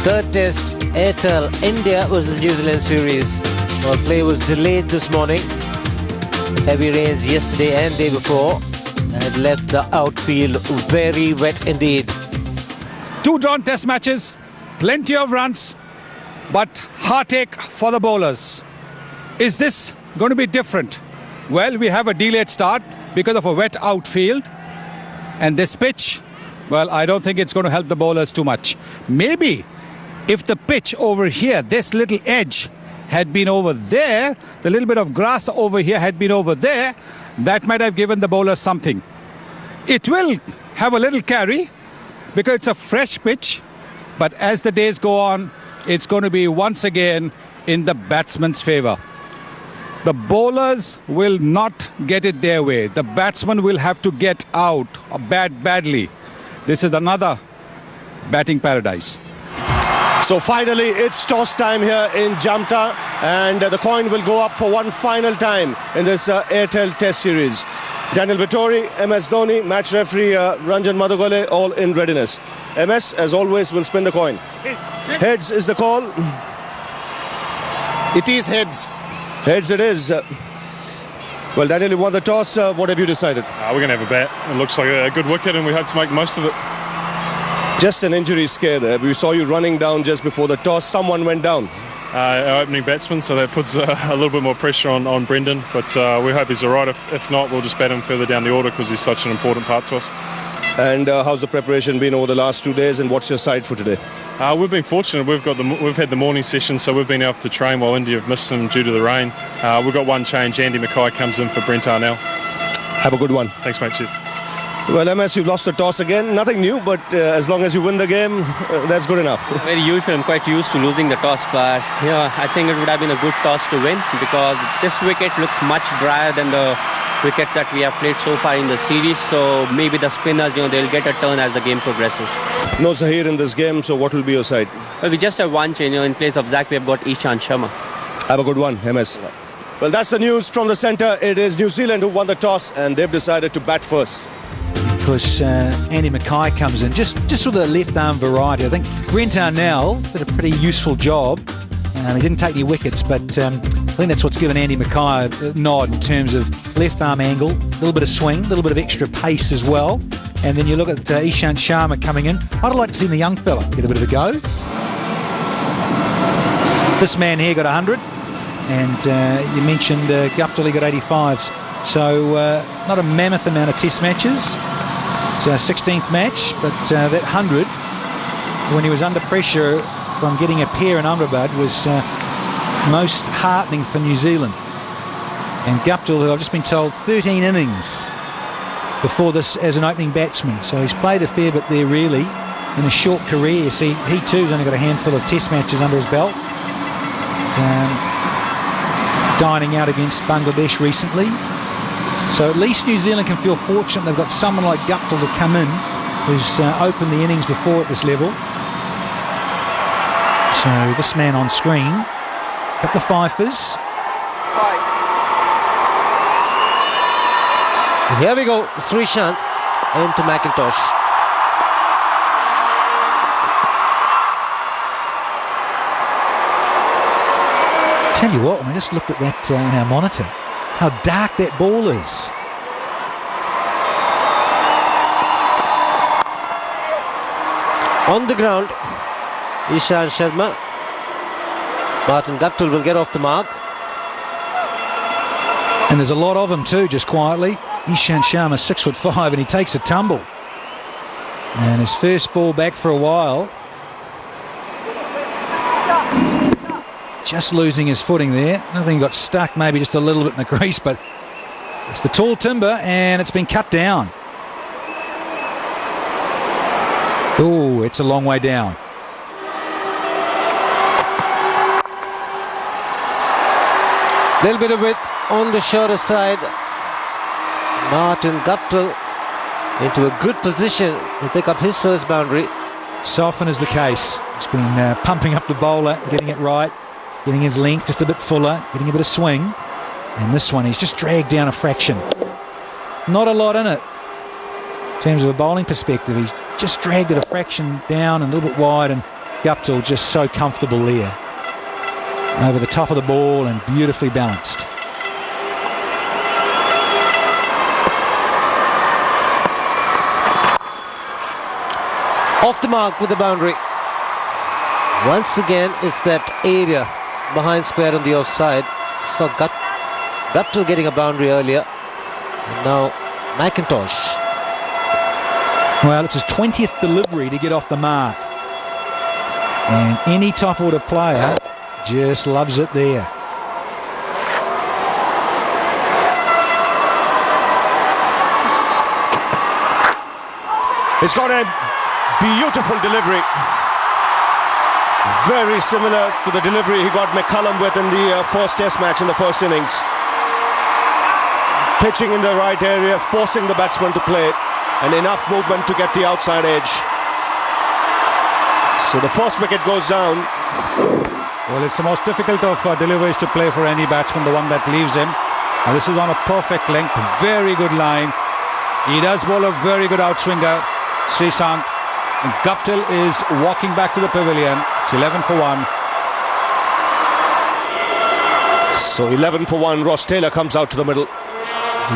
Third test, Airtel India versus New Zealand series. Well, play was delayed this morning. Heavy rains yesterday and day before had left the outfield very wet indeed. 2 drawn test matches, plenty of runs, but heartache for the bowlers. Is this going to be different? Well, we have a delayed start because of a wet outfield, and this pitch, well, I don't think it's going to help the bowlers too much. Maybe if the pitch over here, this little edge, had been over there, the little bit of grass over here had been over there, that might have given the bowlers something. It will have a little carry because it's a fresh pitch, but as the days go on, it's going to be once again in the batsman's favour. The bowlers will not get it their way. The batsman will have to get out badly. This is another batting paradise. So finally, it's toss time here in Jamta, and the coin will go up for one final time in this Airtel Test Series. Daniel Vittori, MS Dhoni, match referee Ranjan Madhugale, all in readiness. MS, as always, will spin the coin. Heads is the call. It is heads. Heads it is. Well, Daniel, you won the toss. What have you decided? We're going to have a bat. It looks like a good wicket, and we hope to make the most of it. Just an injury scare there. We saw you running down just before the toss. Someone went down. Our opening batsman, so that puts a little bit more pressure on Brendan. But we hope he's all right. If not, we'll just bat him further down the order because he's such an important part to us. And how's the preparation been over the last 2 days, and what's your side for today? We've been fortunate. We've had the morning session, so we've been able to train while India have missed them due to the rain. We've got one change. Andy Mackay comes in for Brent Arnell. Have a good one. Thanks, mate. Cheers. Well, MS, you've lost the toss again. Nothing new, but as long as you win the game, that's good enough. Very usual. I'm quite used to losing the toss, but I think it would have been a good toss to win because this wicket looks much drier than the wickets that we have played so far in the series. So maybe the spinners, they'll get a turn as the game progresses. No Zahir in this game, so what will be your side? Well, we just have one change. In place of Zach, we have got Ishant Sharma. Have a good one, MS. Well, that's the news from the centre. It is New Zealand who won the toss, and they've decided to bat first. Because Andy Mackay comes in just with a left arm variety. I think Brent Arnell did a pretty useful job. He didn't take any wickets, but I think that's what's given Andy Mackay a nod in terms of left arm angle, a little bit of swing, a little bit of extra pace as well. And then you look at Ishant Sharma coming in. I'd like to see the young fella get a bit of a go. This man here got 100, and you mentioned Guptill, he got 85s. So not a mammoth amount of test matches. It's our 16th match, but that 100, when he was under pressure from getting a pair in Ahmedabad, was most heartening for New Zealand. And Guptill, who I've just been told 13 innings before this as an opening batsman, so he's played a fair bit there really in a short career. You see, he too has only got a handful of test matches under his belt. Dining out against Bangladesh recently. So at least New Zealand can feel fortunate they've got someone like Guptill to come in who's opened the innings before at this level. So this man on screen, a couple of fifers. Here we go, Srishant into McIntosh. Tell you what, when I just looked at that in our monitor, how dark that ball is. On the ground, Ishant Sharma. Martin Guptill will get off the mark. And there's a lot of them too, just quietly. Ishant Sharma, 6'5", and he takes a tumble. And his first ball back for a while. Just losing his footing there. Nothing got stuck, maybe just a little bit in the crease, but it's the tall timber and it's been cut down. Oh, it's a long way down. Little bit of width on the shorter side. Martin Guptill into a good position to pick up his first boundary. So often is the case. He's been pumping up the bowler, getting it right, getting his length just a bit fuller, getting a bit of swing. And this one, he's just dragged down a fraction. Not a lot in it in terms of a bowling perspective. He's just dragged it a fraction down and a little bit wide, and Guptill just so comfortable there. Over the top of the ball and beautifully balanced. Off the mark with the boundary. Once again, it's that area behind square on the offside. So Guptill getting a boundary earlier. And now McIntosh. Well, it's his 20th delivery to get off the mark. And any top order player just loves it there. He's got a beautiful delivery. Very similar to the delivery he got McCullum with in the first test match in the first innings. Pitching in the right area, forcing the batsman to play, and enough movement to get the outside edge. So the first wicket goes down. Well, it's the most difficult of deliveries to play for any batsman, the one that leaves him. And this is on a perfect length, very good line. He does bowl a very good outswinger, Srishant. And Guptill is walking back to the pavilion. It's 11 for 1. So 11 for 1, Ross Taylor comes out to the middle.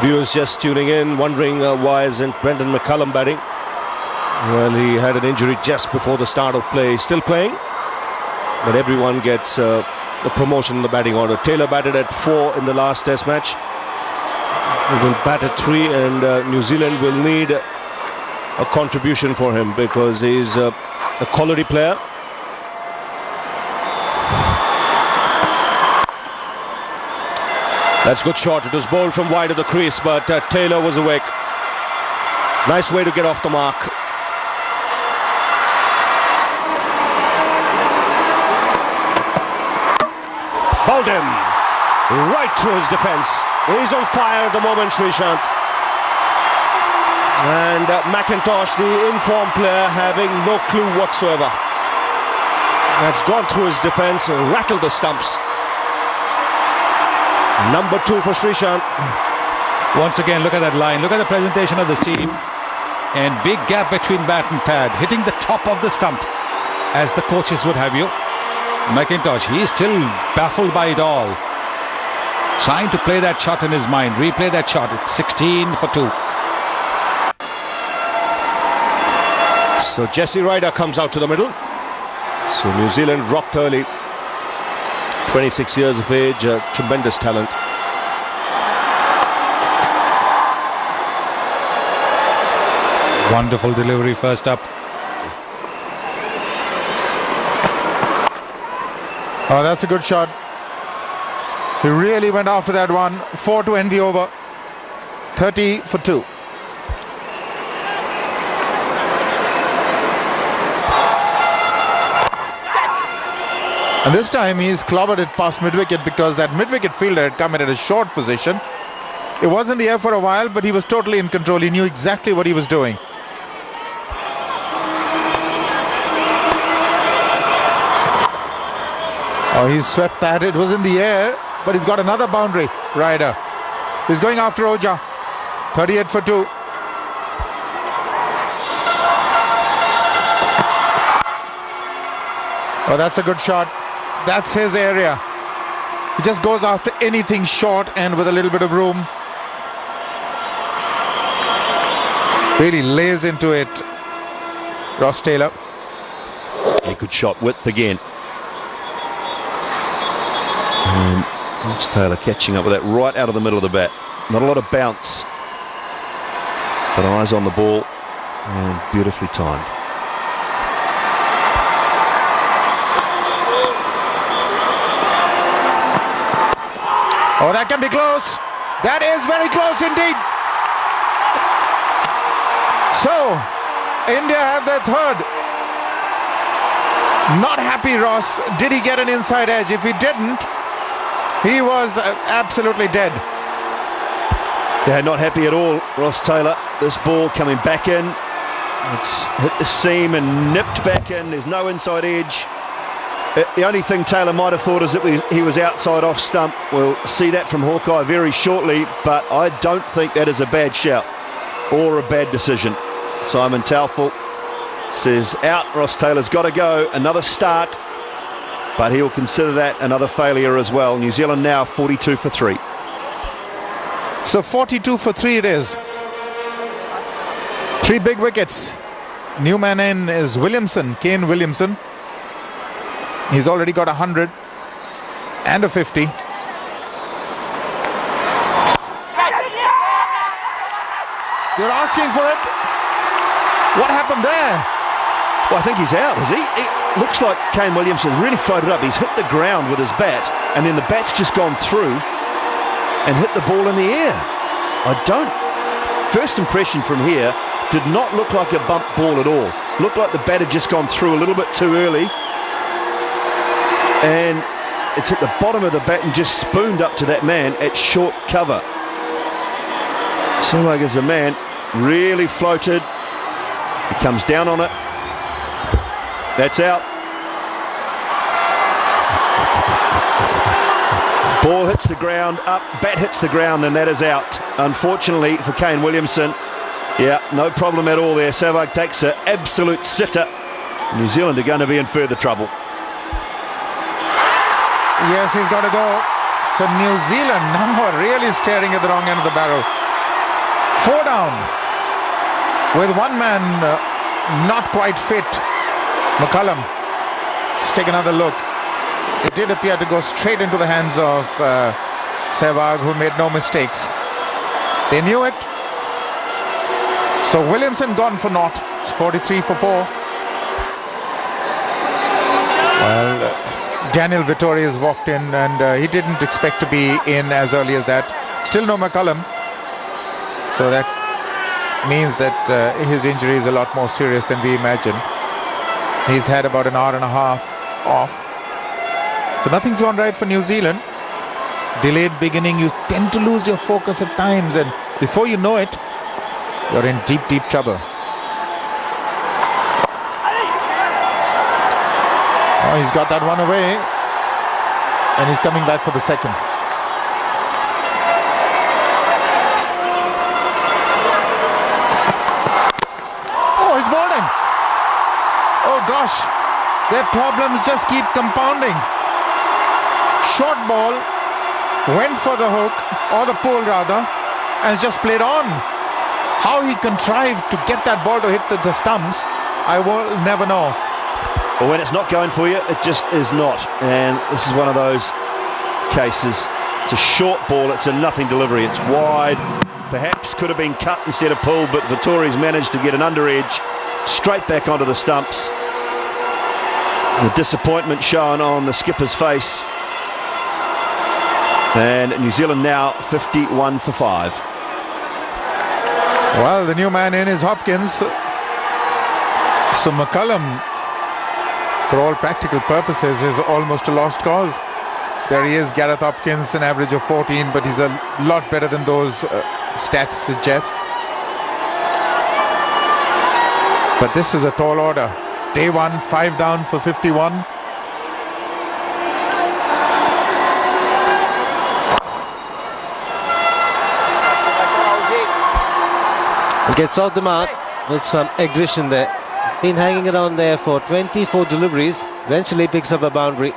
Viewers just tuning in, wondering why isn't Brendan McCullum batting? Well, he had an injury just before the start of play. He's still playing, but everyone gets a promotion in the batting order. Taylor batted at 4 in the last test match. He will bat at 3, and New Zealand will need a contribution for him because he's a quality player. That's a good shot. It was bowled from wide of the crease, but Taylor was awake. Nice way to get off the mark. Bowled him right through his defence. He's on fire at the moment, Srishant. And McIntosh, the informed player, having no clue whatsoever. That's gone through his defence, rattled the stumps. Number 2 for Srishant. Once again, look at that line. Look at the presentation of the seam. And big gap between bat and pad. Hitting the top of the stump, as the coaches would have you. McIntosh, he is still baffled by it all. Trying to play that shot in his mind. Replay that shot. It's 16 for 2. So Jesse Ryder comes out to the middle. So New Zealand rocked early. 26 years of age, tremendous talent. Wonderful delivery first up. Oh, that's a good shot. He really went after that one. 4 to end the over. 30 for 2. And this time he's clobbered it past mid-wicket because that mid-wicket fielder had come in at a short position. It was in the air for a while, but he was totally in control. He knew exactly what he was doing. Oh, he swept that. It was in the air, but he's got another boundary. Ryder. He's going after Oja. 38 for 2. Oh, that's a good shot. That's his area. He just goes after anything short and with a little bit of room. Really lays into it. Ross Taylor. A good shot, width again. And Ross Taylor catching up with that right out of the middle of the bat. Not a lot of bounce, but eyes on the ball and beautifully timed. Oh, that can be close. That is very close indeed. So, India have their third. Not happy, Ross. Did he get an inside edge? If he didn't, he was absolutely dead. Yeah, not happy at all, Ross Taylor. This ball coming back in. It's hit the seam and nipped back in. There's no inside edge. The only thing Taylor might have thought is that he was outside off stump. We'll see that from Hawkeye very shortly, but I don't think that is a bad shout or a bad decision. Simon Taufel says out, Ross Taylor's got to go, another start, but he'll consider that another failure as well. New Zealand now 42 for 3. So 42 for 3 it is. 3 big wickets. New man in is Williamson, Kane Williamson. He's already got 100 and a 50. They're asking for it. What happened there? Well, I think he's out, is he? It looks like Kane Williamson really floated up. He's hit the ground with his bat, and then the bat's just gone through and hit the ball in the air. First impression from here did not look like a bump ball at all. Looked like the bat had just gone through a little bit too early, and it's at the bottom of the bat and just spooned up to that man at short cover. Sehwag is a man, really floated. He comes down on it. That's out. Ball hits the ground, up, bat hits the ground, and that is out. Unfortunately for Kane Williamson, yeah, no problem at all there. Sehwag takes an absolute sitter. New Zealand are going to be in further trouble. Yes, he's got to go. So New Zealand now are really staring at the wrong end of the barrel. 4 down with one man not quite fit. McCullum. Let's take another look. It did appear to go straight into the hands of Sehwag, who made no mistakes. They knew it. So Williamson gone for naught. It's 43 for 4. Well, Daniel Vittori has walked in, and he didn't expect to be in as early as that. Still no McCullum. So that means that his injury is a lot more serious than we imagined. He's had about an hour and a half off. So nothing's gone right for New Zealand. Delayed beginning, you tend to lose your focus at times, and before you know it, you're in deep, deep trouble. Oh, he's got that one away, and he's coming back for the second. Gosh, their problems just keep compounding. Short ball, went for the hook, or the pole rather, and just played on. How he contrived to get that ball to hit the stumps, I will never know. But when it's not going for you, it just is not. And this is one of those cases. It's a short ball, it's a nothing delivery, it's wide. Perhaps could have been cut instead of pulled, but Vittori's managed to get an under edge straight back onto the stumps. The disappointment shown on the skipper's face. And New Zealand now 51 for 5. Well, the new man in is Hopkins. So McCullum, for all practical purposes, is almost a lost cause. There he is, Gareth Hopkins, an average of 14, but he's a lot better than those stats suggest. But this is a tall order. Day 1, 5 down for 51. Gets off the mark with some aggression there. Been hanging around there for 24 deliveries. Eventually picks up a boundary.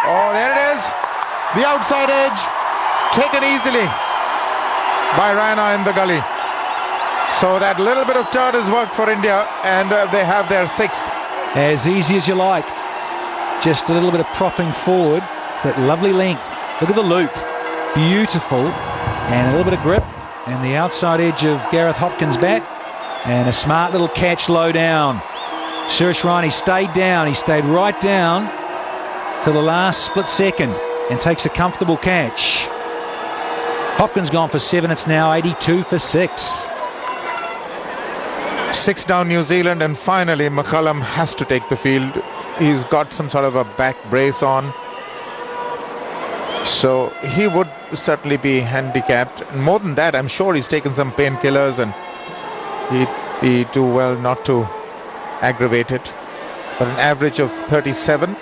Oh, there it is. The outside edge. Taken easily by Raina in the gully. So that little bit of turn has worked for India, and they have their 6th. As easy as you like. Just a little bit of propping forward. It's that lovely length. Look at the loop. Beautiful. And a little bit of grip. And the outside edge of Gareth Hopkins' bat. And a smart little catch low down. Suresh Raina stayed down. He stayed right down to the last split second and takes a comfortable catch. Hopkins gone for 7. It's now 82 for 6. 6 down New Zealand, and finally McCullum has to take the field. He's got some sort of a back brace on, so he would certainly be handicapped. And more than that, I'm sure he's taken some painkillers, and he'd be too well not to aggravate it. But an average of 37.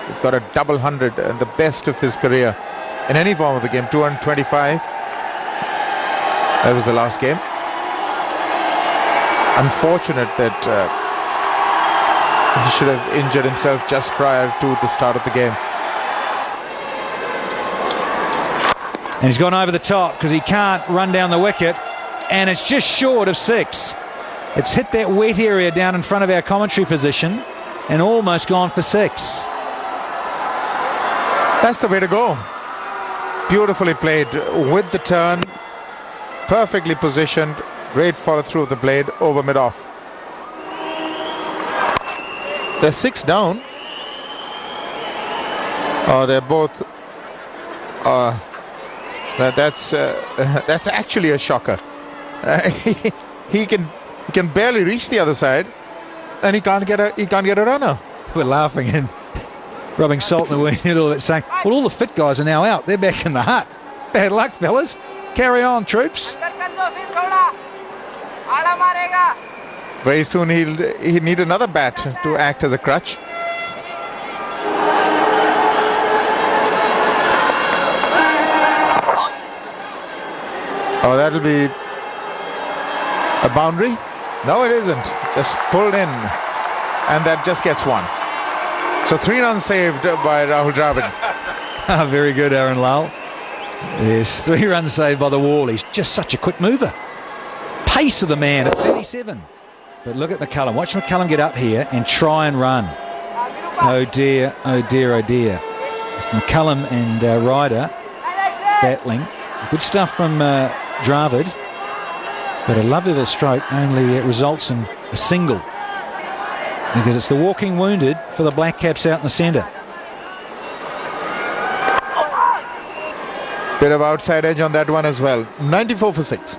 He's got a double 100 and the best of his career in any form of the game. 225. That was the last game. unfortunate that he should have injured himself just prior to the start of the game. And he's gone over the top because he can't run down the wicket, and it's just short of 6. It's hit that wet area down in front of our commentary position and almost gone for 6. That's the way to go. Beautifully played with the turn, perfectly positioned, great follow through of the blade over mid-off. They're 6 down. Oh, they're both. That's actually a shocker. He can barely reach the other side, and he can't get a runner. We're laughing and rubbing salt in the wound a little bit, saying, well, all the fit guys are now out. They're back in the hut. Bad luck, fellas. Carry on, troops. Very soon he'll need another bat to act as a crutch. Oh, that'll be a boundary? No, it isn't. Just pulled in, and that just gets 1. So 3 runs saved by Rahul Dravid. Very good, Aaron Lal. Yes, 3 runs saved by the wall. He's just such a quick mover. Pace of the man at 37. But look at McCullum. Watch McCullum get up here and try and run. Oh dear, oh dear, oh dear. McCullum and Ryder battling. Good stuff from Dravid. But a lovely little stroke, only it results in a single. Because it's the walking wounded for the Black Caps out in the centre. Bit of outside edge on that one as well. 94 for 6.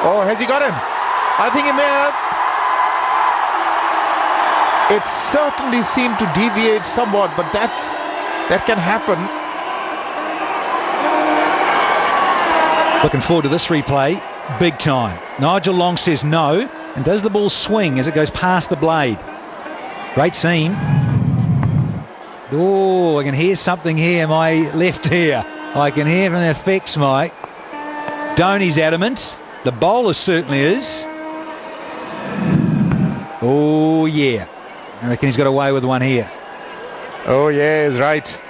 Oh, has he got him? I think he may have. It certainly seemed to deviate somewhat, but that can happen. Looking forward to this replay, big time. Nigel Long says no, and does the ball swing as it goes past the blade? Great seam. Oh, I can hear something here, my left ear. I can hear an effects, Mike. Dhoni's adamant. The bowler certainly is. Oh, yeah. I reckon he's got away with one here. Oh, yeah, he's right.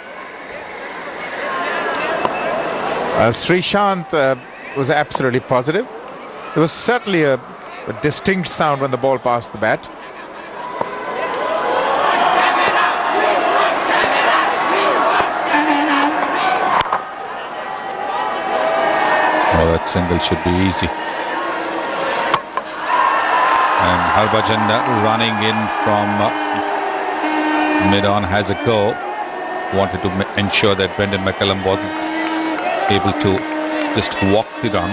Srishant was absolutely positive. There was certainly a distinct sound when the ball passed the bat. Oh, that single should be easy. And Harbhajan running in from mid-on has a go. Wanted to ensure that Brendan McCullum wasn't able to just walk the run.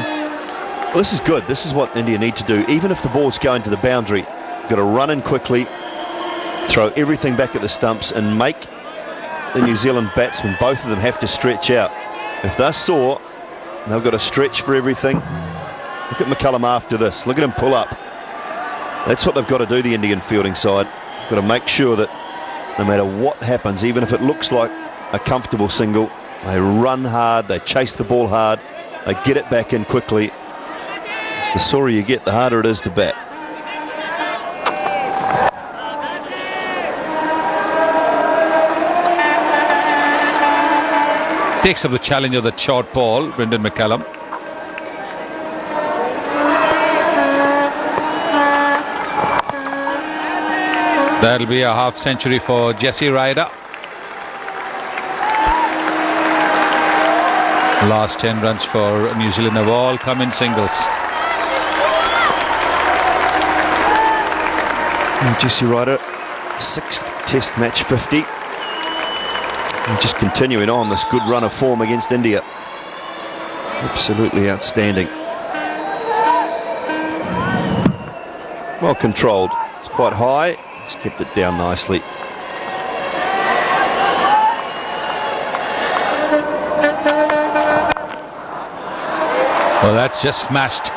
Well, this is good. This is what India need to do. Even if the ball's going to the boundary, you've got to run in quickly, throw everything back at the stumps, and make the New Zealand batsmen, both of them, have to stretch out. If they're sore, they've got to stretch for everything. Look at McCullum after this. Look at him pull up. That's what they've got to do, the Indian fielding side. Got to make sure that no matter what happens, even if it looks like a comfortable single, they run hard, they chase the ball hard, they get it back in quickly. It's the sorer you get, the harder it is to bat. Takes up the challenge of the short ball, Brendan McCullum. That'll be a half century for Jesse Ryder. Last 10 runs for New Zealand have all come in singles. And Jesse Ryder, 6th Test match 50. And just continuing on this good run of form against India. Absolutely outstanding. Well controlled. It's quite high. He's kept it down nicely. Well, that's just smashed.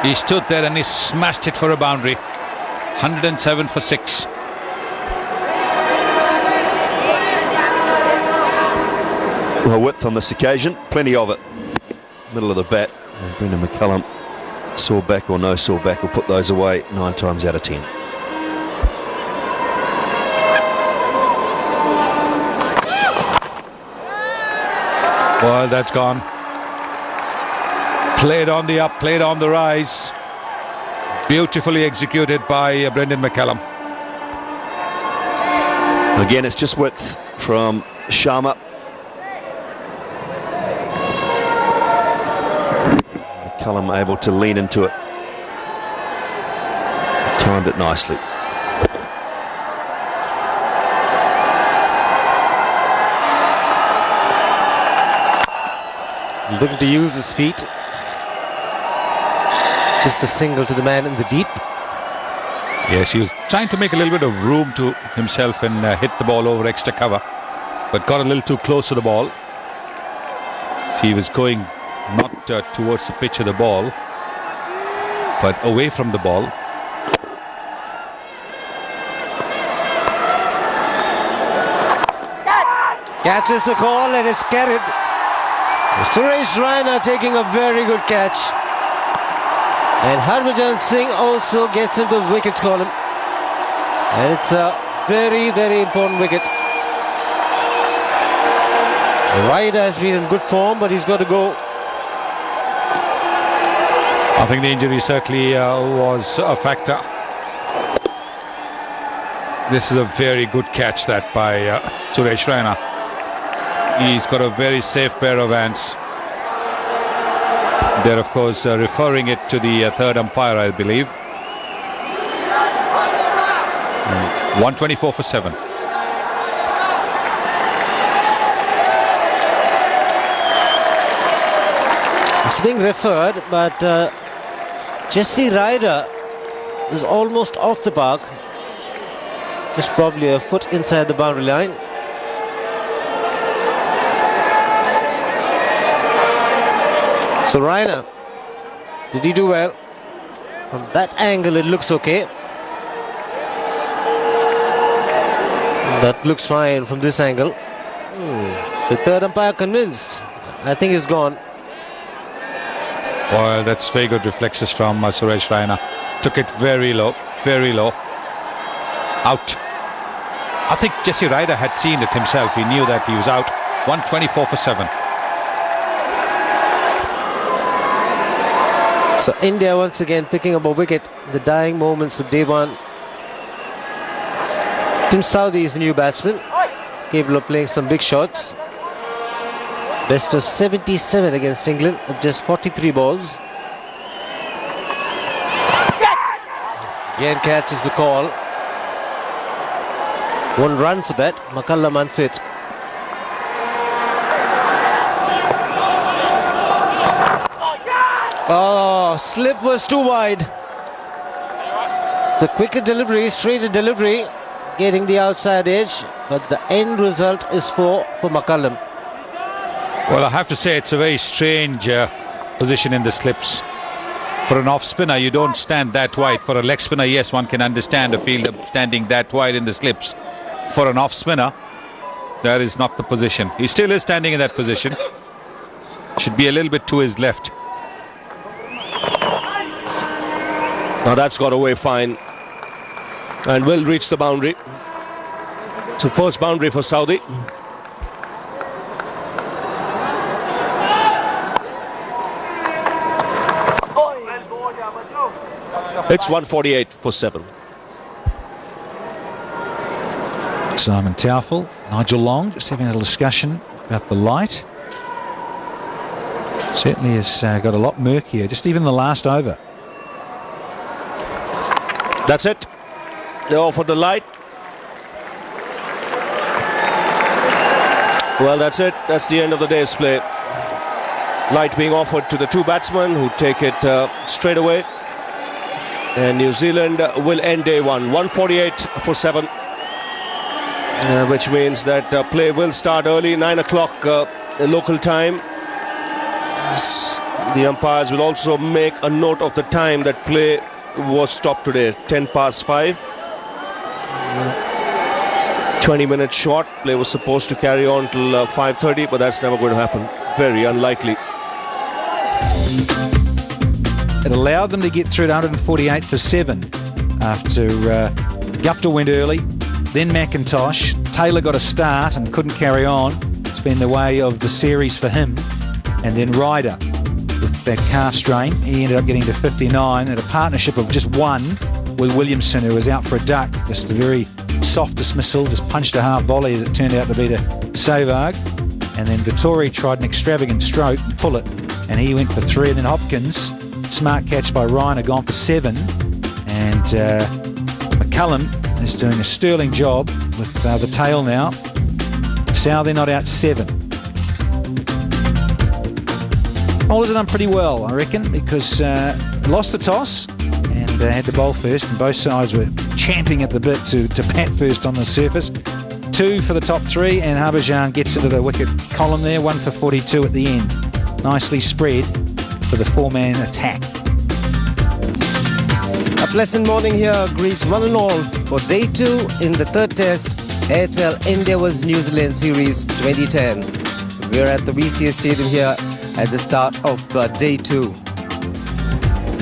He stood there and he smashed it for a boundary. 107 for 6. Well, width on this occasion, plenty of it. middle of the bat. And Brendan McCullum, saw back or no saw back, will put those away 9 times out of 10. Well, that's gone. Played on the up, played on the rise. Beautifully executed by Brendan McCullum. Again, it's just width from Sharma. McCullum able to lean into it. Timed it nicely. Looking to use his feet. Just a single to the man in the deep. Yes, he was trying to make a little bit of room to himself and hit the ball over extra cover, but got a little too close to the ball. He was going not towards the pitch of the ball, but away from the ball. Catches the call and is carried. Suresh Raina taking a very good catch. And Harbhajan Singh also gets into the wickets column. And it's a very, very important wicket. Raina has been in good form, but he's got to go. I think the injury certainly was a factor. This is a very good catch that by Suresh Raina. He's got a very safe pair of hands. They're of course referring it to the third umpire, I believe. 124 for 7. It's being referred, but Jesse Ryder is almost off the park. It's probably a foot inside the boundary line. So Raina, did he do well? From that angle it looks okay. That looks fine from this angle. The third umpire convinced. I think he's gone. Well, that's very good reflexes from Suresh Raina. Took it very low, very low. Out. I think Jesse Ryder had seen it himself. He knew that he was out. 124 for 7. So India once again picking up a wicket in the dying moments of day one. Tim Southee is the new batsman, capable of playing some big shots. Best of 77 against England of just 43 balls. Again catches the call. 1 run for that. McCullum unfit. Oh, slip was too wide. The quicker delivery, straighter delivery, getting the outside edge, but the end result is for McCullum. Well, I have to say it's a very strange position in the slips. For an off spinner, you don't stand that wide. For a leg spinner, yes, one can understand a fielder standing that wide in the slips. For an off spinner, that is not the position. He still is standing in that position. Should be a little bit to his left. Now that's got away fine and will reach the boundary. So first boundary for Saudi. It's 148 for 7. Simon Towfel, Nigel Long, just having a little discussion about the light. Certainly has got a lot murkier, just even the last over. That's it. They offer the light. Well, that's it. That's the end of the day's play. Light being offered to the 2 batsmen who take it straight away. And New Zealand will end day 1. 148 for 7. Which means that play will start early, 9 o'clock local time. The umpires will also make a note of the time that play was stopped today, 10 past 5. 20 minutes short. Play was supposed to carry on till 5:30, but that's never going to happen. Very unlikely. It allowed them to get through to 148 for 7 after Gupta went early, then McIntosh. Taylor got a start and couldn't carry on. It's been the way of the series for him. And then Ryder with that calf strain. He ended up getting to 59 at a partnership of just one with Williamson, who was out for a duck. Just a very soft dismissal, just punched a half volley as it turned out to be to Sevag. And then Vittori tried an extravagant stroke and pull it, and he went for 3. And then Hopkins, smart catch by Ryan, had gone for 7. And McCullum is doing a sterling job with the tail now. Southey not out 7. Bowlers have done pretty well, I reckon, because lost the toss and had to bowl first, and both sides were champing at the bit to bat first on the surface. 2 for the top 3, and Harbhajan gets into the wicket column there, 1 for 42 at the end. Nicely spread for the 4-man attack. A pleasant morning here greets one and all for day 2 in the 3rd test, Airtel India vs New Zealand Series 2010. We're at the VCA Stadium here at the start of day 2.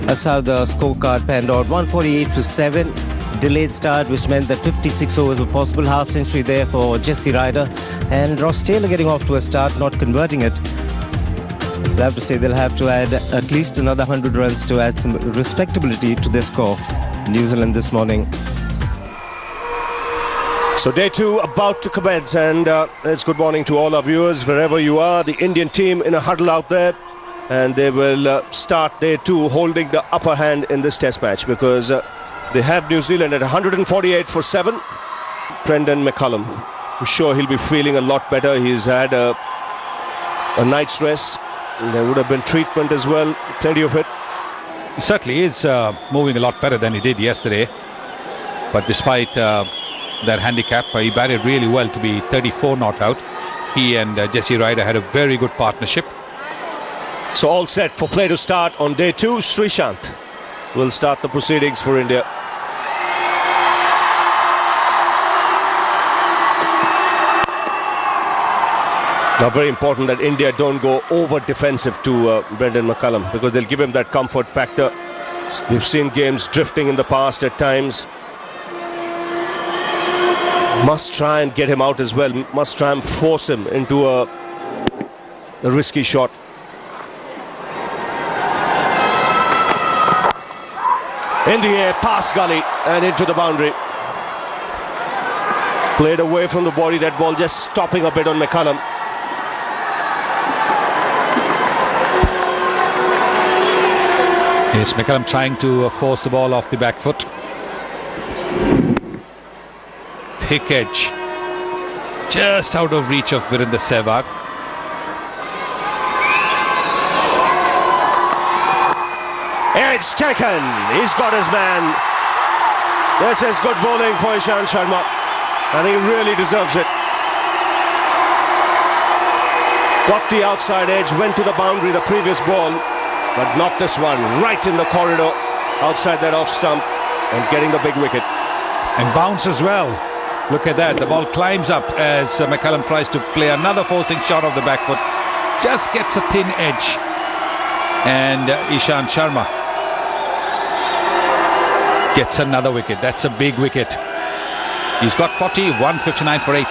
That's how the scorecard panned out. 148 for 7. Delayed start, which meant that 56 overs were possible. Half century there for Jesse Ryder. And Ross Taylor getting off to a start, not converting it. They'll have to say they'll have to add at least another 100 runs to add some respectability to their score. New Zealand this morning. So day 2 about to commence, and it's good morning to all our viewers wherever you are. The Indian team in a huddle out there, and they will start day 2 holding the upper hand in this test match, because they have New Zealand at 148 for 7. Brendan McCullum, I'm sure he'll be feeling a lot better. He's had a night's rest, and there would have been treatment as well, plenty of it. He certainly is moving a lot better than he did yesterday, but despite that handicap, he batted really well to be 34 not out. He and Jesse Ryder had a very good partnership. So all set for play to start on day 2. Srishant will start the proceedings for India. Now very important that India don't go over defensive to Brendan McCullum, because they'll give him that comfort factor. We've seen games drifting in the past at times. Must try and get him out as well. Must try and force him into a risky shot. In the air, past gully and into the boundary. Played away from the body, that ball just stopping a bit on McCullum. Yes, McCullum trying to force the ball off the back foot. Thick edge, just out of reach of Virendra Sehwag. Edge taken, he's got his man. This is good bowling for Ishant Sharma, and he really deserves it. Got the outside edge, went to the boundary the previous ball, but not this one. Right in the corridor, outside that off stump, and getting the big wicket. And bounce as well. Look at that, the ball climbs up as McCullum tries to play another forcing shot of the back foot. Just gets a thin edge. And Ishant Sharma gets another wicket. That's a big wicket. He's got 40, 159 for 8.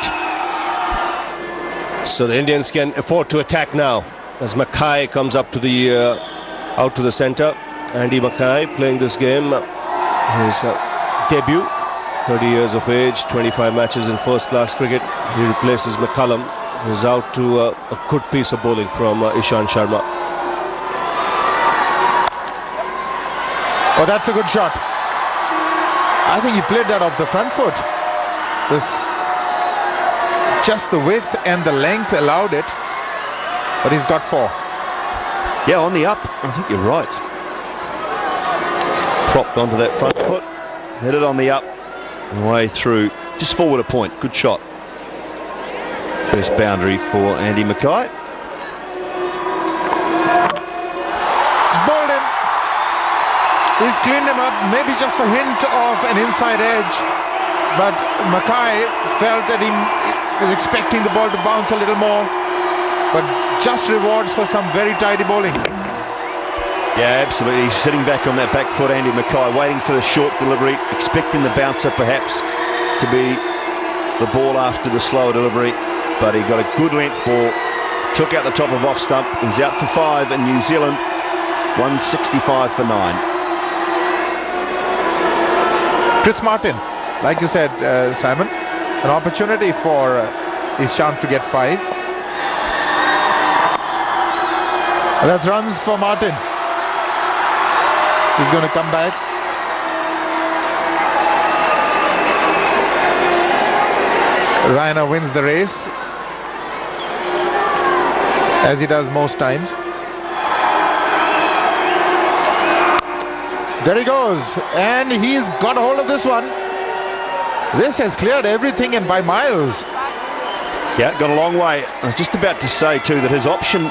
So the Indians can afford to attack now, as Mackay comes up to the out to the centre. Andy Mackay playing this game, his debut. 30 years of age, 25 matches in first-class cricket. He replaces McCullum, who's out to a good piece of bowling from Ishant Sharma. Oh, that's a good shot. I think he played that off the front foot. Just the width and the length allowed it, but he's got 4. Yeah, on the up. I think you're right. Propped onto that front foot, hit it on the up. Way through, just forward a point. Good shot. First boundary for Andy Mackay. He's bowled him. He's cleaned him up. Maybe just a hint of an inside edge, but Mackay felt that he was expecting the ball to bounce a little more, but just rewards for some very tidy bowling. Yeah, absolutely. He's sitting back on that back foot, Andy Mackay, waiting for the short delivery, expecting the bouncer perhaps to be the ball after the slower delivery, but he got a good length ball, took out the top of off stump. He's out for 5, and New Zealand 165 for 9. Chris Martin, like you said, Simon, an opportunity for his chance to get 5. That's runs for Martin. He's going to come back. Raina wins the race, as he does most times. There he goes, and he's got a hold of this one. This has cleared everything and by miles. Yeah, got a long way. I was just about to say too that his option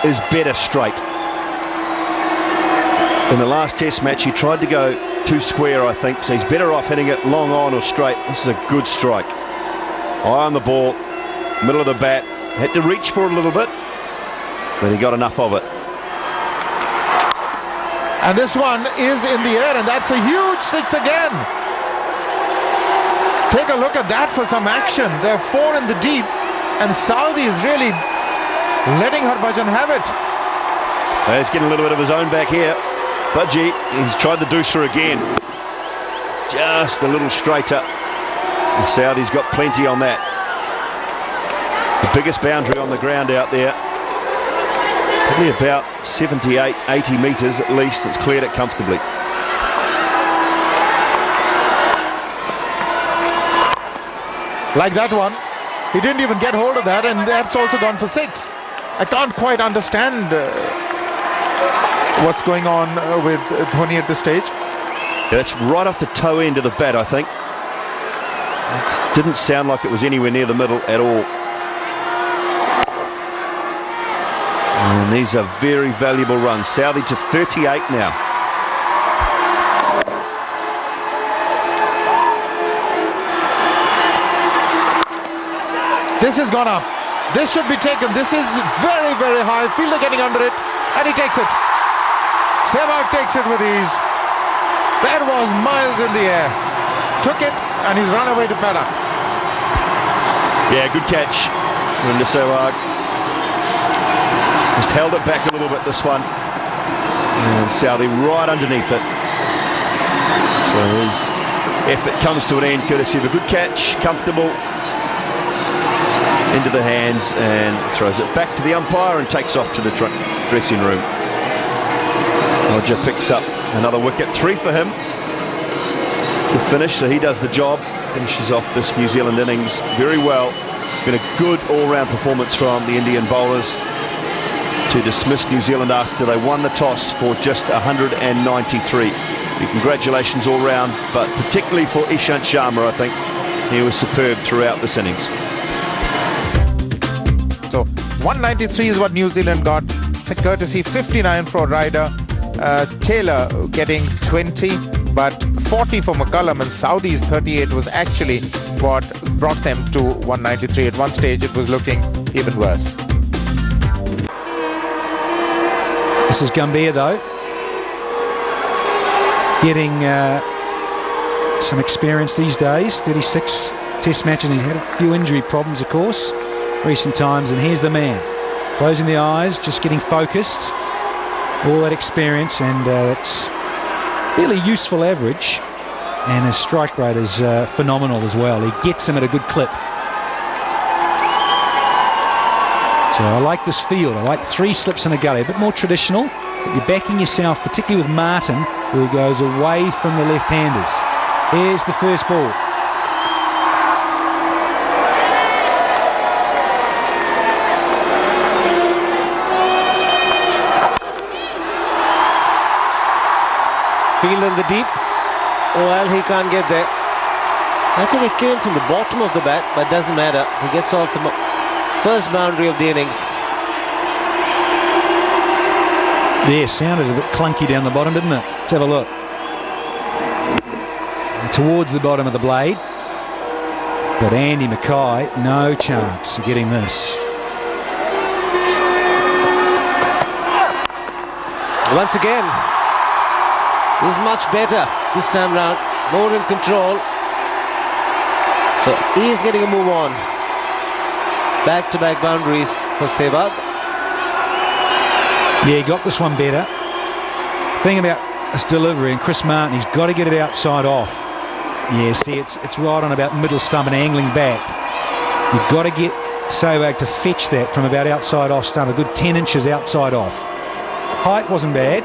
is better straight. In the last test match he tried to go too square, I think, so he's better off hitting it long on or straight. This is a good strike. Eye on the ball, middle of the bat. Had to reach for it a little bit, but he got enough of it. And this one is in the air, and that's a huge 6 again. Take a look at that for some action. There are 4 in the deep, and Saudi is really letting Harbhajan have it. Well, he's getting a little bit of his own back here. Budgie, he's tried the deucer again. Just a little straighter. And Saudi's got plenty on that. The biggest boundary on the ground out there. Probably about 78, 80 metres at least. It's cleared it comfortably. Like that one. He didn't even get hold of that, and that's also gone for 6. I can't quite understand what's going on with Dhoni at this stage. Yeah, that's right off the toe end of the bat, I think. It didn't sound like it was anywhere near the middle at all. And these are very valuable runs. Saudi to 38 now. This has gone up. This should be taken. This is very, very high. Fielder getting under it, and he takes it. Sehwag takes it with ease. That was miles in the air. Took it, and he's run away to paddock. Yeah, good catch. Linda Sehwag. Just held it back a little bit, this one. And Saudi right underneath it. So his effort comes to an end courtesy of a good catch, comfortable. Into the hands, and throws it back to the umpire and takes off to the dressing room. Roger picks up another wicket. 3 for him to finish, so he does the job. Finishes off this New Zealand innings very well. Been a good all-round performance from the Indian bowlers to dismiss New Zealand after they won the toss for just 193. Congratulations all round, but particularly for Ishant Sharma, I think he was superb throughout this innings. So 193 is what New Zealand got, courtesy 59 for Ryder. Taylor getting 20, but 40 for McCullum, and Saudi's 38 was actually what brought them to 193. At one stage it was looking even worse. This is Gambhir though, getting some experience these days. 36 test matches, and he's had a few injury problems of course recent times, and here's the man closing the eyes, just getting focused, all that experience, and it's fairly useful average, and his strike rate is phenomenal as well. He gets them at a good clip. So I like this field. I like 3 slips in a gully, a bit more traditional, but you're backing yourself, particularly with Martin, who goes away from the left-handers. Here's the first ball. Field in the deep. Well, he can't get there. I think it came from the bottom of the bat, but doesn't matter. He gets off the first boundary of the innings. Yeah, sounded a bit clunky down the bottom, didn't it? Let's have a look. And towards the bottom of the blade. But Andy Mackay, no chance of getting this. Once again, he's much better this time round, more in control. So he's getting a move on. Back-to-back boundaries for Sehwag. Yeah, he got this one better. Thing about this delivery, and Chris Martin, he's got to get it outside off. Yeah, see, it's right on about middle stump and angling back. You've got to get Sehwag to fetch that from about outside off stump, a good 10 inches outside off. Height wasn't bad.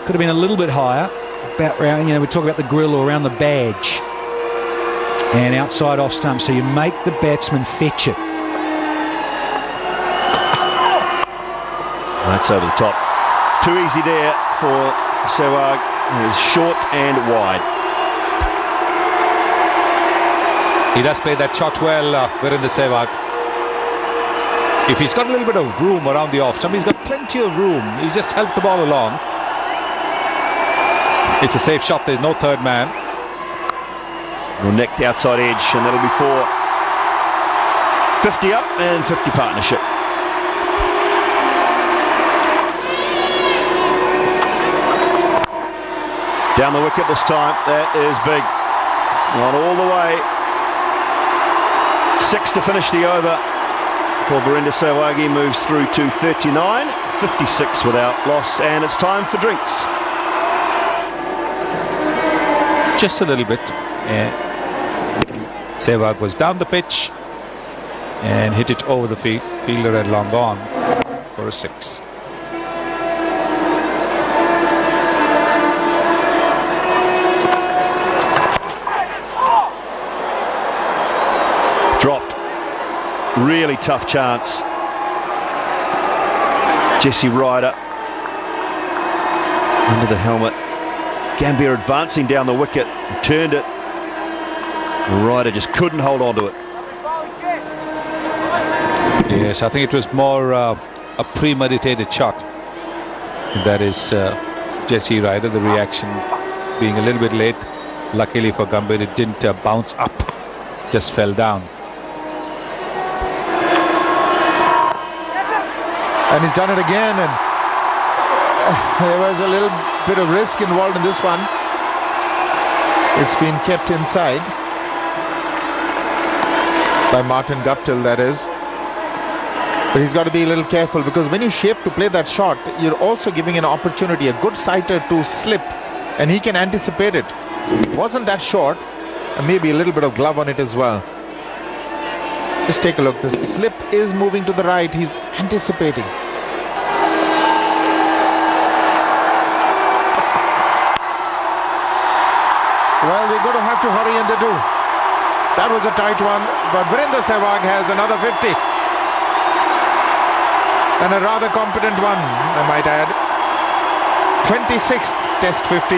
Could have been a little bit higher. About around, we talk about the grill or around the badge. And outside off stump, so you make the batsman fetch it. That's over the top. Too easy there for Sehwag. It is short and wide. He does play that shot well, Virendra Sehwag. If he's got a little bit of room around the off stump, he's got plenty of room. He's just helped the ball along. It's a safe shot. There's no third man. Will nick the outside edge, and that'll be for 50 up and 50 partnership. Down the wicket this time. That is big. Not all the way. 6 to finish the over for Virendra Sehwag. He moves through to 39, 56 without loss, and it's time for drinks. Just a little bit. Sehwag was down the pitch and hit it over the fielder had long gone for a 6. Dropped. Really tough chance. Jesse Ryder under the helmet. Gambia advancing down the wicket, turned it. Ryder just couldn't hold on to it. Yes, I think it was more a premeditated shot. That is Jesse Ryder, the reaction being a little bit late. Luckily for Gambia, it didn't bounce up, just fell down. And he's done it again, and there was a little bit of risk involved in this one. It's been kept inside by Martin Guptill, that is. But he's got to be a little careful, because when you shape to play that shot, you're also giving an opportunity, a good sighter to slip, and he can anticipate it. Wasn't that short, and maybe a little bit of glove on it as well. Just take a look. The slip is moving to the right. He's anticipating. Well, they're going to have to hurry, and they do. That was a tight one, but Virendra Sehwag has another 50. And a rather competent one, I might add. 26th Test 50.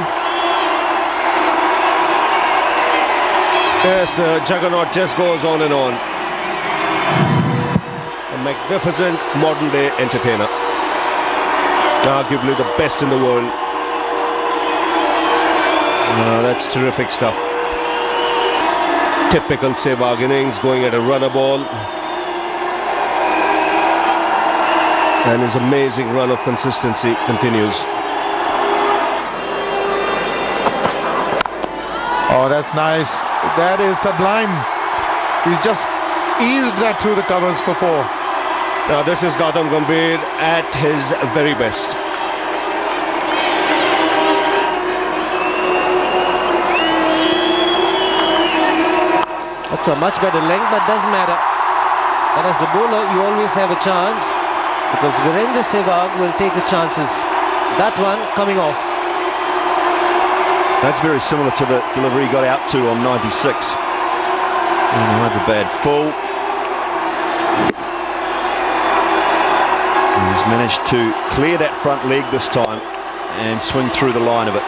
Yes, the juggernaut just goes on and on. A magnificent modern-day entertainer. Arguably the best in the world. That's terrific stuff. Typical Sehwag innings, going at a runner ball. And his amazing run of consistency continues. Oh, that's nice. That is sublime. He's just eased that through the covers for 4. Now this is Gautam Gambhir at his very best. That's a much better length, but doesn't matter. But as a bowler, you always have a chance, because Virendra Sehwag will take his chances. That one coming off. That's very similar to the delivery he got out to on 96. And Hyderabad full. He's managed to clear that front leg this time and swing through the line of it.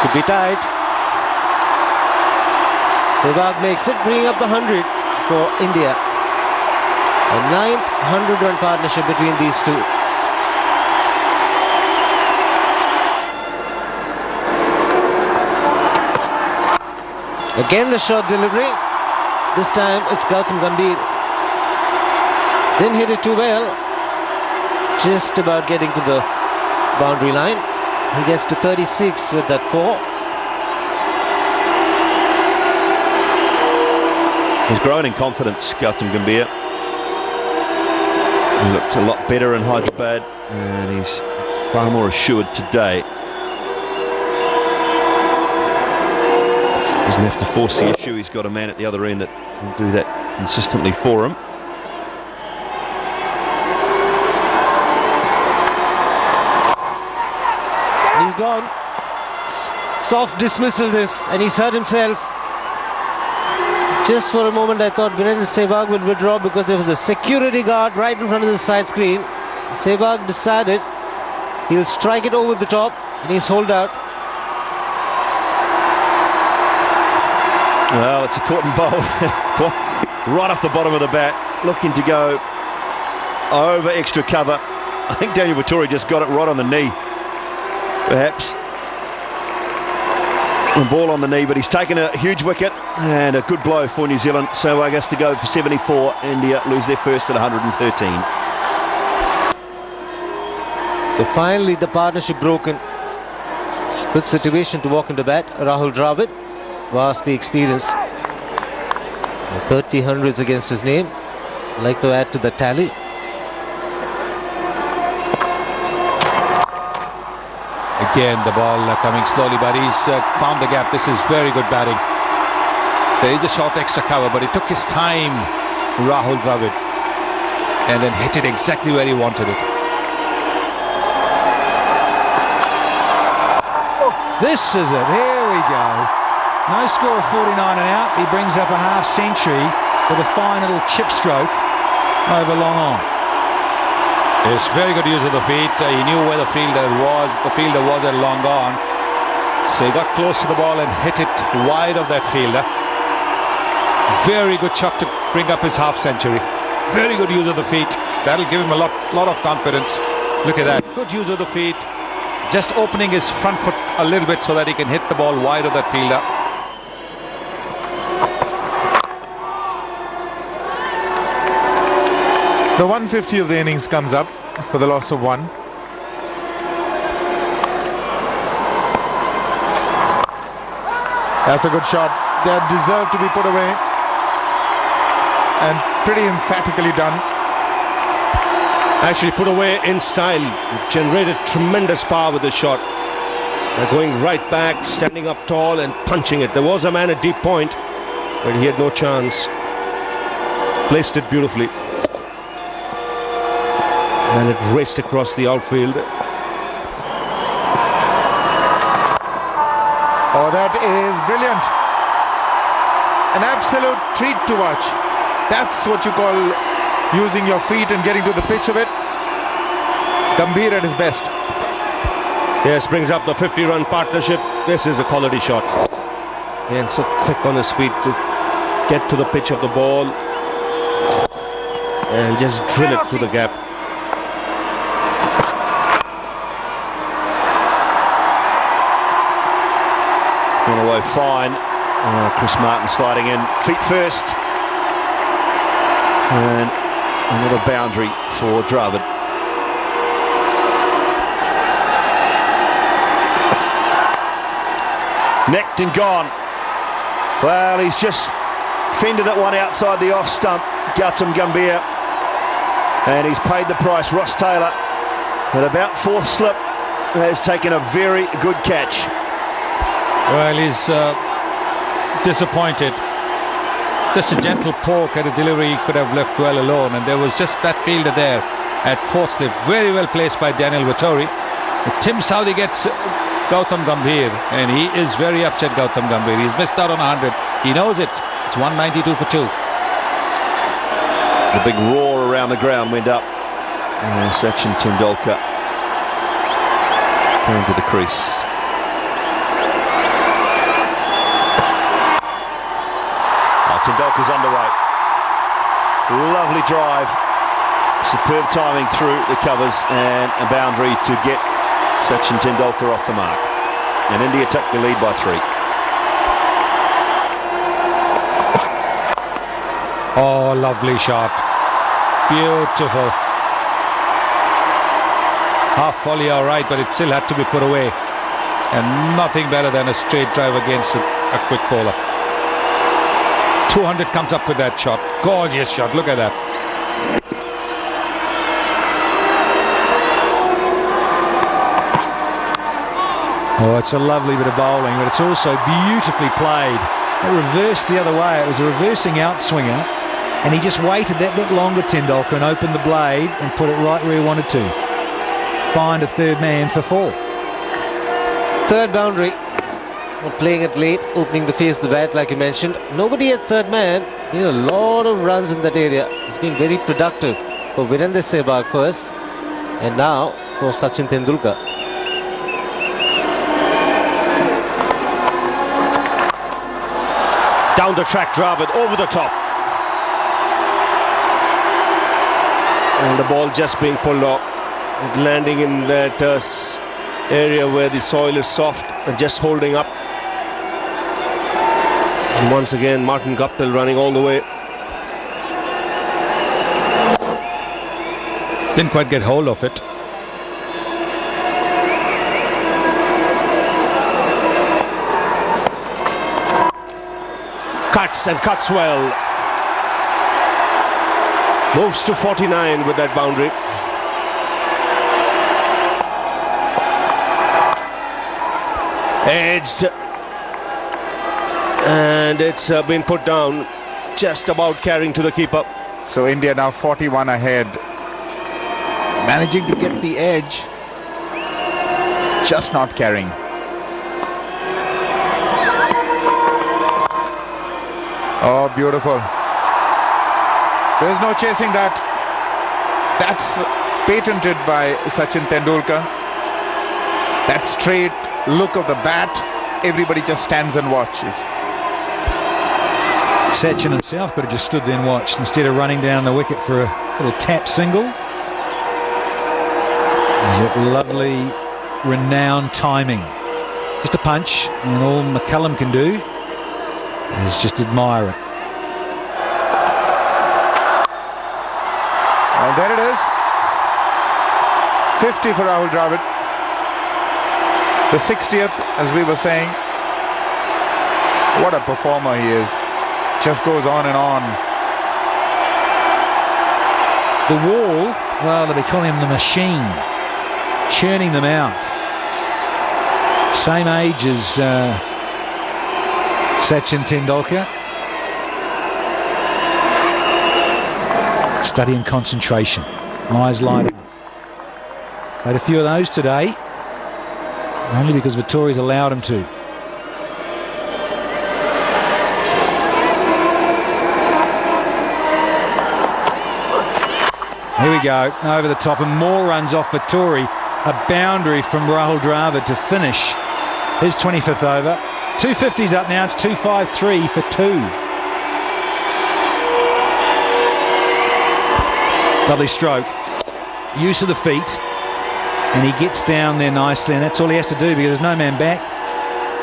Could be tight. Sehwag makes it, bringing up the 100 for India. A 9th 100-run partnership between these two. Again the short delivery. This time it's Gautam Gambhir. Didn't hit it too well. Just about getting to the boundary line. He gets to 36 with that 4. He's grown in confidence, Gautam Gambhir. He looked a lot better in Hyderabad, and he's far more assured today. Doesn't have to force the issue. He's got a man at the other end that will do that consistently for him. He's gone. Soft dismissal this, and he's hurt himself. Just for a moment I thought Virendra Sehwag would withdraw because there was a security guard right in front of the side screen. Sehwag decided he'll strike it over the top, and he's holed out. Well, it's a caught and bowled right off the bottom of the bat, looking to go over extra cover. I think Daniel Vettori just got it right on the knee, perhaps. The ball on the knee, but he's taken a huge wicket and a good blow for New Zealand. So I guess to go for 74, India lose their first at 113. So finally the partnership broken. Good situation to walk into bat. Rahul Dravid, vastly experienced. 30 hundreds against his name. Like to add to the tally. Again, the ball coming slowly, but he's found the gap. This is very good batting. There is a short extra cover, but it took his time, Rahul Dravid, and then hit it exactly where he wanted it. This is it. Here we go. No score of 49 and out. He brings up a half century with a fine little chip stroke over long on. It's very good use of the feet. He knew where the fielder was. The fielder was at long on. So he got close to the ball and hit it wide of that fielder. Very good shot to bring up his half century. Very good use of the feet. That'll give him a lot of confidence. Look at that. Good use of the feet. Just opening his front foot a little bit so that he can hit the ball wide of that fielder. The 150 of the innings comes up for the loss of 1. That's a good shot. That deserved to be put away. And pretty emphatically done. Actually put away in style. Generated tremendous power with the shot. They're going right back, standing up tall and punching it. There was a man at deep point, but he had no chance. Placed it beautifully. And it raced across the outfield. Oh, that is brilliant. An absolute treat to watch. That's what you call using your feet and getting to the pitch of it. Gambhir at his best. Yes, brings up the 50-run partnership. This is a quality shot. And so quick on his feet to get to the pitch of the ball. And just drill it through the gap. Gone away fine. Chris Martin sliding in, feet first. And another boundary for Dravid. Necked and gone. Well, he's just fended at one outside the off stump, Gautam Gambhir. And he's paid the price. Ross Taylor, at about fourth slip, has taken a very good catch. Well, he's disappointed. Just a gentle poke at a delivery he could have left well alone, and there was just that fielder there at fourth slip. Very well placed by Daniel Vettori. Tim Southey gets Gautam Gambhir, and he is very upset, Gautam Gambhir. He's missed out on 100. He knows it. It's 192 for 2. The big roar around the ground went up. And Sachin Tendulkar came to the crease. Tendulkar's underway. Lovely drive. Superb timing through the covers and a boundary to get Sachin Tendulkar off the mark. And India take the lead by 3. Oh, lovely shot. Beautiful. Half volley, all right, but it still had to be put away. And nothing better than a straight drive against a quick bowler. 200 comes up with that shot. Gorgeous shot. Look at that. Oh, it's a lovely bit of bowling, but it's also beautifully played. It reversed the other way. It was a reversing outswinger, and he just waited that bit longer, Tendulkar, and opened the blade and put it right where he wanted to. Find a third man for 4. Third boundary. Playing it late, opening the face of the bat, like you mentioned. Nobody at third man. A lot of runs in that area. It's been very productive for Virender Sehwag first, and now for Sachin Tendulkar. Down the track, Dravid, over the top. And the ball just being pulled off. It landing in that area where the soil is soft and just holding up. And once again, Martin Guptill running all the way. Didn't quite get hold of it. Cuts and cuts well. Moves to 49 with that boundary. Edged. And it's been put down, just about carrying to the keeper. So India now 41 ahead. Managing to get the edge. Just not carrying. Oh, beautiful. There's no chasing that. That's patented by Sachin Tendulkar. That straight look of the bat, everybody just stands and watches. Sachin himself could have just stood there and watched instead of running down the wicket for a little tap single. There's that lovely, renowned timing. Just a punch, and all McCullum can do is just admire it. Well, there it is. 50 for Rahul Dravid. The 60th, as we were saying. What a performer he is. Just goes on and on. The wall, well, they'll be calling him the machine, churning them out. Same age as Sachin Tendulkar. Study and concentration. Eyes light up. Had a few of those today, only because Vittori's allowed him to. Here we go, over the top, and more runs off Vittori. A boundary from Rahul Dravid to finish his 25th over. 250's up now, it's 253 for 2. Lovely stroke. Use of the feet. And he gets down there nicely, and that's all he has to do because there's no man back.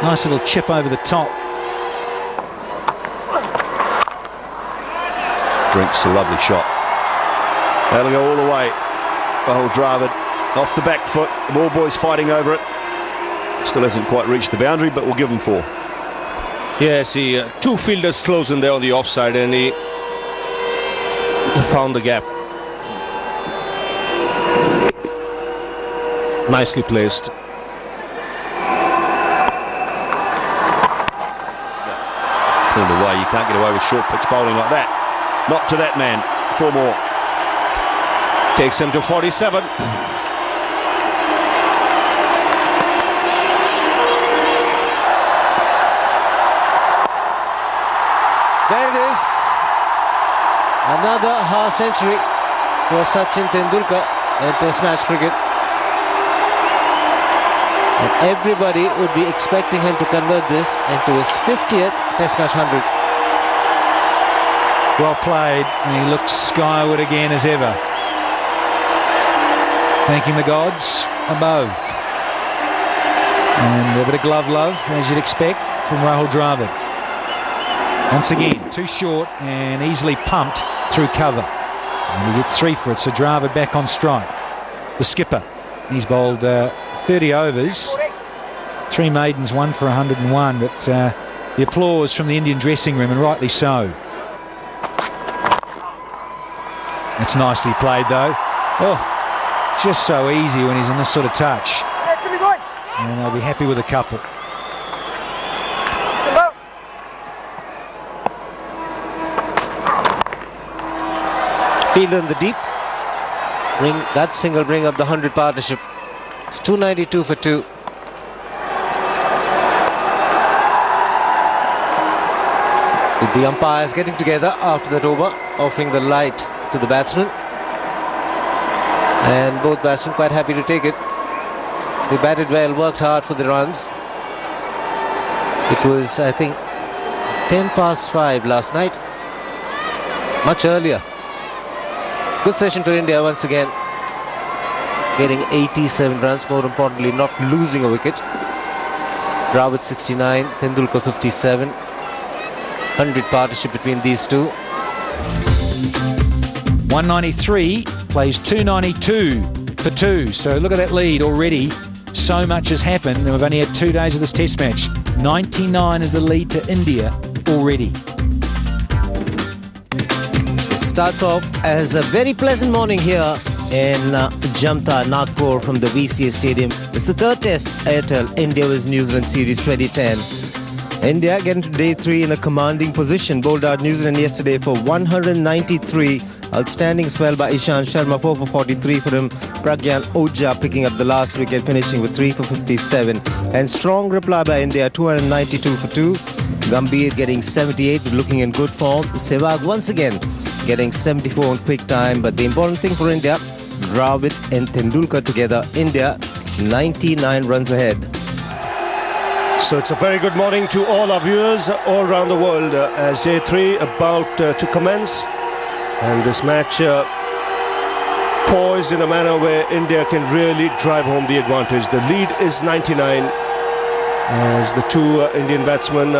Nice little chip over the top. Drinks a lovely shot. That'll go all the way. Rahul Dravid off the back foot. The ball boys fighting over it. Still hasn't quite reached the boundary, but we'll give him 4. Yes, he two fielders close in there on the offside, and he found the gap. Nicely placed. Pulled away. You can't get away with short pitch bowling like that. Not to that man. 4 more. Takes him to 47. There it is. Another half century for Sachin Tendulkar in Test match cricket. And everybody would be expecting him to convert this into his 50th Test match 100. Well played, and he looks skyward again as ever. Thanking the gods above. And a bit of glove love, as you'd expect, from Rahul Dravid. Once again, too short and easily pumped through cover. And he gets 3 for it, so Dravid back on strike. The skipper, he's bowled 30 overs, 3 maidens, 1 for 101, but the applause from the Indian dressing room, and rightly so. That's nicely played though. Oh, just so easy when he's in this sort of touch. And they'll be happy with a couple. Fielder in the deep. That single bring up the 100 partnership. It's 292 for 2. With the umpires getting together after that over, offering the light to the batsman. And both batsmen quite happy to take it. They batted well, worked hard for the runs. It was, I think, 10 past 5 last night. Much earlier. Good session for India once again. Getting 87 runs, more importantly, not losing a wicket. Dravid 69, Tendulkar 57. 100 partnership between these two. 193 plays 292 for 2. So look at that lead already. So much has happened, and we've only had 2 days of this test match. 99 is the lead to India already. It starts off as a very pleasant morning here in Jamta, Nagpur from the VCA Stadium. It's the 3rd test, Airtel India vs New Zealand Series 2010. India getting to day 3 in a commanding position. Bowled out New Zealand yesterday for 193. Outstanding spell by Ishant Sharma, 4 for 43 for him. Pragyan Ojha picking up the last wicket, finishing with 3 for 57. And strong reply by India, 292 for 2. Gambhir getting 78, looking in good form. Sehwag once again getting 74 on quick time. But the important thing for India, Dravid and Tendulkar together, India 99 runs ahead. So it's a very good morning to all our viewers all around the world as day 3 about to commence, and this match poised in a manner where India can really drive home the advantage. The lead is 99 as the 2 Indian batsmen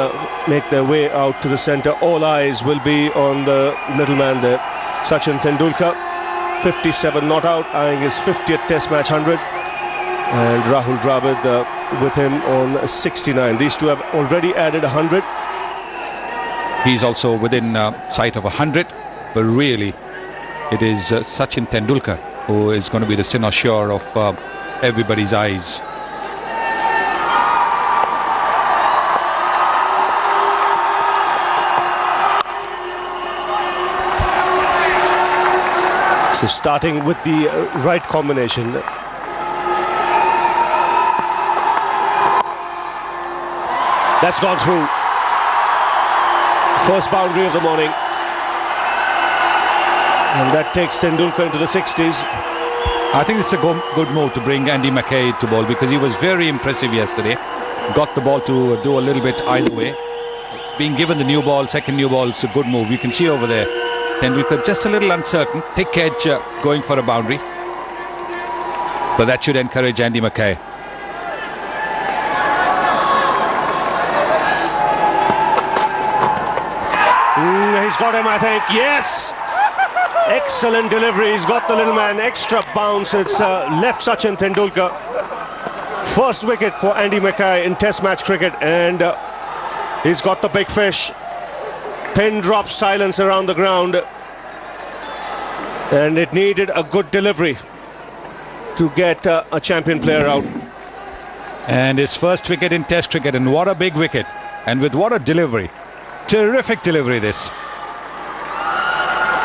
make their way out to the centre. All eyes will be on the little man there, Sachin Tendulkar, 57 not out, eyeing his 50th test match 100, and Rahul Dravid with him on 69. These two have already added 100. He's also within sight of 100, but really it is Sachin Tendulkar who is going to be the cynosure of everybody's eyes. So starting with the right combination. That's gone through. First boundary of the morning. And that takes Tendulkar into the 60s. I think it's a good move to bring Andy McKay to bowl, because he was very impressive yesterday. Got the ball to do a little bit either way. Being given the new ball, second new ball, it's a good move. You can see over there, Tendulkar just a little uncertain. Thick edge going for a boundary. But that should encourage Andy McKay. He's got him, I think. Yes! Excellent delivery. He's got the little man. Extra bounce. It's left Sachin Tendulkar. First wicket for Andy McKay in Test match cricket. And he's got the big fish. Pin drop silence around the ground. And it needed a good delivery to get a champion player out. And his first wicket in Test cricket. And what a big wicket. And with what a delivery. Terrific delivery this.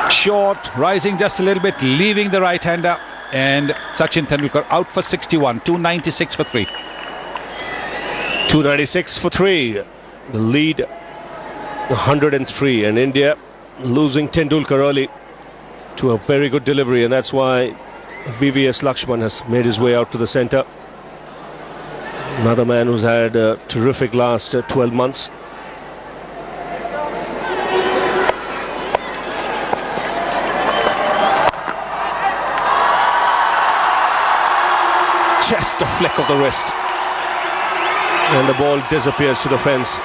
Short, rising just a little bit, leaving the right-hander, and Sachin Tendulkar out for 61, 296 for 3. 296 for 3. The lead 103, and India losing Tendulkar early to a very good delivery, and that's why VVS Lakshman has made his way out to the centre. Another man who's had a terrific last 12 months. Just a flick of the wrist, and the ball disappears to the fence.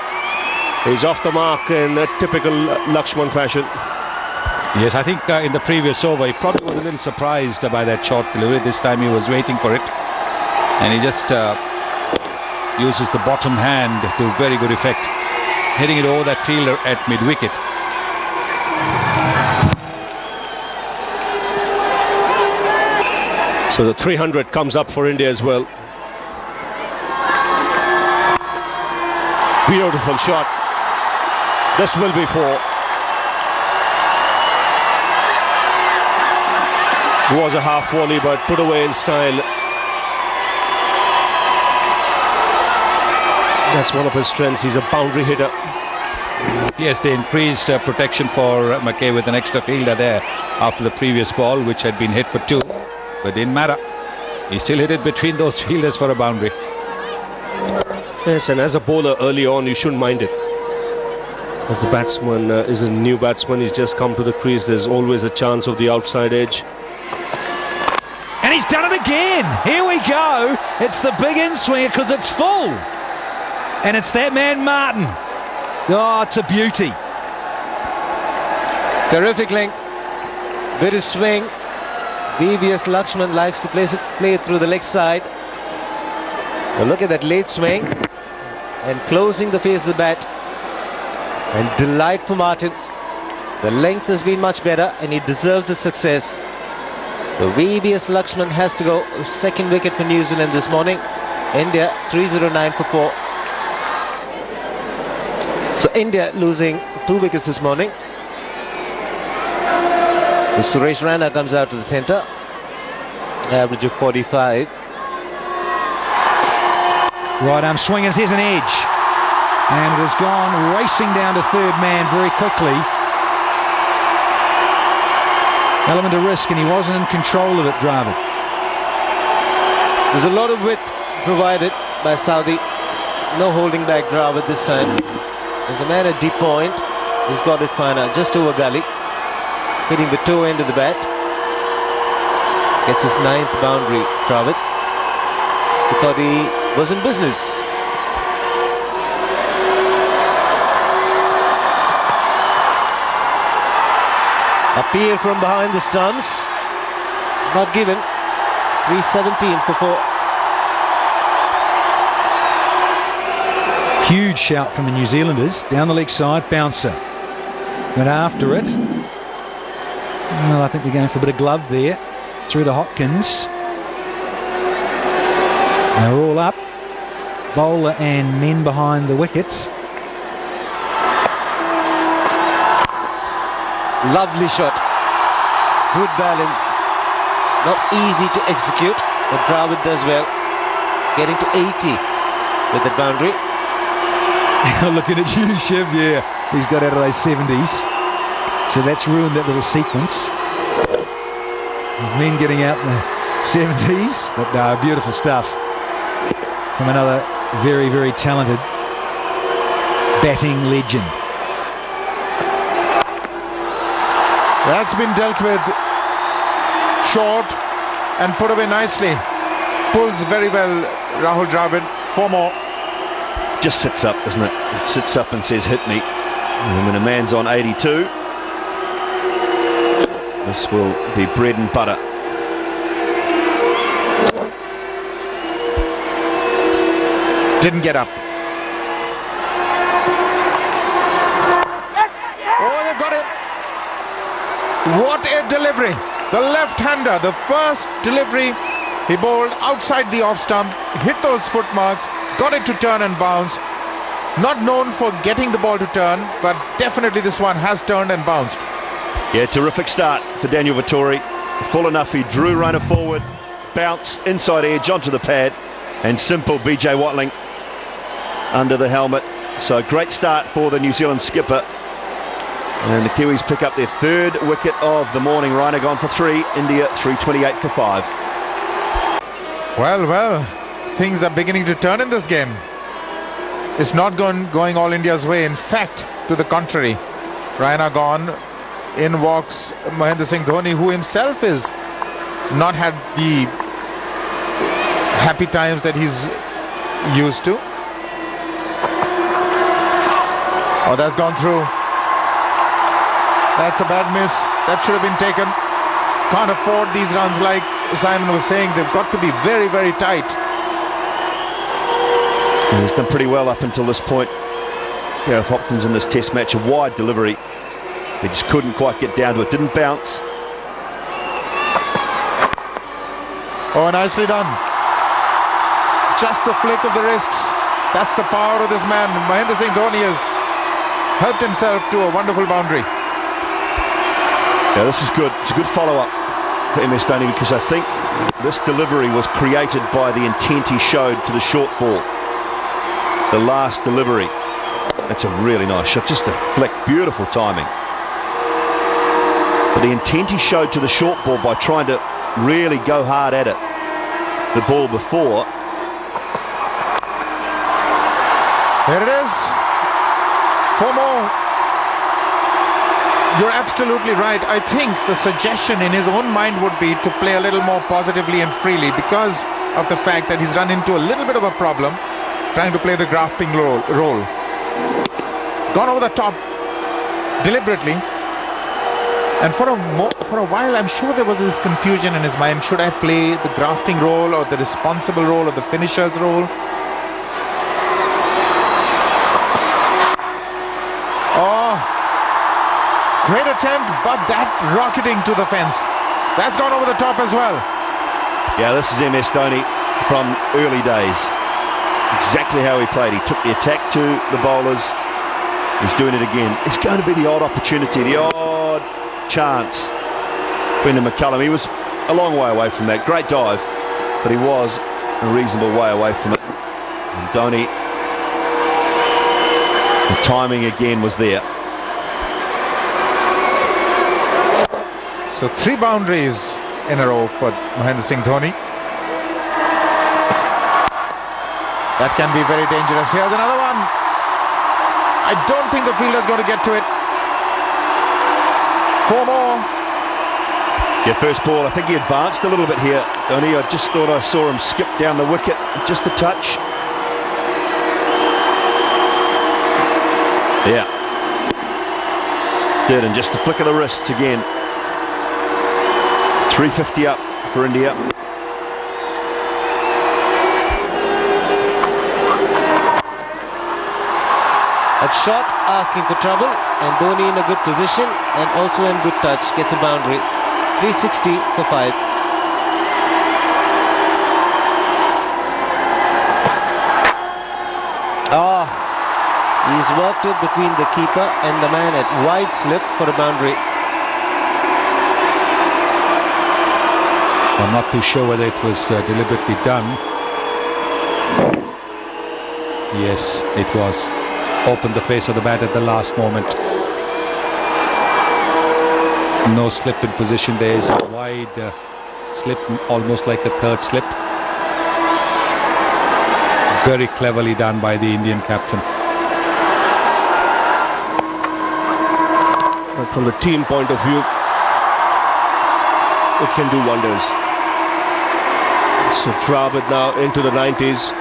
He's off the mark in a typical Lakshman fashion. Yes, I think in the previous over he probably was a little surprised by that short delivery. This time he was waiting for it, and he just uses the bottom hand to very good effect, hitting it over that fielder at mid-wicket. So the 300 comes up for India as well. Beautiful shot. This will be 4. It was a half volley but put away in style. That's one of his strengths. He's a boundary hitter. Yes, they increased protection for McKay with an extra fielder there after the previous ball, which had been hit for 2, but didn't matter. He still hit it between those fielders for a boundary. Yes, and as a bowler early on, you shouldn't mind it. As the batsman is a new batsman, he's just come to the crease. There's always a chance of the outside edge. And he's done it again. Here we go. It's the big in-swinger because it's full. And it's that man Martin. Oh, it's a beauty. Terrific length. Bit of swing. VVS Lakshman likes to play it through the leg side. Well, look at that late swing. And closing the face of the bat. And delight for Martin. The length has been much better and he deserves the success. So VVS Lakshman has to go. Second wicket for New Zealand this morning. India 309 for 4. So India losing 2 wickets this morning. So Suresh Raina comes out to the centre. Average of 45. Right arm swingers, here's an edge. And it has gone racing down to third man very quickly. Element of risk, and he wasn't in control of it, Dravid. There's a lot of width provided by Saudi. No holding back Dravid this time. There's a man at deep point. He's got it final, just over gully. Hitting the toe end of the bat. Gets his 9th boundary, Dravid. He thought he was in business. Appeal from behind the stumps. Not given. 317 for 4. Huge shout from the New Zealanders. Down the leg side, bouncer. Went after it. Well, I think they're going for a bit of glove there. Through to Hopkins. They're all up. Bowler and men behind the wicket. Lovely shot. Good balance. Not easy to execute, but Dravid does well. Getting to 80 with the boundary. Looking at you, Shiv, yeah. He's got out of those 70s. So that's ruined that little sequence. Men getting out in the 70s. But no, beautiful stuff. From another very, very talented batting legend. That's been dealt with short and put away nicely. Pulls very well, Rahul Dravid. 4 more. Just sits up, doesn't it? It sits up and says, hit me. And then when a man's on 82, this will be bread and butter. Didn't get up. Oh, they've got it. What a delivery. The left-hander, the first delivery, he bowled outside the off stump, hit those foot marks, got it to turn and bounce. Not known for getting the ball to turn, but definitely this one has turned and bounced. Yeah, terrific start for Daniel Vettori. Full enough, he drew runner forward, bounced inside edge onto the pad, and simple BJ Watling under the helmet. So a great start for the New Zealand skipper. And the Kiwis pick up their 3rd wicket of the morning. Raina gone for 3, India 328 for 5. Well, things are beginning to turn in this game. It's not going all India's way. In fact, to the contrary, Raina gone. In walks Mahendra Singh Dhoni, who himself has not had the happy times that he's used to. Oh, that's gone through. That's a bad miss. That should have been taken. Can't afford these runs, like Simon was saying. They've got to be very, very tight. He's done pretty well up until this point. Gareth Hopkins in this test match, a wide delivery. He just couldn't quite get down to it. Didn't bounce. Oh, nicely done. Just the flick of the wrists. That's the power of this man. Mahendra Singh Dhoni has helped himself to a wonderful boundary. Yeah, this is good. It's a good follow-up for MS Dhoni, because I think this delivery was created by the intent he showed to the short ball. The last delivery. That's a really nice shot. Just a flick. Beautiful timing. But the intent he showed to the short ball by trying to really go hard at it, the ball before. There it is. 4 more. You're absolutely right. I think the suggestion in his own mind would be to play a little more positively and freely, because of the fact that he's run into a little bit of a problem trying to play the grafting role. Gone over the top deliberately. And for a while, I'm sure there was this confusion in his mind. Should I play the grafting role or the responsible role or the finisher's role? Oh, great attempt, but that rocketing to the fence. That's gone over the top as well. Yeah, this is MS Dhoni from early days. Exactly how he played. He took the attack to the bowlers. He's doing it again. It's going to be the odd opportunity, the odd chance. Brendan McCullum, he was a long way away from that. Great dive, but he was a reasonable way away from it. And Dhoni, the timing again was there. So 3 boundaries in a row for Mahendra Singh Dhoni. That can be very dangerous. Here's another one. I don't think the fielder's going to get to it. 4 more. Yeah, first ball, I think he advanced a little bit here, Dhoni. I just thought I saw him skip down the wicket just a touch. Yeah. Did, and just the flick of the wrists again. 350 up for India. A shot asking for trouble, and Dhoni in a good position and also in good touch, gets a boundary. 360 for 5. He's worked it between the keeper and the man at wide slip for a boundary. I'm not too sure whether it was deliberately done. Yes, it was. Opened the face of the bat at the last moment. No slip in position. There is a wide slip, almost like a third slip. Very cleverly done by the Indian captain. And from the team point of view, it can do wonders. So Dravid now into the 90s.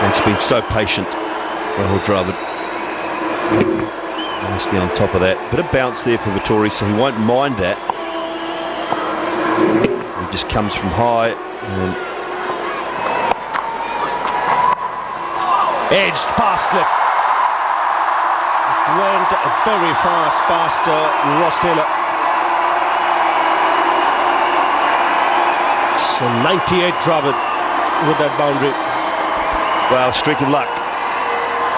He's been so patient, Rahul Dravid. Nicely on top of that. Bit of bounce there for Vettori, so he won't mind that. He just comes from high. And Edged past slip. Went very fast past Ross Taylor. So 98 Dravid with that boundary. well, streak of luck.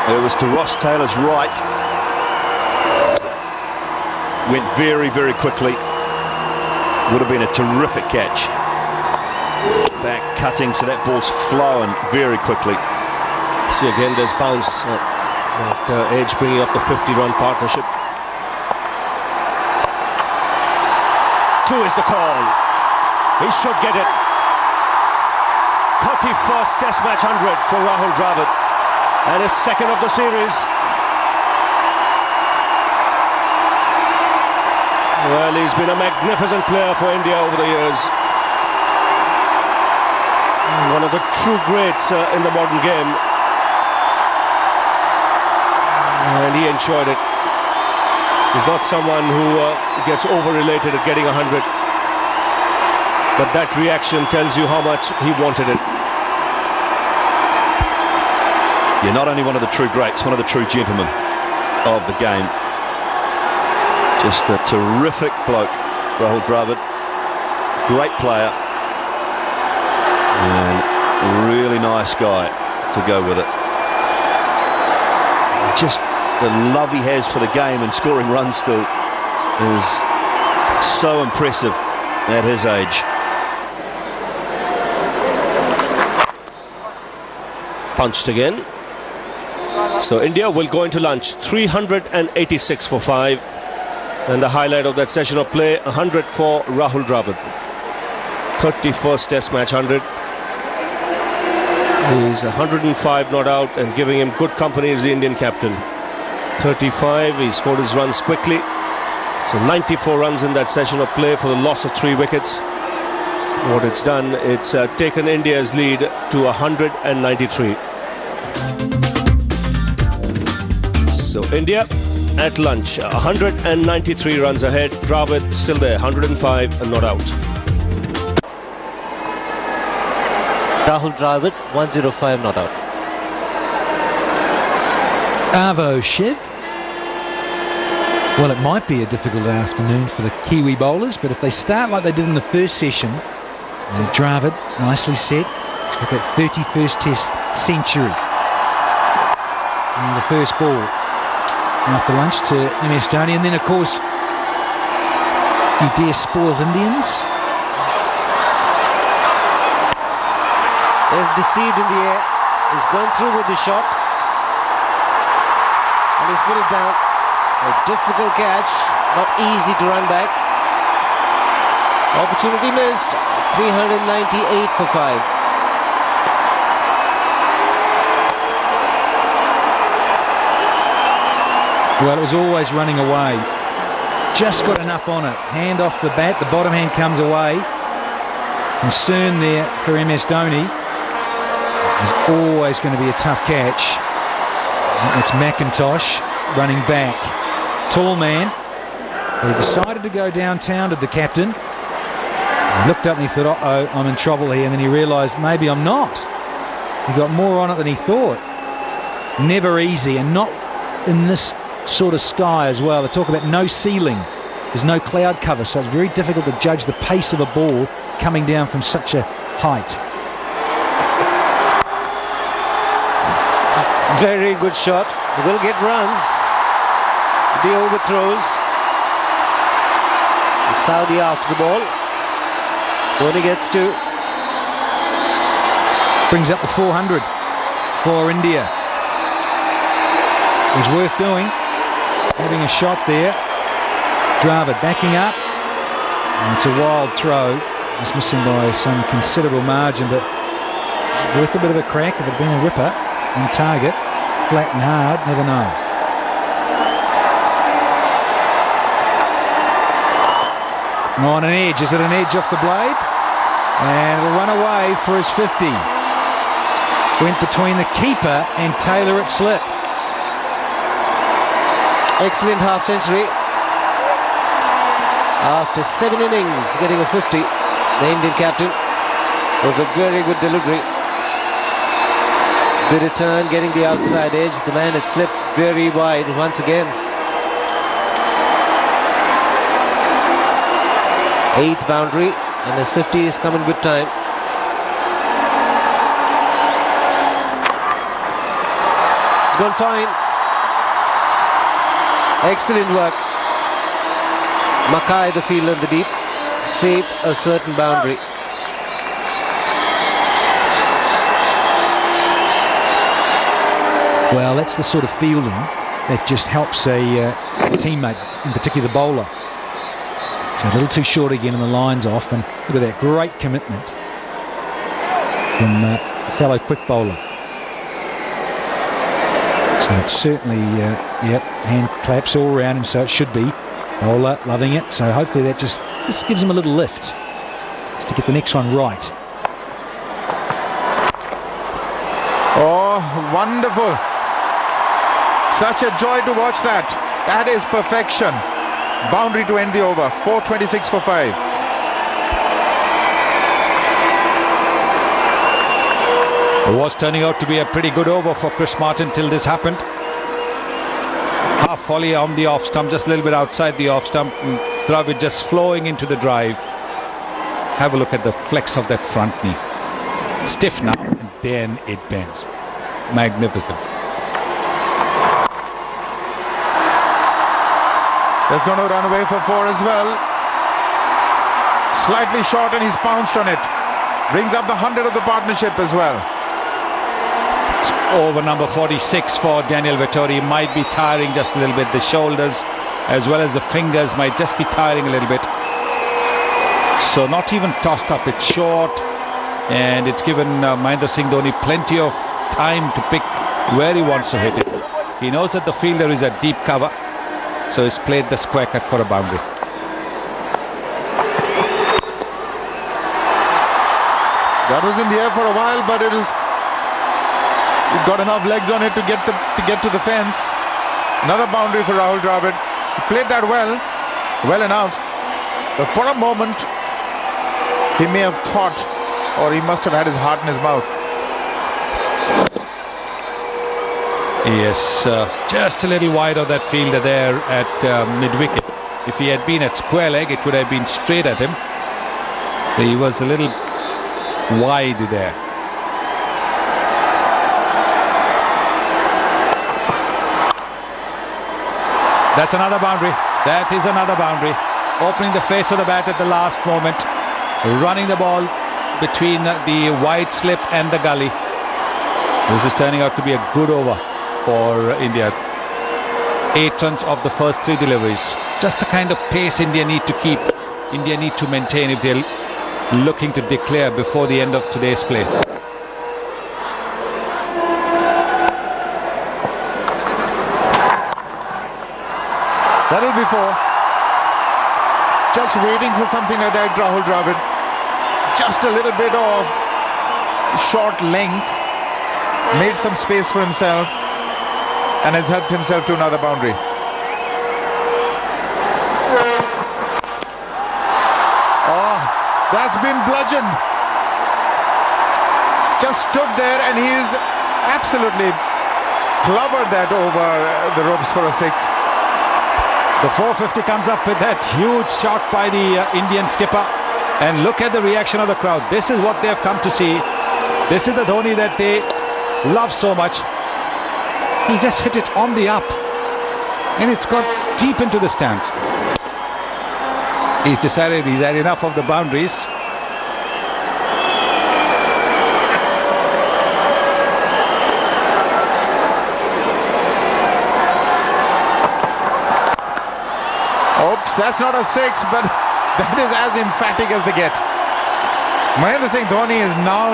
It was to Ross Taylor's right. Went very, very quickly. Would have been a terrific catch. Back cutting, so that ball's flowing very quickly. See again, there's bounce. That edge bringing up the 50-run partnership. 2 is the call. He should get it. 31st Test match 100 for Rahul Dravid, and his second of the series. Well, he's been a magnificent player for India over the years. One of the true greats in the modern game. And he enjoyed it. He's not someone who gets over-related at getting 100. But that reaction tells you how much he wanted it. You're not only one of the true greats, one of the true gentlemen of the game. Just a terrific bloke, Rahul Dravid. Great player. And really nice guy to go with it. Just the love he has for the game and scoring runs still is so impressive at his age. Punched again. So India will go into lunch 386 for 5, and the highlight of that session of play, 100 for Rahul Dravid. 31st Test match 100. He's 105 not out, and giving him good company is the Indian captain. 35, he scored his runs quickly. So 94 runs in that session of play for the loss of 3 wickets. What it's done, it's taken India's lead to 193. So India at lunch, 193 runs ahead. Dravid still there, 105 and not out. Rahul Dravid, 105 not out. Arvo Shiv. Well, it might be a difficult afternoon for the Kiwi bowlers, but if they start like they did in the first session, Dravid, nicely set. He's got that 31st Test century. And the first ball after lunch to MS Dhoni, and then of course you dare spoiled Indians. He's deceived in the air. He's gone through with the shot, and he's put it down. A difficult catch, not easy to run back. Opportunity missed. 398 for 5. Well, it was always running away. Just got enough on it. Hand off the bat, the bottom hand comes away. Concern there for MS Dhoni. It's always going to be a tough catch. It's McIntosh running back. Tall man. But he decided to go downtown, did the captain. He looked up and he thought, uh-oh, I'm in trouble here. And then he realised, maybe I'm not. He got more on it than he thought. Never easy, and not in this sort of sky as well. They talk about no ceiling. There's no cloud cover, so it's very difficult to judge the pace of a ball coming down from such a height. Very good shot. He will get runs. The overthrows. Saudi after the ball. Dhoni gets 2. Brings up the 400 for India. It was worth doing. Having a shot there. Dravid backing up. And it's a wild throw. It's missing by some considerable margin, but worth a bit of a crack. If it had been a ripper on target, flat and hard, never know. On an edge. Is it an edge off the blade? And it'll run away for his 50. Went between the keeper and Taylor at slip. Excellent half century. After 7 innings, getting a 50. The Indian captain was a very good delivery. The return, getting the outside edge. The man had slipped very wide once again. 8th boundary, and his 50 is coming good time. It's gone fine. Excellent work. Mackay, the fielder in the deep, saved a certain boundary. Well, that's the sort of fielding that just helps a teammate, in particular the bowler. It's a little too short again and the line's off, and look at that great commitment from a fellow quick bowler. So it's certainly, hand claps all round, and so it should be. Bowler loving it, so hopefully that just gives him a little lift, just to get the next one right. wonderful. Such a joy to watch that. That is perfection. Boundary to end the over. 4:26 for 5. It was turning out to be a pretty good over for Chris Martin till this happened. Half volley on the off stump, just a little bit outside the off stump. Dravid just flowing into the drive. Have a look at the flex of that front knee. Stiff now, and then it bends. Magnificent. That's going to run away for 4 as well. Slightly short and he's pounced on it. Brings up the 100 of the partnership as well. It's over number 46 for Daniel Vettori. Might be tiring just a little bit. The shoulders as well as the fingers might just be tiring a little bit. So not even tossed up. It's short and it's given Mahendra Singh Dhoni plenty of time to pick where he wants to hit it. He knows that the fielder is at deep cover. So he's played the square cut for a boundary. That was in the air for a while, but it got enough legs on it to get to the fence. Another boundary for Rahul Dravid. He played that well enough. But for a moment, he may have thought, or he must have had his heart in his mouth. Yes, just a little wide of that fielder there at mid-wicket. If he had been at square leg, it would have been straight at him. He was a little wide there. That's another boundary. That is another boundary. Opening the face of the bat at the last moment. Running the ball between the wide slip and the gully. This is turning out to be a good over for India. 8 runs of the first 3 deliveries. Just the kind of pace India need to keep. India need to maintain if they're looking to declare before the end of today's play. That'll be 4. Just waiting for something like that, Rahul Dravid. Just a little bit of short length. Made some space for himself and has helped himself to another boundary. Oh, that's been bludgeoned. Just stood there and he's absolutely clobbered that over the ropes for a 6. The 450 comes up with that huge shot by the Indian skipper. And look at the reaction of the crowd. This is what they've come to see. This is the Dhoni that they love so much. He just hit it on the up. And it's got deep into the stands. He's decided he's had enough of the boundaries. Oops, that's not a 6, but that is as emphatic as they get. Mahendra Singh Dhoni is now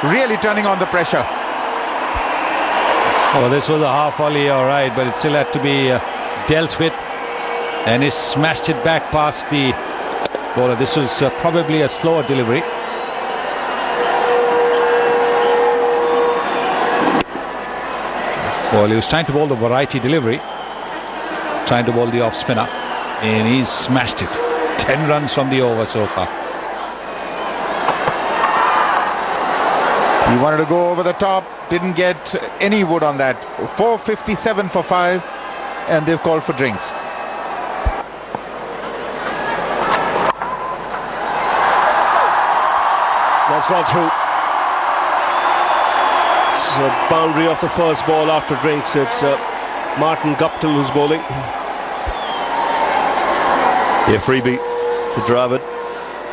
really turning on the pressure. Oh, this was a half volley, all right, but it still had to be dealt with. And he smashed it back past the bowler. This was probably a slower delivery. Well, he was trying to bowl the variety delivery, trying to bowl the off spinner, and he smashed it. 10 runs from the over so far. He wanted to go over the top, didn't get any wood on that. 4:57 for 5, and they've called for drinks. That's gone through. It's a boundary of the first ball after drinks. It's Martin Guptill who's bowling. Yeah, freebie for Dravid.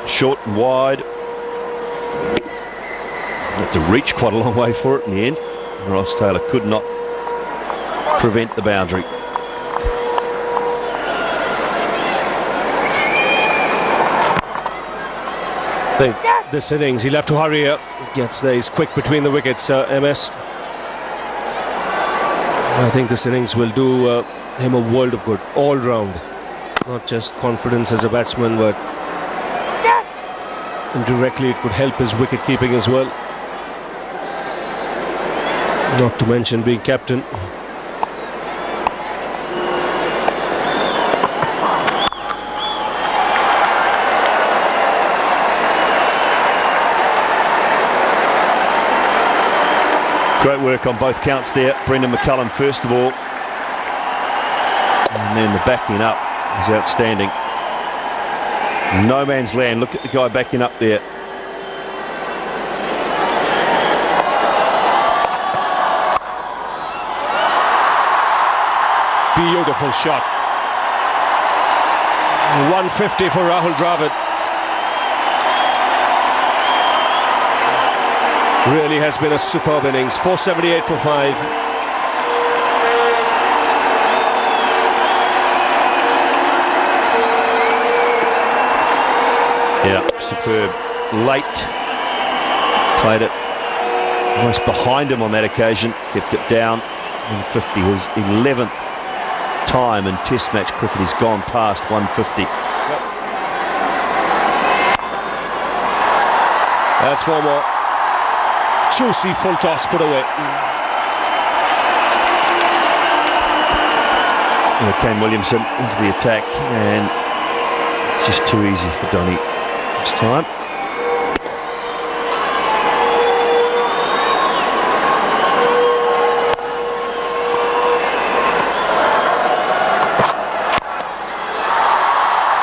Short and wide. Had to reach quite a long way for it in the end. Ross Taylor could not prevent the boundary. I think this innings, he'll have to hurry here. Gets there, he's quick between the wickets, MS. I think this innings will do him a world of good, all round. Not just confidence as a batsman, but indirectly it could help his wicket keeping as well. Not to mention being captain. Great work on both counts there. Brendan McCullum first of all. And then the backing up is outstanding. No man's land. Look at the guy backing up there. Beautiful shot. 150 for Rahul Dravid. Really has been a superb innings. 478 for 5. Yeah, superb. Late. Played it almost behind him on that occasion. Kept it down. 150, his 11th time in Test match cricket. He's gone past 150. That's 4 more. Juicy full toss put away. Yeah, Kane Williamson into the attack, and it's just too easy for Donny this time.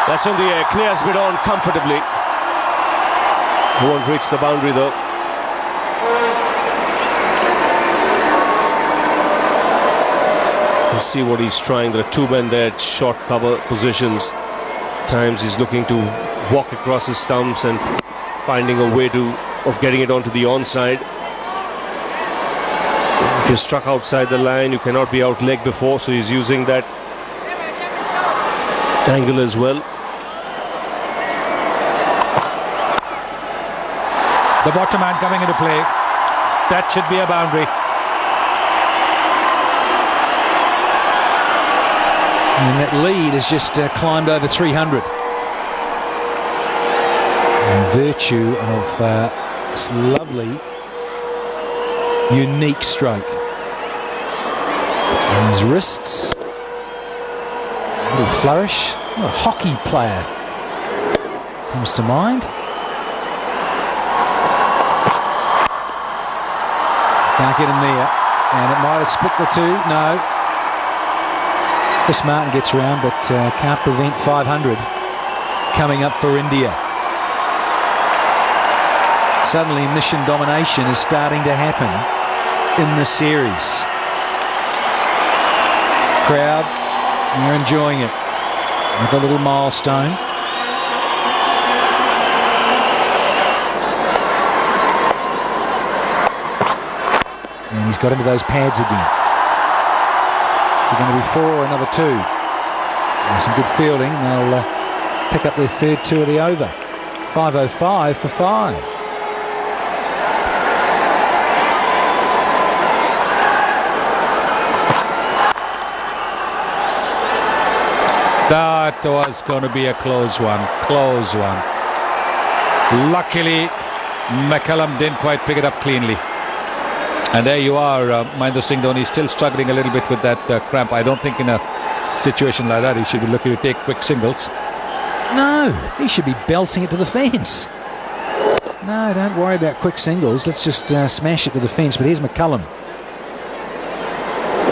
That's in the air, clears mid on comfortably. He won't reach the boundary though. Let's see what he's trying. There are 2 men there at short cover positions. Times he's looking to walk across his stumps and finding a way of getting it onto the onside. If you're struck outside the line, you cannot be out leg before, so he's using that angle as well. The bottom man coming into play. That should be a boundary. And that lead has just climbed over 300. In virtue of this lovely, unique stroke. And his wrists. A little flourish. What a hockey player comes to mind. Can't get him there. And it might have split the 2. No. Chris Martin gets round, but can't prevent 500 coming up for India. Suddenly mission domination is starting to happen in the series. Crowd, they're enjoying it. With a little milestone. And he's got into those pads again. Is it going to be 4 or another 2? Some good fielding, and they'll pick up their third 2 of the over. 5:05 for 5. That was going to be a close one. Close one. Luckily, McCullum didn't quite pick it up cleanly. And there you are, Mahendra Singh Dhoni still struggling a little bit with that cramp. I don't think in a situation like that he should be looking to take quick singles. No, he should be belting it to the fence. No, don't worry about quick singles. Let's just smash it to the fence. But here's McCullum.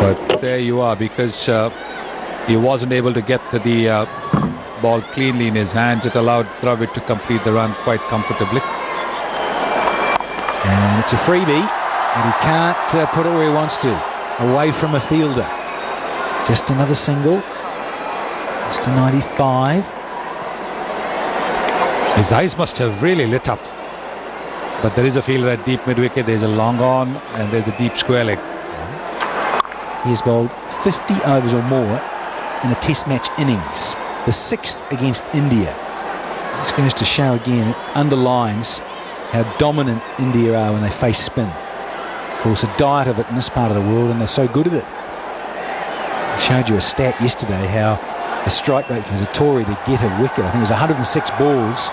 But there you are, because he wasn't able to get to the ball cleanly in his hands. It allowed Dravid to complete the run quite comfortably. And it's a freebie. And he can't put it where he wants to, away from a fielder. Just another single. Just a 95. His eyes must have really lit up. But there is a fielder at deep mid-wicket, there's a long on, and there's a deep square leg. He has bowled 50 overs or more in a Test match innings. The 6th against India. This goes to show again, it underlines how dominant India are when they face spin. Of course, a diet of it in this part of the world, and they're so good at it. I showed you a stat yesterday how the strike rate for Vittori to get a wicket, I think it was 106 balls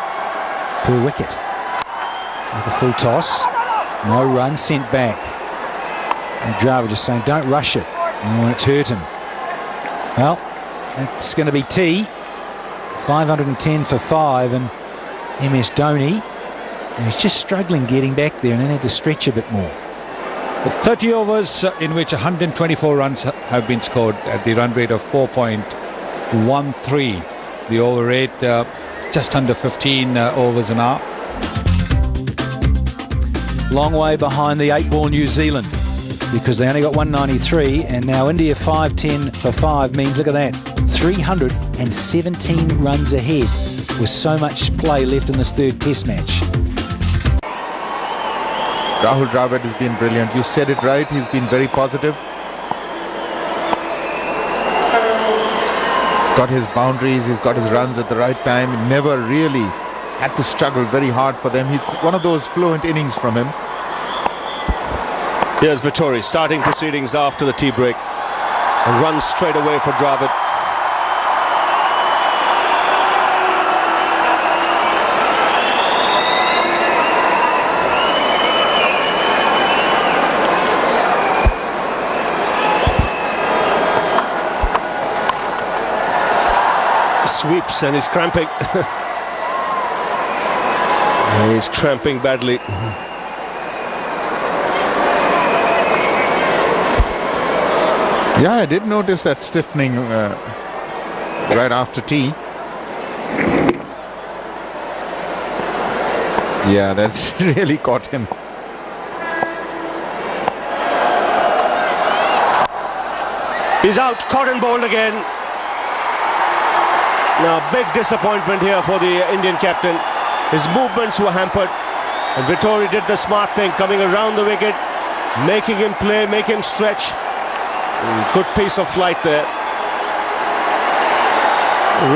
per wicket. So with the full toss, no run sent back. And Dravid just saying, don't rush it. Oh, it's hurting. Well, it's going to be T. 510 for 5, and MS Dhoni, he's just struggling getting back there and then had to stretch a bit more. 30 overs in which 124 runs have been scored at the run rate of 4.13. The over rate just under 15 overs an hour. Long way behind the 8-ball New Zealand, because they only got 193, and now India 510 for 5 means, look at that, 317 runs ahead with so much play left in this third test match. Rahul Dravid has been brilliant. You said it right. He's been very positive. He's got his boundaries. He's got his runs at the right time. Never really had to struggle very hard for them. It's one of those fluent innings from him. Here's Vettori starting proceedings after the tea break. And runs straight away for Dravid. Sweeps and he's cramping. He's cramping badly. Yeah, I did notice that stiffening right after tea. Yeah, that's really caught him. He's out, caught and bowled again. Now, big disappointment here for the Indian captain. His movements were hampered, and Vettori did the smart thing, coming around the wicket, making him play, make him stretch. Good piece of flight there.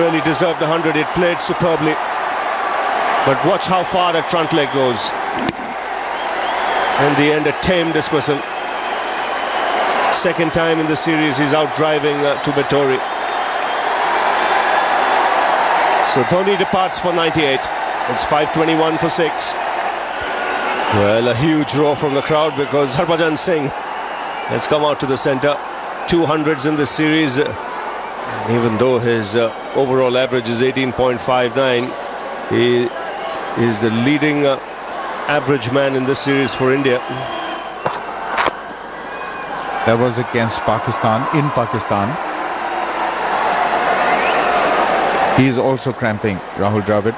Really deserved 100. It played superbly. But watch how far that front leg goes. In the end, a tame dismissal. Second time in the series he's out driving to Vettori. So Dhoni departs for 98. It's 5:21 for 6. Well, a huge roar from the crowd because Harbhajan Singh has come out to the centre. 200s in this series. And even though his overall average is 18.59, he is the leading average man in this series for India. That was against Pakistan, in Pakistan. He is also cramping, Rahul Dravid.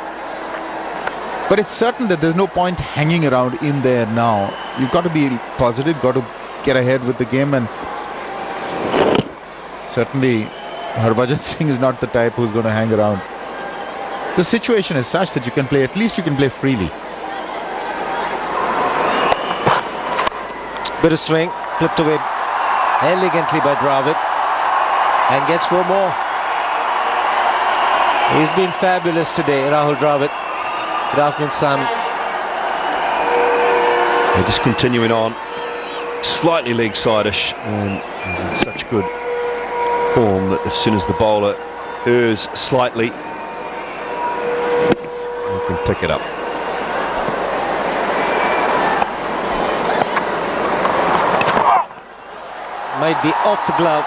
But it's certain that there's no point hanging around in there now. You've got to be positive, got to get ahead with the game, and certainly Harbhajan Singh is not the type who's going to hang around. The situation is such that you can play, at least you can play freely. Bit of swing, clipped away elegantly by Dravid, and gets 4 more. He's been fabulous today, Rahul Dravid. Good afternoon, Sam. They're just continuing on, slightly leg side-ish, and he's in such good form that as soon as the bowler errs slightly, he can pick it up. Might be off the glove.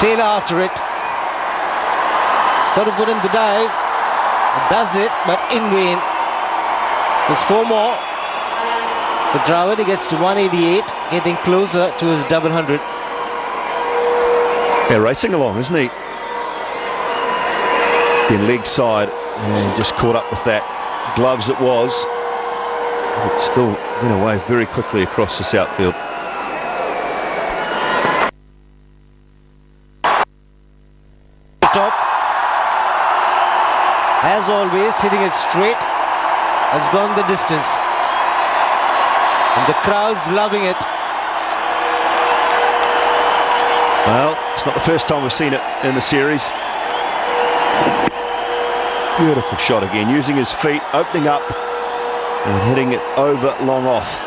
Taylor after it. He's got to put in the dive. It does it, but in vain. There's 4 more. For Dravid, he gets to 188, getting closer to his double 100. Yeah, racing along, isn't he? In leg side, and just caught up with that. Gloves it was. But still went away very quickly across this outfield. Top. As always, hitting it straight. It's gone the distance. And the crowd's loving it. Well, it's not the first time we've seen it in the series. Beautiful shot again, using his feet, opening up and hitting it over long off.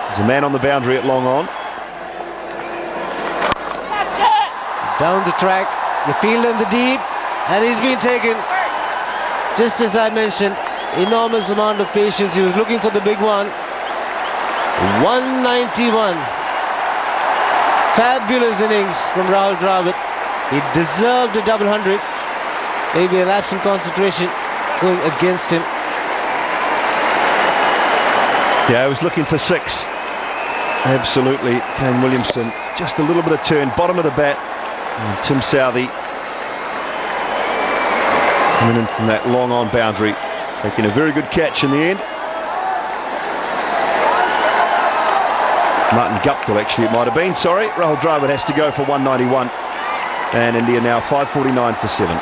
There's a man on the boundary at long on. Down the track, the field in the deep, and he's been taken. Just as I mentioned, enormous amount of patience. He was looking for the big one. 191. Fabulous innings from Rahul Dravid. He deserved a double 100. Maybe a lapse in concentration going against him. Yeah, I was looking for 6. Absolutely, Kane Williamson. Just a little bit of turn, bottom of the bat. And Tim Southey coming in from that long on boundary, making a very good catch in the end. Martin Guptill, actually, it might have been. Sorry, Rahul Dravid has to go for 191. And India now 549 for 7.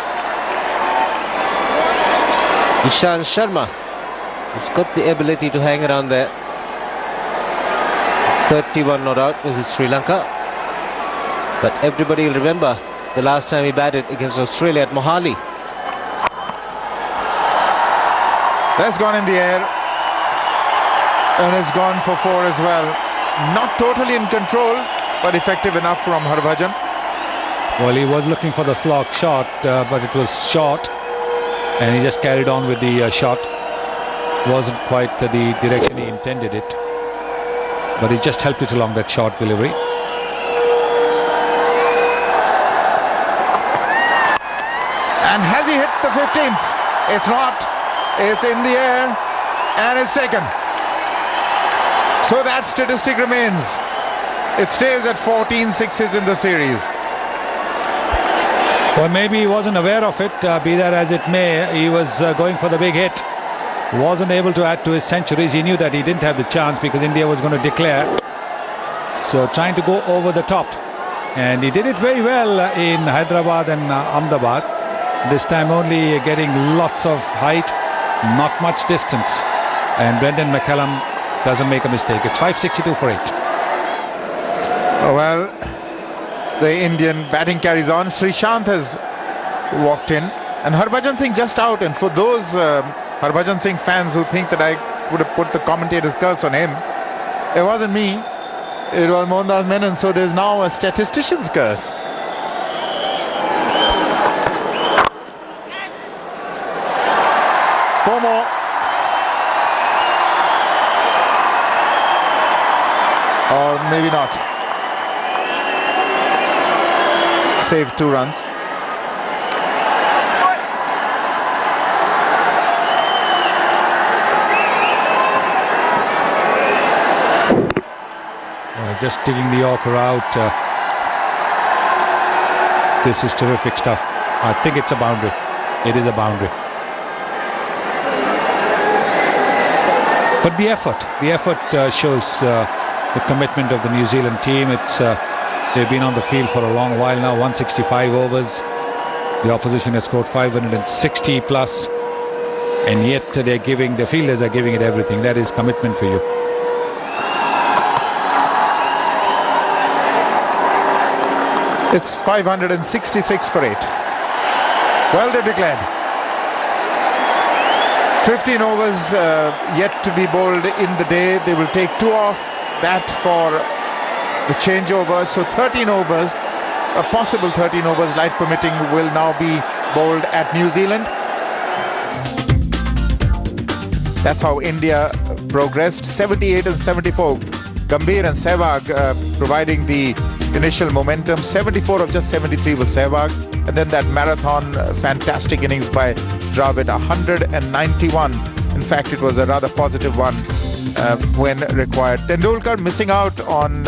Ishan Sharma has got the ability to hang around there. 31 not out versus Sri Lanka. But everybody will remember the last time he batted against Australia at Mohali. That's gone in the air. And it's gone for 4 as well. Not totally in control, but effective enough from Harbhajan. Well, he was looking for the slog shot, but it was short. And he just carried on with the shot. Wasn't quite the direction he intended it. But he just helped it along that short delivery. And has he hit the 15th? It's not. It's in the air and it's taken. So that statistic remains. It stays at 14 sixes in the series. Well, maybe he wasn't aware of it. Be that as it may, he was going for the big hit. Wasn't able to add to his centuries. He knew that he didn't have the chance because India was going to declare. So trying to go over the top. And he did it very well in Hyderabad and Ahmedabad. This time only getting lots of height, not much distance. And Brendan McCullum doesn't make a mistake. It's 562 for 8. Oh, well, the Indian batting carries on. Srishant has walked in. And Harbhajan Singh just out. And for those Harbhajan Singh fans who think that I would have put the commentator's curse on him, it wasn't me. It was Mohandas Menon. So there's now a statistician's curse. Four more. Or maybe not. Saved 2 runs. Just digging the Yorker out. This is terrific stuff. I think it's a boundary. It is a boundary. But the effort shows the commitment of the New Zealand team. They've been on the field for a long while now. 165 overs. The opposition has scored 560 plus, and yet the fielders are giving it everything. That is commitment for you. It's 566 for 8. Well, they've declared. 15 overs yet to be bowled in the day. They will take 2 off that for the changeover. So 13 overs, a possible 13 overs, light permitting, will now be bowled at New Zealand. That's how India progressed. 78 and 74. Gambhir and Sehwag providing the initial momentum. 74 of just 73 was Sehwag. And then that marathon fantastic innings by Dravid, 191. In fact, it was a rather positive one when required. Tendulkar missing out on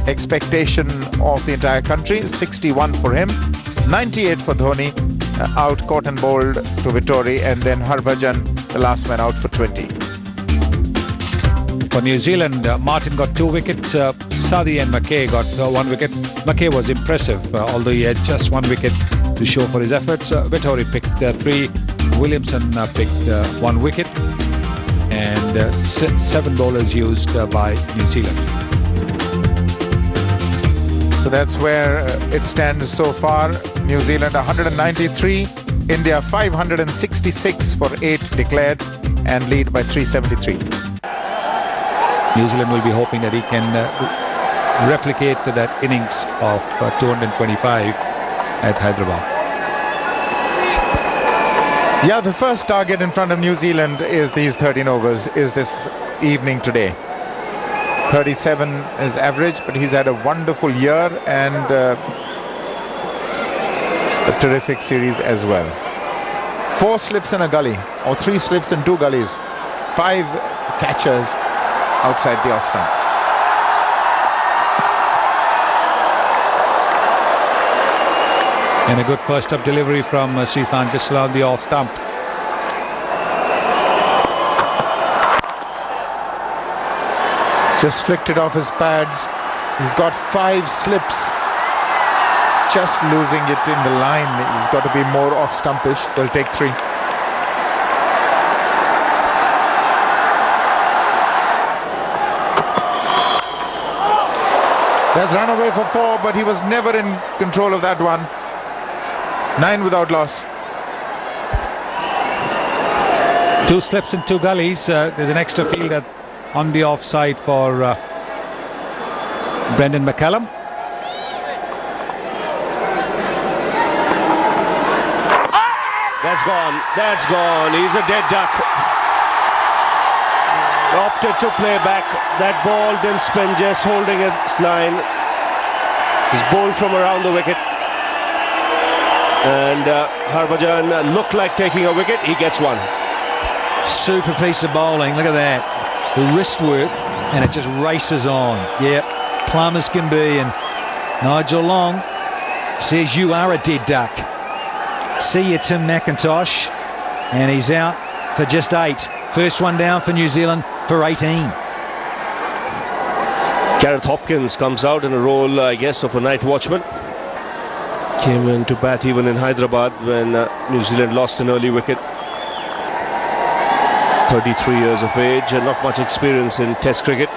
expectation of the entire country. 61 for him. 98 for Dhoni. Out, caught and bowled to Vittori. And then Harbhajan, the last man out, for 20. For New Zealand, Martin got 2 wickets. Southey and McKay got 1 wicket. McKay was impressive, although he had just 1 wicket to show for his efforts. Vittori picked 3. Williamson picked 1 wicket. And 7 bowlers used by New Zealand. So that's where it stands so far. New Zealand 193. India 566 for 8 declared and lead by 373. New Zealand will be hoping that he can replicate that innings of 225 at Hyderabad. Yeah, the first target in front of New Zealand is these 13 overs, is this evening today. 37 is average, but he's had a wonderful year and a terrific series as well. 4 slips in a gully, or 3 slips in 2 gullies. 5 catchers outside the off stump. And a good first up delivery from Srithan just around the off stump. Just flicked it off his pads. He's got 5 slips. Just losing it in the line. He's got to be more off stumpish. They'll take 3. That's run away for 4, but he was never in control of that one. 9 without loss. 2 slips and 2 gullies. There's an extra fielder on the offside for Brendan McCallum. That's gone. That's gone. He's a dead duck. Opted to play back. That ball didn't spin, just holding its line. It's bowled from around the wicket. And Harbhajan looked like taking a wicket. He gets one. Super piece of bowling. Look at that. The wrist work, and it just races on. Yep, plumb as can be. And Nigel Long says you are a dead duck. See you, Tim McIntosh. And he's out for just 8. First one down for New Zealand for 18. Gareth Hopkins comes out in a role, I guess, of a night watchman. Came in to bat even in Hyderabad when New Zealand lost an early wicket. 33 years of age and not much experience in Test cricket.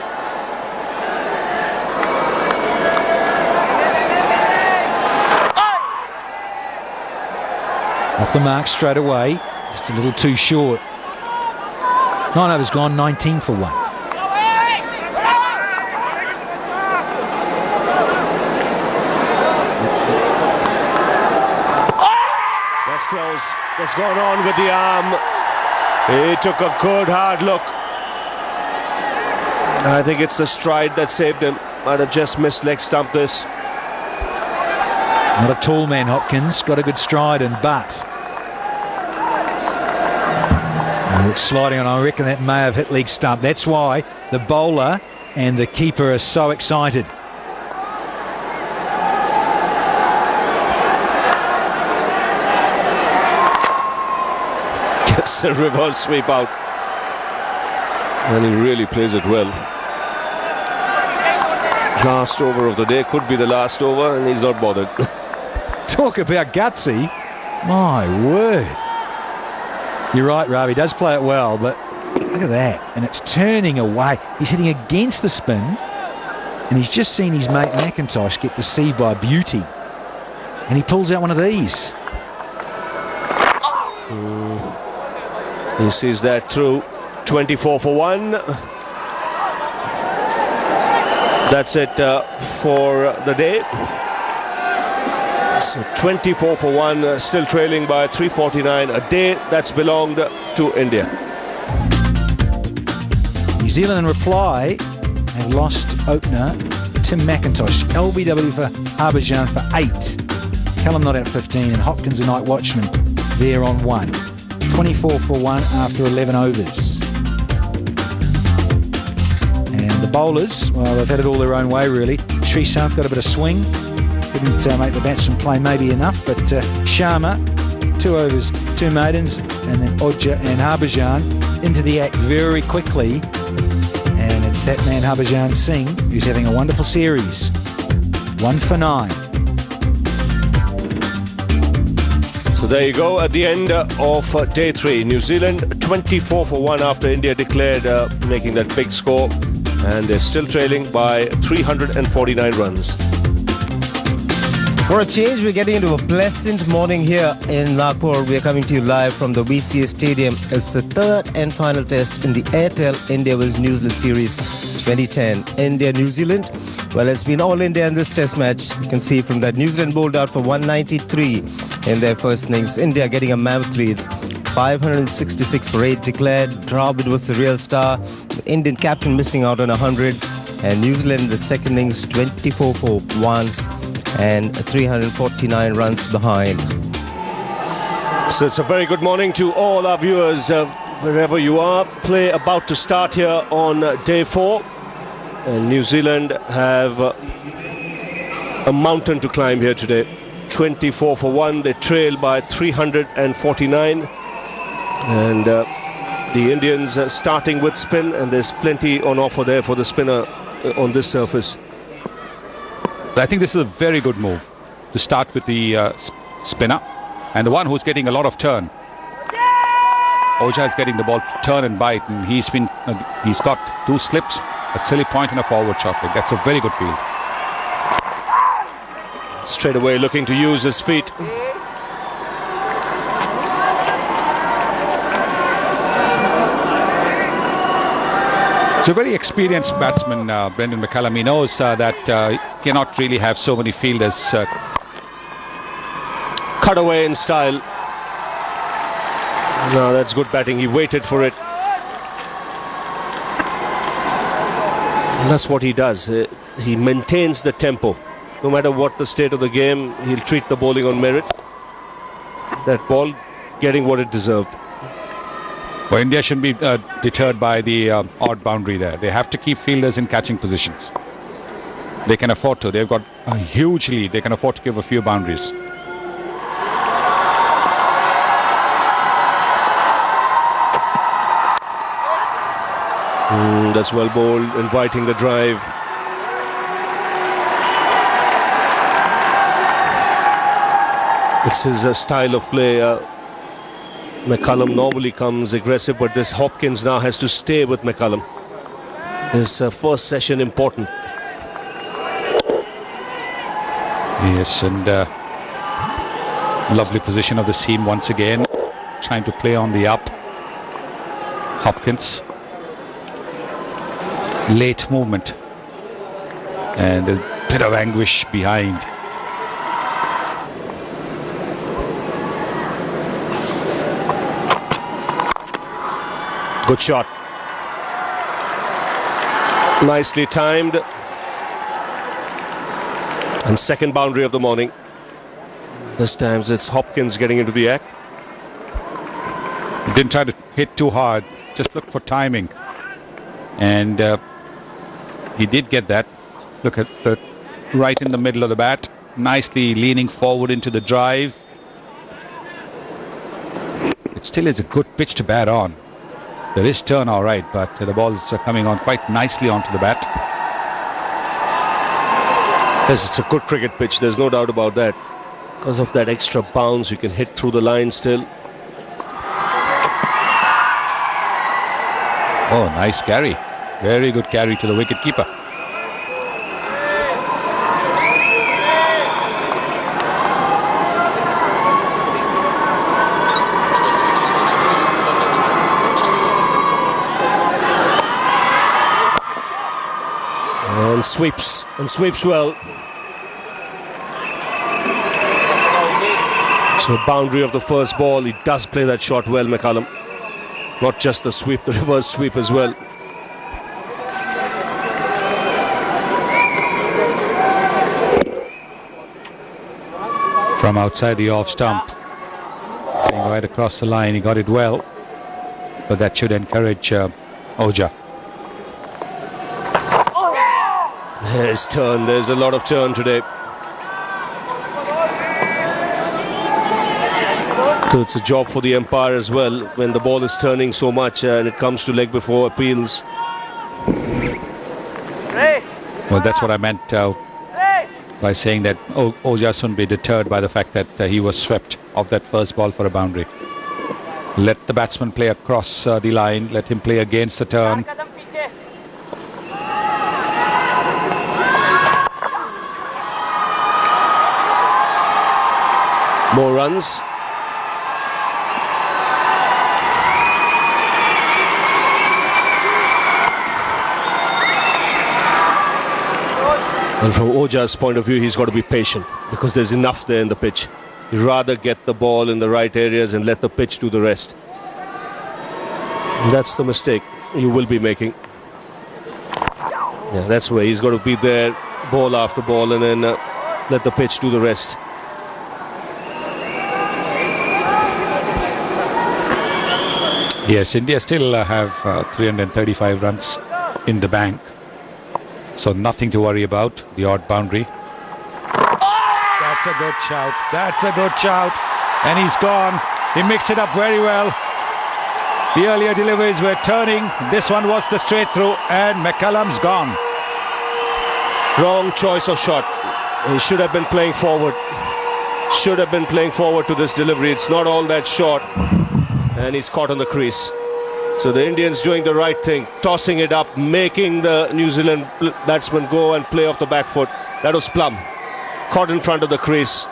Off the mark straight away. Just a little too short. 9 overs gone, 19 for 1. That's close. What's going on with the arm? He took a good hard look. I think it's the stride that saved him. Might have just missed leg stump this. Not a tall man, Hopkins. Got a good stride and butt. And it's sliding on. I reckon that may have hit leg stump. That's why the bowler and the keeper are so excited. Gets a reverse sweep out. And he really plays it well. Last over of the day, could be the last over, and he's not bothered. Talk about gutsy. My word. You're right, Ravi. He does play it well, but look at that. And it's turning away. He's hitting against the spin, and he's just seen his mate McIntosh get deceived by beauty. And he pulls out one of these. He sees that through. 24 for 1. That's it for the day. So 24 for 1, still trailing by 349 a day. That's belonged to India. New Zealand in reply have lost opener Tim McIntosh. LBW for Harbhajan for 8. Callum not at 15, and Hopkins a night watchman there on 1. 24 for 1 after 11 overs. And the bowlers, well, they've had it all their own way, really. Srishant got a bit of swing. Didn't make the batsman play maybe enough, but Sharma, 2 overs, 2 maidens, and then Ojha and Harbhajan into the act very quickly. And it's that man, Harbhajan Singh, who's having a wonderful series. 1 for 9. So there you go, at the end of day 3. New Zealand 24 for 1 after India declared making that big score. And they're still trailing by 349 runs. For a change, we're getting into a pleasant morning here in Nagpur. We are coming to you live from the VCA Stadium. It's the 3rd and final test in the Airtel India vs New Zealand series 2010. India-New Zealand. Well, it's been all India in this test match. You can see from that New Zealand bowled out for 193 in their first innings. India getting a mammoth lead. 566 for 8 declared. Dravid was the real star. The Indian captain missing out on 100. And New Zealand in the second innings 24 for 1 and 349 runs behind. So it's a very good morning to all our viewers wherever you are. Play about to start here on day 4, and New Zealand have a mountain to climb here today. 24 for 1, they trail by 349, and the Indians starting with spin, and there's plenty on offer there for the spinner on this surface. I think this is a very good move to start with the spinner, and the one who's getting a lot of turn. Oja is getting the ball to turn and bite, and he's got 2 slips, a silly point and a forward shot. That's a very good field. Straight away looking to use his feet. It's a very experienced batsman, Brendan McCullum. He knows that he cannot really have so many fielders. Cut away in style. No, that's good batting. He waited for it. And that's what he does. He maintains the tempo. No matter what the state of the game, he'll treat the bowling on merit. That ball getting what it deserved. Well, India shouldn't be deterred by the odd boundary there. They have to keep fielders in catching positions. They can afford to. They've got a huge lead. They can afford to give a few boundaries. That's well bowled, inviting the drive. This is a style of play. McCullum normally comes aggressive, but this Hopkins now has to stay with McCullum. His first session important. Yes, and lovely position of the seam once again, trying to play on the up. Hopkins, late movement, and a bit of anguish behind. Good shot. Nicely timed. And second boundary of the morning. This time it's Hopkins getting into the act. Didn't try to hit too hard, just look for timing. And he did get that. Look at the right in the middle of the bat. Nicely leaning forward into the drive. It still is a good pitch to bat on. There is turn all right, but the ball is coming on quite nicely onto the bat. Yes, it's a good cricket pitch, there's no doubt about that. Because of that extra bounce, you can hit through the line still. Oh, nice carry. Very good carry to the wicket keeper. And sweeps well. So boundary of the first ball, he does play that shot well, McCullum. Not just the sweep, the reverse sweep as well. From outside the off stump, getting right across the line, he got it well, but that should encourage Oja. There's turn, there's a lot of turn today. So it's a job for the umpire as well when the ball is turning so much and it comes to leg before appeals. Well, that's what I meant by saying that Oja shouldn't be deterred by the fact that he was swept off that first ball for a boundary. Let the batsman play across the line, let him play against the turn. More runs. And from Oja's point of view, he's got to be patient because there's enough there in the pitch. He'd rather get the ball in the right areas and let the pitch do the rest. And that's the mistake you will be making. Yeah, that's where he's got to be there, ball after ball, and then let the pitch do the rest. Yes, India still have 335 runs in the bank. So nothing to worry about, the odd boundary. That's a good shout. That's a good shout. And he's gone. He mixed it up very well. The earlier deliveries were turning. This one was the straight through, and McCullum's gone. Wrong choice of shot. He should have been playing forward. Should have been playing forward to this delivery. It's not all that short. And he's caught on the crease. So the Indians doing the right thing, tossing it up, making the New Zealand batsman go and play off the back foot. That was plumb. Caught in front of the crease.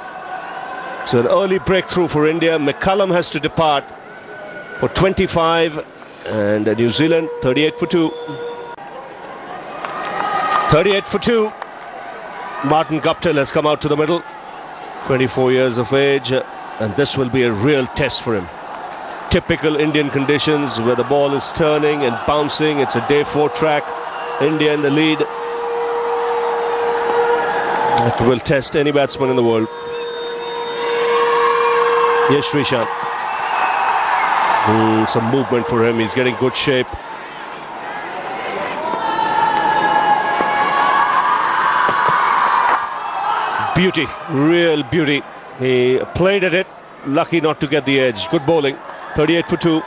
So an early breakthrough for India. McCullum has to depart for 25, and New Zealand 38 for 2. 38 for 2. Martin Guptill has come out to the middle, 24 years of age, and this will be a real test for him. Typical Indian conditions where the ball is turning and bouncing. It's a day 4 track. India in the lead. It will test any batsman in the world. Yes, Srishant. Some movement for him. He's getting good shape. Beauty, real beauty. He played at it. Lucky not to get the edge. Good bowling. 38 for 2.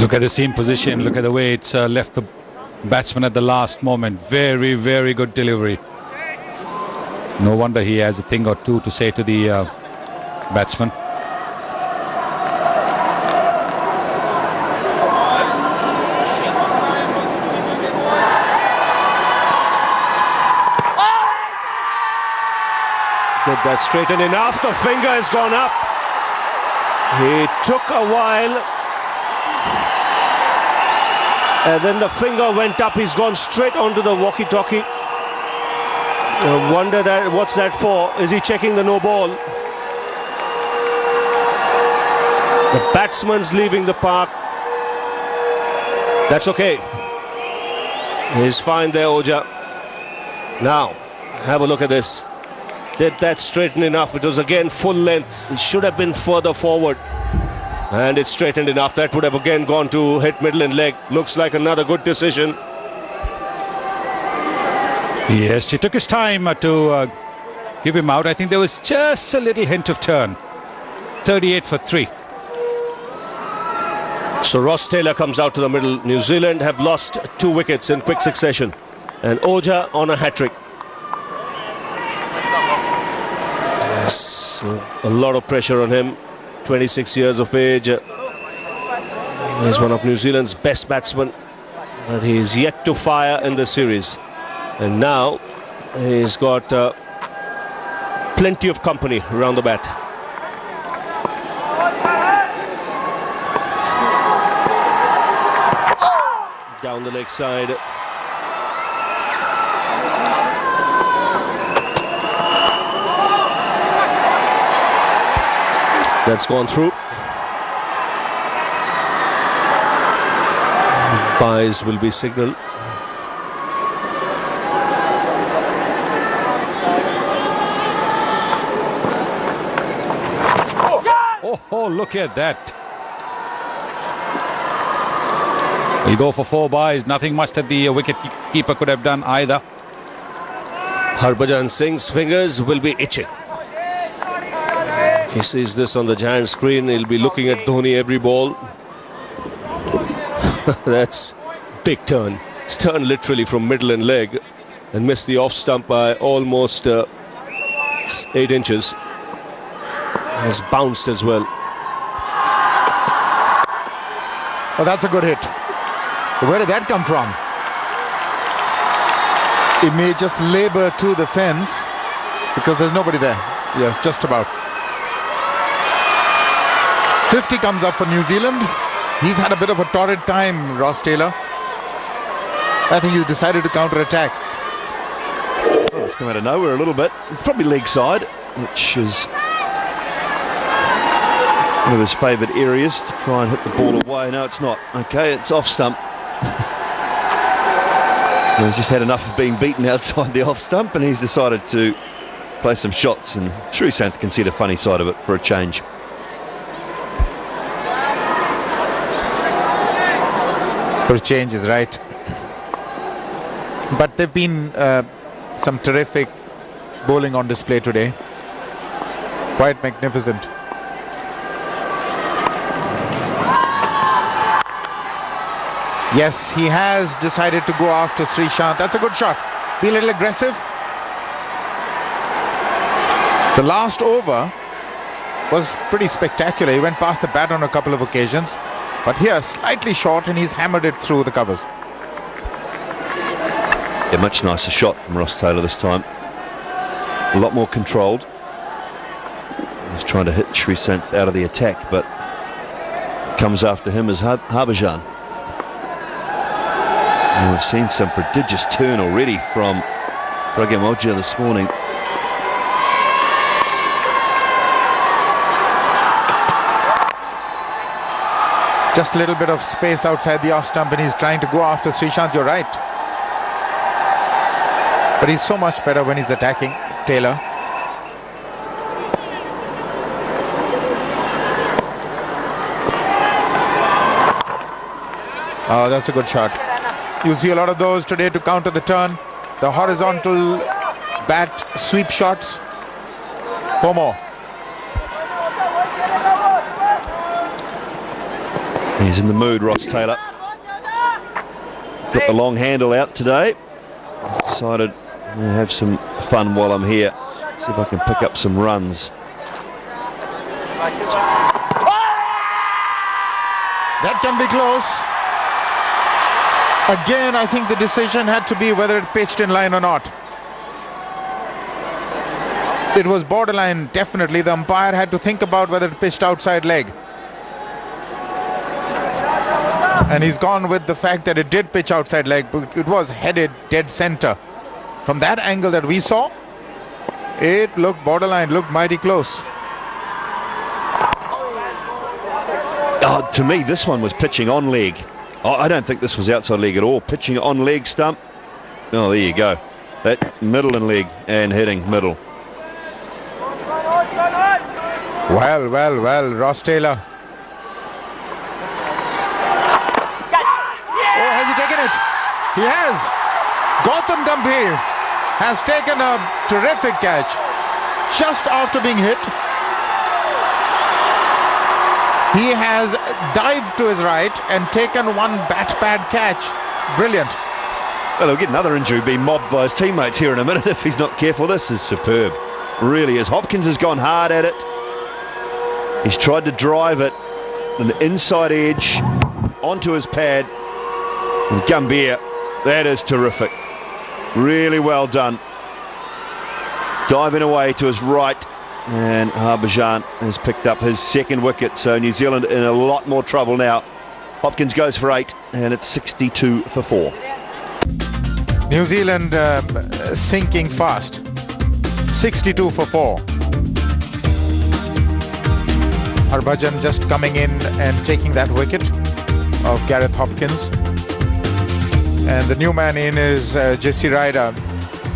Look at the seam position. Look at the way it's left the batsman at the last moment. Very, very good delivery. No wonder he has a thing or two to say to the batsman. Get that straightened enough. The finger has gone up. He took a while, and then the finger went up. He's gone straight onto the walkie-talkie. I wonder what's that for? Is he checking the no ball? The batsman's leaving the park. That's okay. He's fine there, Oja. Now, have a look at this. Did that straighten enough? It was again full length. It should have been further forward. And it's straightened enough. That would have again gone to hit middle and leg. Looks like another good decision. Yes, he took his time to give him out. I think there was just a little hint of turn. 38 for 3. So Ross Taylor comes out to the middle. New Zealand have lost 2 wickets in quick succession. And Oja on a hat-trick. Yes, a lot of pressure on him. 26 years of age. He's one of New Zealand's best batsmen, but he's yet to fire in the series. And now he's got plenty of company around the bat. Down the leg side. That's gone through. Byes will be signalled. Oh, look at that. He'll go for 4 byes. Nothing much that the wicket keeper could have done either. Harbhajan Singh's fingers will be itching. If he sees this on the giant screen, he'll be looking at Dhoni every ball. That's big turn. It's turned literally from middle and leg and missed the off stump by almost 8 inches. Has bounced as well. Oh, that's a good hit. Where did that come from? It may just labour to the fence because there's nobody there. Yes, just about. 50 comes up for New Zealand. He's had a bit of a torrid time, Ross Taylor. I think he's decided to counter-attack. Oh, it's come out of nowhere a little bit. It's probably leg side, which is One of his favourite areas to try and hit the ball away. No, it's not. Okay, it's off stump. He's just had enough of being beaten outside the off stump, and he's decided to play some shots, and Sri Santh can see the funny side of it for a change. For a change is right. But there've been some terrific bowling on display today. Quite magnificent. Yes, he has decided to go after Srishant. That's a good shot. Be a little aggressive. The last over was pretty spectacular. He went past the bat on a couple of occasions. But here, slightly short, and he's hammered it through the covers. A much nicer shot from Ross Taylor this time. A lot more controlled. He's trying to hit Sri Santh out of the attack, but comes after him as Harbhajan. And we've seen some prodigious turn already from Pragyamoja this morning. Just a little bit of space outside the off stump, and he's trying to go after Srishant. You're right. But he's so much better when he's attacking, Taylor. Oh, that's a good shot. You'll see a lot of those today to counter the turn. The horizontal bat sweep shots. 4 more. He's in the mood, Ross Taylor. Got the long handle out today. Decided to have some fun while I'm here. See if I can pick up some runs. That can be close. Again, I think the decision had to be whether it pitched in line or not. It was borderline, definitely. The umpire had to think about whether it pitched outside leg. And he's gone with the fact that it did pitch outside leg, but it was headed dead center. From that angle that we saw, it looked borderline, looked mighty close. Oh, to me, this one was pitching on leg. Oh, I don't think this was outside leg at all. Pitching on leg stump. Oh, there you go. That middle and leg and hitting middle. Well, Ross Taylor. Oh, has he taken it? He has. Gautam Gambhir has taken a terrific catch just after being hit. He has dived to his right and taken one bat pad catch. Brilliant. Well, he'll get another injury, be mobbed by his teammates here in a minute if he's not careful. This is superb. Really is. Hopkins has gone hard at it. He's tried to drive it an inside edge onto his pad. And Gambhir, that is terrific. Really well done. Diving away to his right. And Harbhajan has picked up his second wicket, so New Zealand in a lot more trouble now. Hopkins goes for 8, and it's 62 for 4. New Zealand sinking fast. 62 for 4. Harbhajan just coming in and taking that wicket of Gareth Hopkins. And the new man in is Jesse Ryder.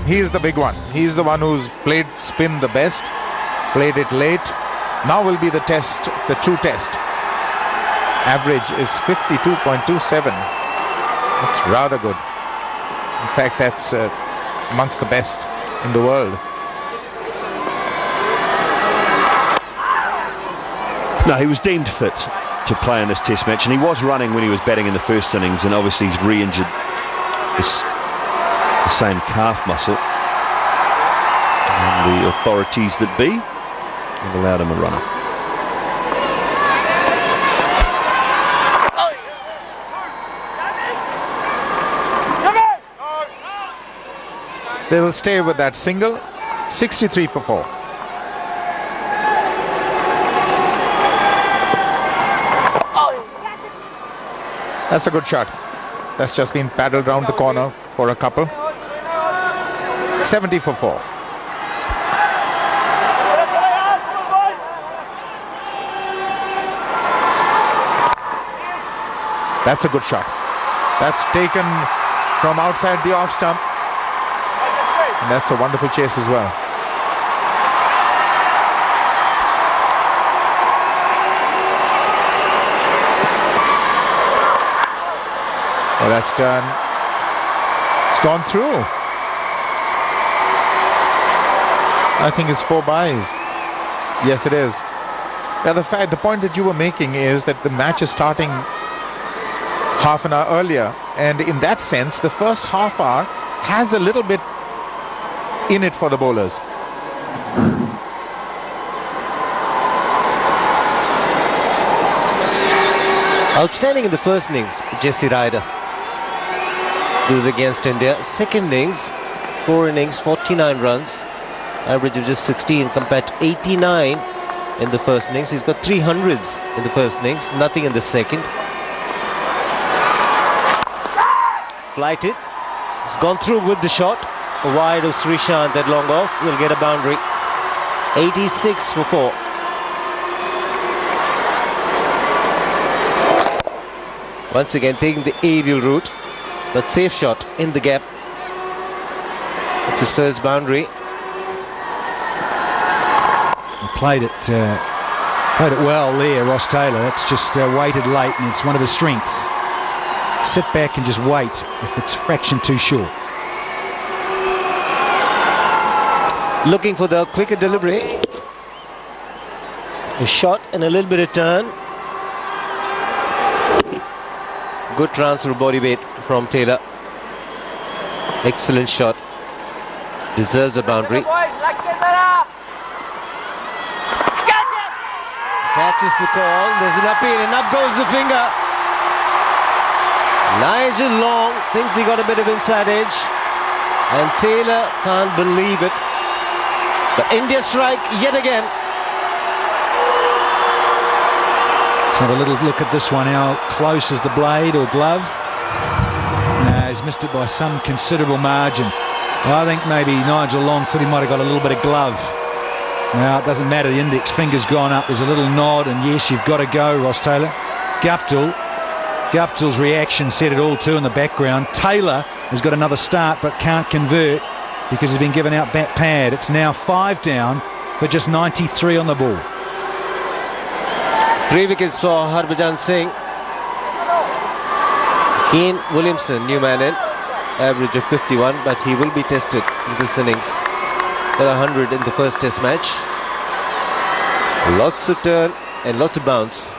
He's the big one. He's the one who's played spin the best. Played it late. Now will be the test, the true test. Average is 52.27. That's rather good. In fact, that's amongst the best in the world. No, he was deemed fit to play in this test match, and he was running when he was batting in the first innings, and obviously he's re-injured the same calf muscle. And the authorities that be have allowed him a runner. They will stay with that single. 63 for 4. That's a good shot. That's just been paddled round the corner for a couple. 70 for 4. That's a good shot. That's taken from outside the off stump. And that's a wonderful chase as well. Well, that's done. It's gone through. I think it's 4 byes. Yes, it is. Now, the point that you were making is that the match is starting half an hour earlier, and in that sense, the first half hour has a little bit in it for the bowlers. Outstanding in the first innings, Jesse Ryder. This is against India. Second innings, 4 innings, 49 runs, average of just 16 compared to 89 in the first innings. He's got 300s in the first innings, nothing in the second. Flighted. It's gone through with the shot. Wide of Srishant at long off. Will get a boundary. 86 for 4. Once again taking the aerial route, but safe shot in the gap. It's his first boundary. He played it well there, Ross Taylor. That's just waited late, and it's one of his strengths. Sit back and just wait if it's a fraction too short. Looking for the quicker delivery. A shot and a little bit of turn. Good transfer body weight from Taylor. Excellent shot. Deserves a boundary. Catches the call. There's an appeal and up goes the finger. Nigel Long thinks he got a bit of inside edge, and Taylor can't believe it. But India strike yet again. Let's have a little look at this one. How close is the blade or glove? No, he's missed it by some considerable margin. I think maybe Nigel Long thought he might have got a little bit of glove. Now, it doesn't matter. The index finger's gone up. There's a little nod, and yes, you've got to go, Ross Taylor. Guptill's reaction said it all too in the background. Taylor has got another start but can't convert because he's been given out bat pad. It's now 5 down for just 93 on the ball. 3 wickets for Harbhajan Singh. Kane Williamson, new man in, average of 51, but he will be tested in this innings. Got 100 in the first test match. Lots of turn and lots of bounce.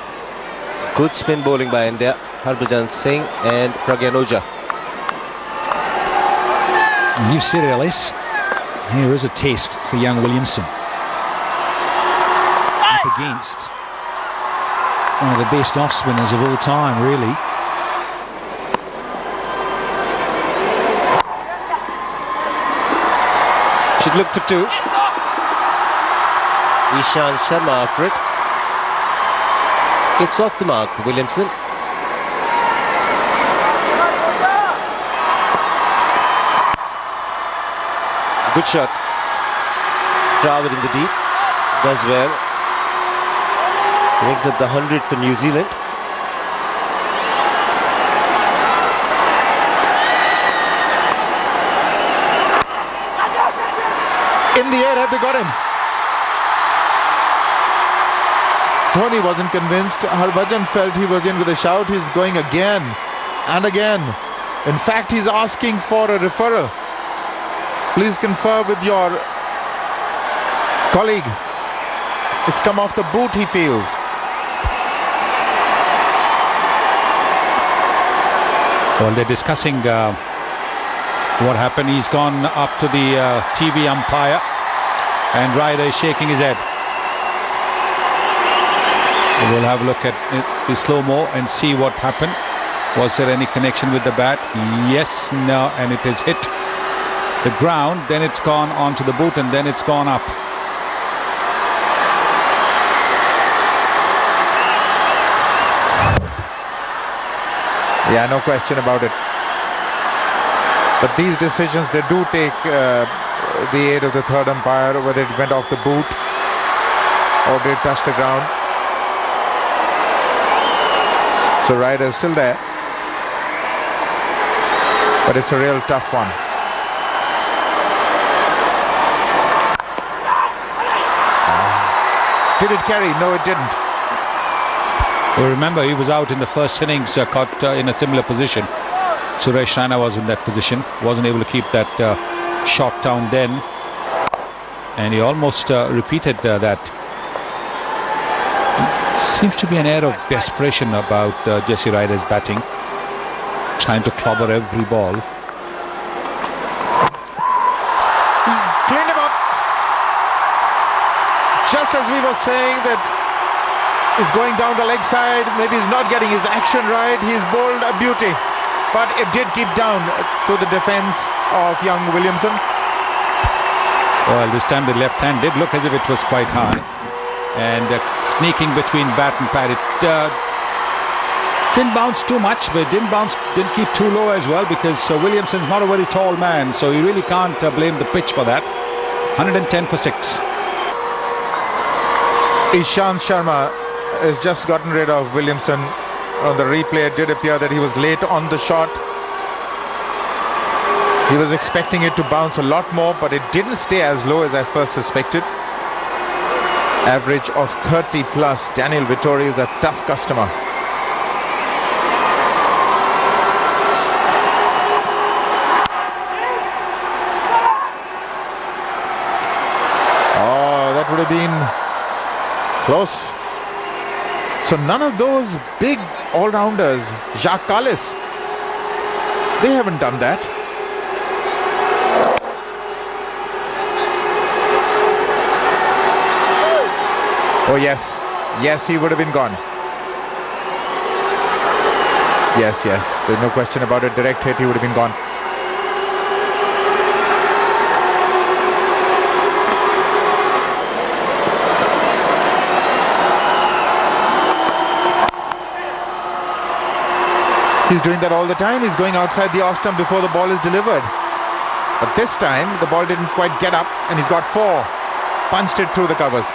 Good spin bowling by India. Harbhajan Singh and Pragyan Ojha. You've said it, Ellis. Here is a test for young Williamson. Up against one of the best off-spinners of all time, really. Should look for 2. Ishan Sharma after it. Gets off the mark, Williamson. Good shot. Dravid in the deep. Does well. Brings up the 100 for New Zealand. In the air, have they got him? Dhoni wasn't convinced. Harbhajan felt he was in with a shout. He's going again and again. In fact, he's asking for a referral. Please confer with your colleague. It's come off the boot, he feels. Well, they're discussing what happened. He's gone up to the TV umpire, and Ryder is shaking his head. We'll have a look at the slow-mo and see what happened. Was there any connection with the bat? Yes, no, and it has hit the ground, then it's gone onto the boot, and then it's gone up. Yeah, no question about it. But these decisions, they do take the aid of the third umpire, whether it went off the boot or did touch the ground. So Ryder is still there. but it's a real tough one. Did it carry? No, it didn't. Well, remember, he was out in the first innings, caught in a similar position. Suresh Raina was in that position, wasn't able to keep that shot down then, and he almost repeated that. Seems to be an air of desperation about Jesse Ryder's batting, trying to clobber every ball. He's cleaned him up. Just as we were saying that he's going down the leg side, maybe he's not getting his action right, he's bowled a beauty. But it did keep down to the defence of young Williamson. Well, this time the left hand did look as if it was quite high, and sneaking between bat and pad. It didn't bounce too much, but it didn't keep too low as well, because Williamson's not a very tall man, so you really can't blame the pitch for that. 110 for 6. Ishant Sharma has just gotten rid of Williamson. On the replay, it did appear that he was late on the shot. He was expecting it to bounce a lot more, but it didn't stay as low as I first suspected. Average of 30 plus. Daniel Vittori is a tough customer. Oh, that would have been close. So none of those big all-rounders, Jacques Kallis, they haven't done that. Oh yes, yes, he would have been gone. Yes, there's no question about it. Direct hit, he would have been gone. He's doing that all the time. He's going outside the off stump before the ball is delivered. But this time, the ball didn't quite get up, and he's got 4. Punched it through the covers.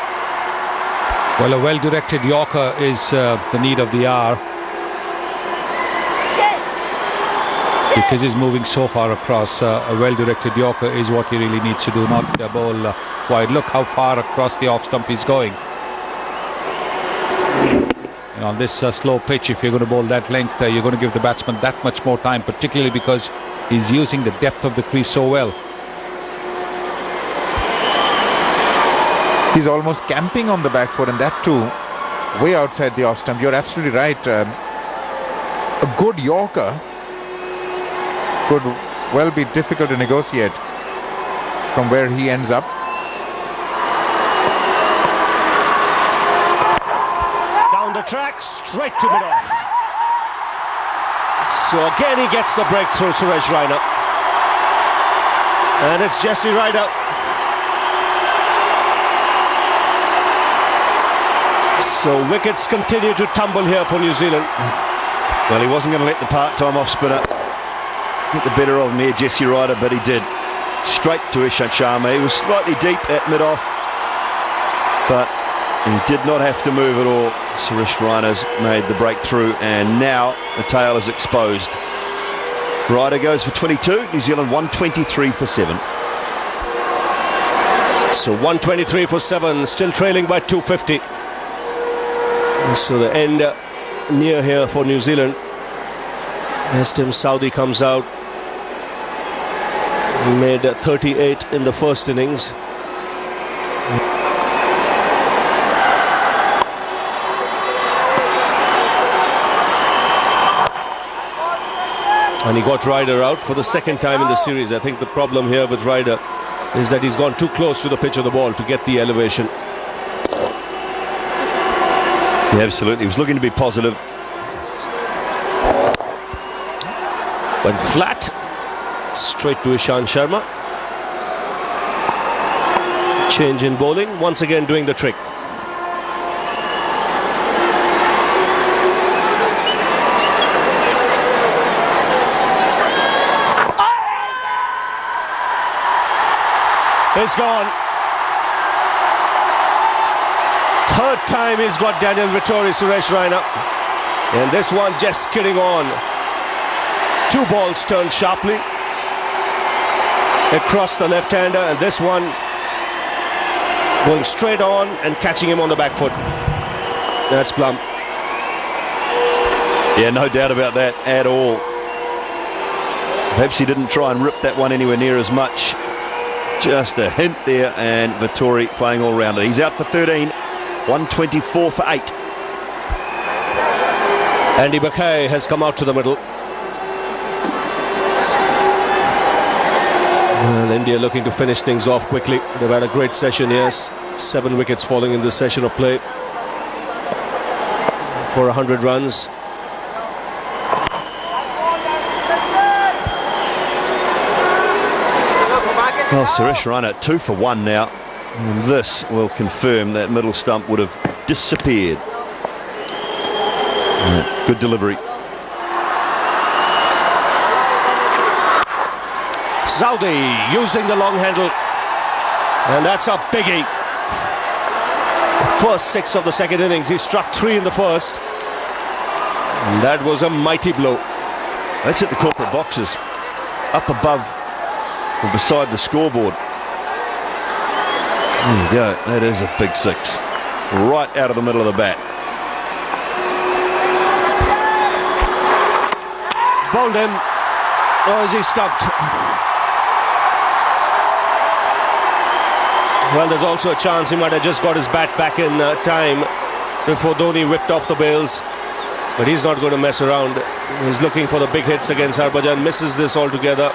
Well, a well-directed Yorker is the need of the hour, because he's moving so far across. A well-directed Yorker is what he really needs to do, not bowl wide. Look how far across the off stump he's going. And on this slow pitch, if you're going to bowl that length, you're going to give the batsman that much more time, particularly because he's using the depth of the crease so well. He's almost camping on the back foot, and that too way outside the off stump. You're absolutely right. A good Yorker could well be difficult to negotiate from where he ends up. Down the track, straight to mid-off. So again he gets the breakthrough, Suresh Raina. And it's Jesse Ryder. So wickets continue to tumble here for New Zealand. Well, he wasn't going to let the part-time off-spinner get the better of him here, Jesse Ryder, but he did. Straight to Ishant Sharma. He was slightly deep at mid-off, but he did not have to move at all. Suresh Raina's made the breakthrough, and now the tail is exposed. Ryder goes for 22, New Zealand 123 for 7. So 123 for 7, still trailing by 250. So the end near here for New Zealand. Tim Saudi comes out. He made 38 in the first innings. And he got Ryder out for the second time in the series. I think the problem here with Ryder is that he's gone too close to the pitch of the ball to get the elevation. Yeah, absolutely. He was looking to be positive. Went flat, straight to Ishant Sharma. Change in bowling, once again doing the trick. It's gone. Third time he's got Daniel Vittori, Suresh Raina. And this one just skidding on. Two balls turned sharply across the left-hander, and this one going straight on and catching him on the back foot. That's plumb. Yeah, no doubt about that at all. Perhaps he didn't try and rip that one anywhere near as much. Just a hint there, and Vettori playing all rounder. He's out for 13, 124 for 8. Andy Mackay has come out to the middle. And India looking to finish things off quickly. They've had a great session, yes. 7 wickets falling in this session of play for 100 runs. Well, Suresh Raina 2 for 1 now. And this will confirm that middle stump would have disappeared. Good delivery. Saudi using the long handle, and that's a biggie. First 6 of the second innings. He struck 3 in the first, and that was a mighty blow. That's at the corporate boxes, up above or beside the scoreboard. There you go. That is a big 6, right out of the middle of the bat. Bowled him, or is he stumped? Well, there's also a chance he might have just got his bat back in time before Dhoni whipped off the bails. But he's not going to mess around. He's looking for the big hits against Harbhajan. Misses this altogether.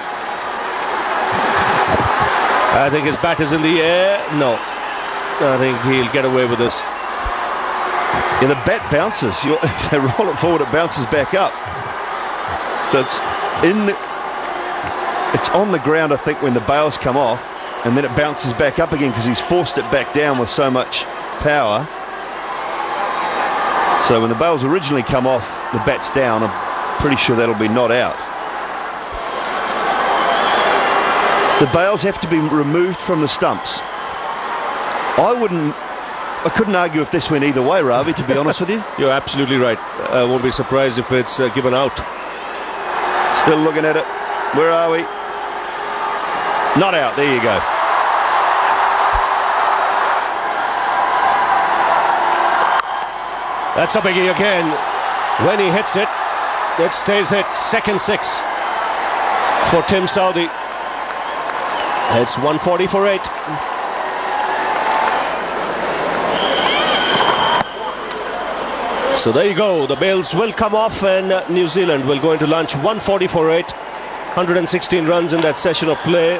I think his bat is in the air. No. I think he'll get away with this. Yeah, the bat bounces. If they roll it forward, it bounces back up. So it's on the ground, I think, when the bails come off. And then it bounces back up again because he's forced it back down with so much power. So when the bails originally come off, the bat's down. I'm pretty sure that'll be not out. The bails have to be removed from the stumps. I couldn't argue if this went either way, Ravi, to be honest with you. You're absolutely right. I won't be surprised if it's given out. Still looking at it. Where are we? Not out. There you go. That's a biggie again. When he hits it, it stays hit. Second 6 for Tim Southee. It's 140 for 8. So there you go. The bails will come off, and New Zealand will go into lunch 140 for 8. 116 runs in that session of play,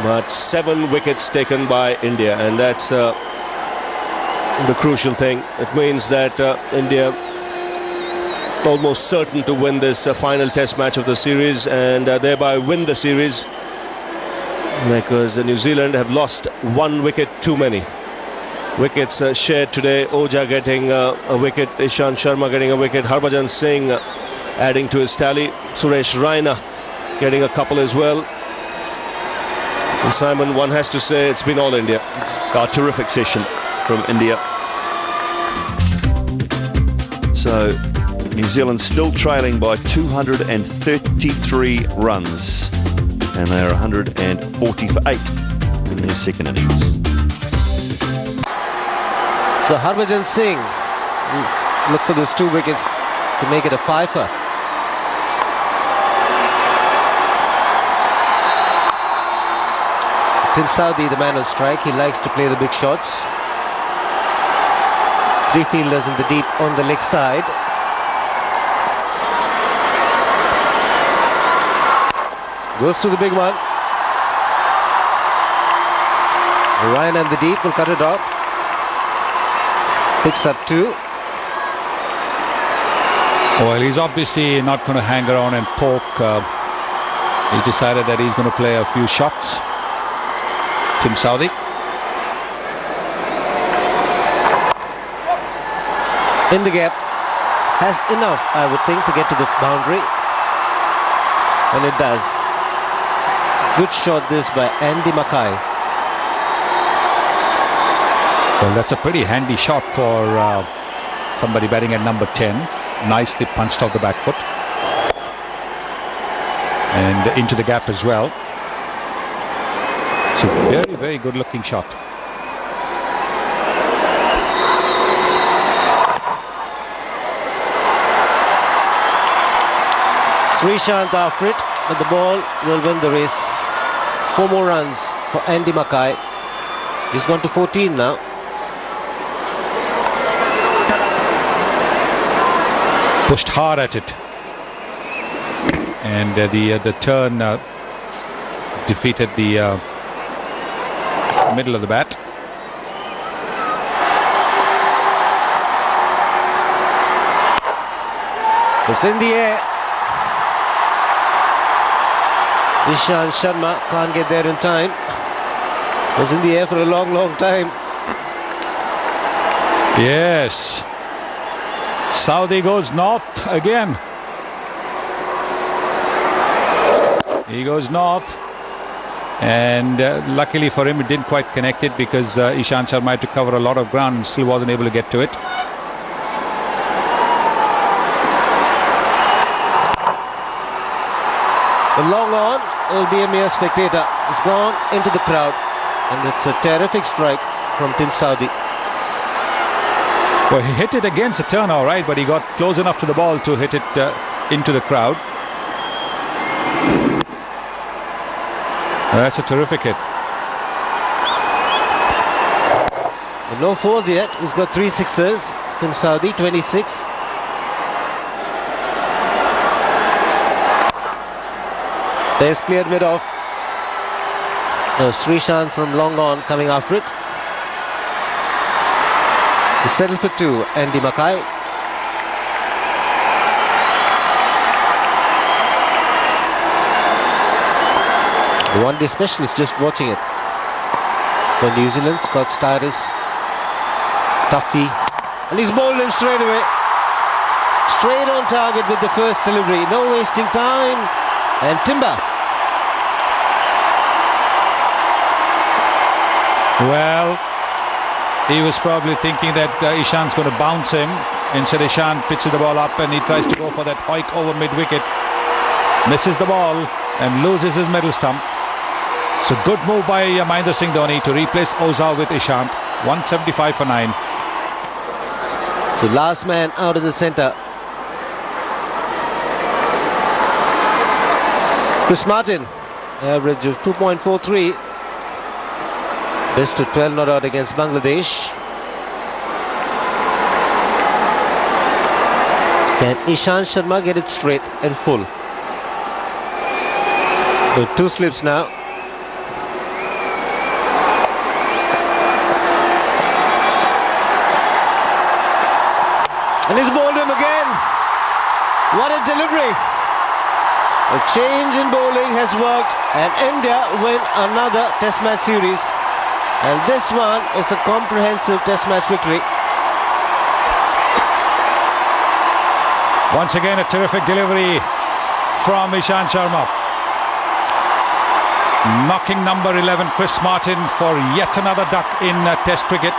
but 7 wickets taken by India, and that's the crucial thing. It means that India almost certain to win this final test match of the series, and thereby win the series, because New Zealand have lost 1 wicket too many. Wickets shared today. Oja getting a wicket, Ishant Sharma getting a wicket, Harbhajan Singh adding to his tally, Suresh Raina getting a couple as well. And Simon, one has to say it's been all India. Oh, terrific session from India. So New Zealand still trailing by 233 runs, and they're 140 for 8 in their second innings. So Harbhajan Singh look for those 2 wickets to make it a 5-er. Tim Southee, the man on strike, he likes to play the big shots. 3 fielders in the deep on the leg side. Goes to the big one. Ryan and the deep will cut it off. Picks up 2. Well, he's obviously not going to hang around and poke. He's decided that he's going to play a few shots. Tim Southee. In the gap. Has enough, I would think, to get to the boundary. And it does. Good shot this by Andy Mackay. Well, that's a pretty handy shot for somebody batting at number 10. Nicely punched off the back foot. and into the gap as well. It's a very, very good looking shot. Srishant after it, but the ball will win the race. 4 more runs for Andy Mackay. He's gone to 14 now. Pushed hard at it, and the turn defeated the middle of the bat. It's in the air. Ishant Sharma can't get there in time. It was in the air for a long, long time. Yes. Saudi goes north again. He goes north, and luckily for him it didn't quite connect it, because Ishant Sharma had to cover a lot of ground and still wasn't able to get to it. The long on will be a mere spectator. It's gone into the crowd, and it's a terrific strike from Tim Saudi. Well, he hit it against the turn all right, but he got close enough to the ball to hit it into the crowd. That's a terrific hit. No fours yet. He's got 3 sixes. Tim Saudi, 26. There's cleared mid off. Srishant from long on coming after it. He settled for 2. Andy Mackay. The one-day specialist just watching it. For New Zealand, Scott Styris. Tuffy. And he's bowled in straight away. Straight on target with the first delivery. No wasting time. And Timber. Well, he was probably thinking that Ishant's going to bounce him. Instead, Ishant pitches the ball up and he tries to go for that hoik over mid-wicket. Misses the ball and loses his middle stump. So good move by Mahendra Singh Dhoni to replace Ozal with Ishant. 175 for 9. So last man out of the centre. Chris Martin, average of 2.43. Best of 12 not out against Bangladesh. Can Ishant Sharma get it straight and full? So 2 slips now. And he's bowled him again. What a delivery. A change in bowling has worked, and India win another Test match series. And this one is a comprehensive Test match victory. Once again, a terrific delivery from Ishant Sharma. Knocking number 11 Chris Martin for yet another duck in Test cricket.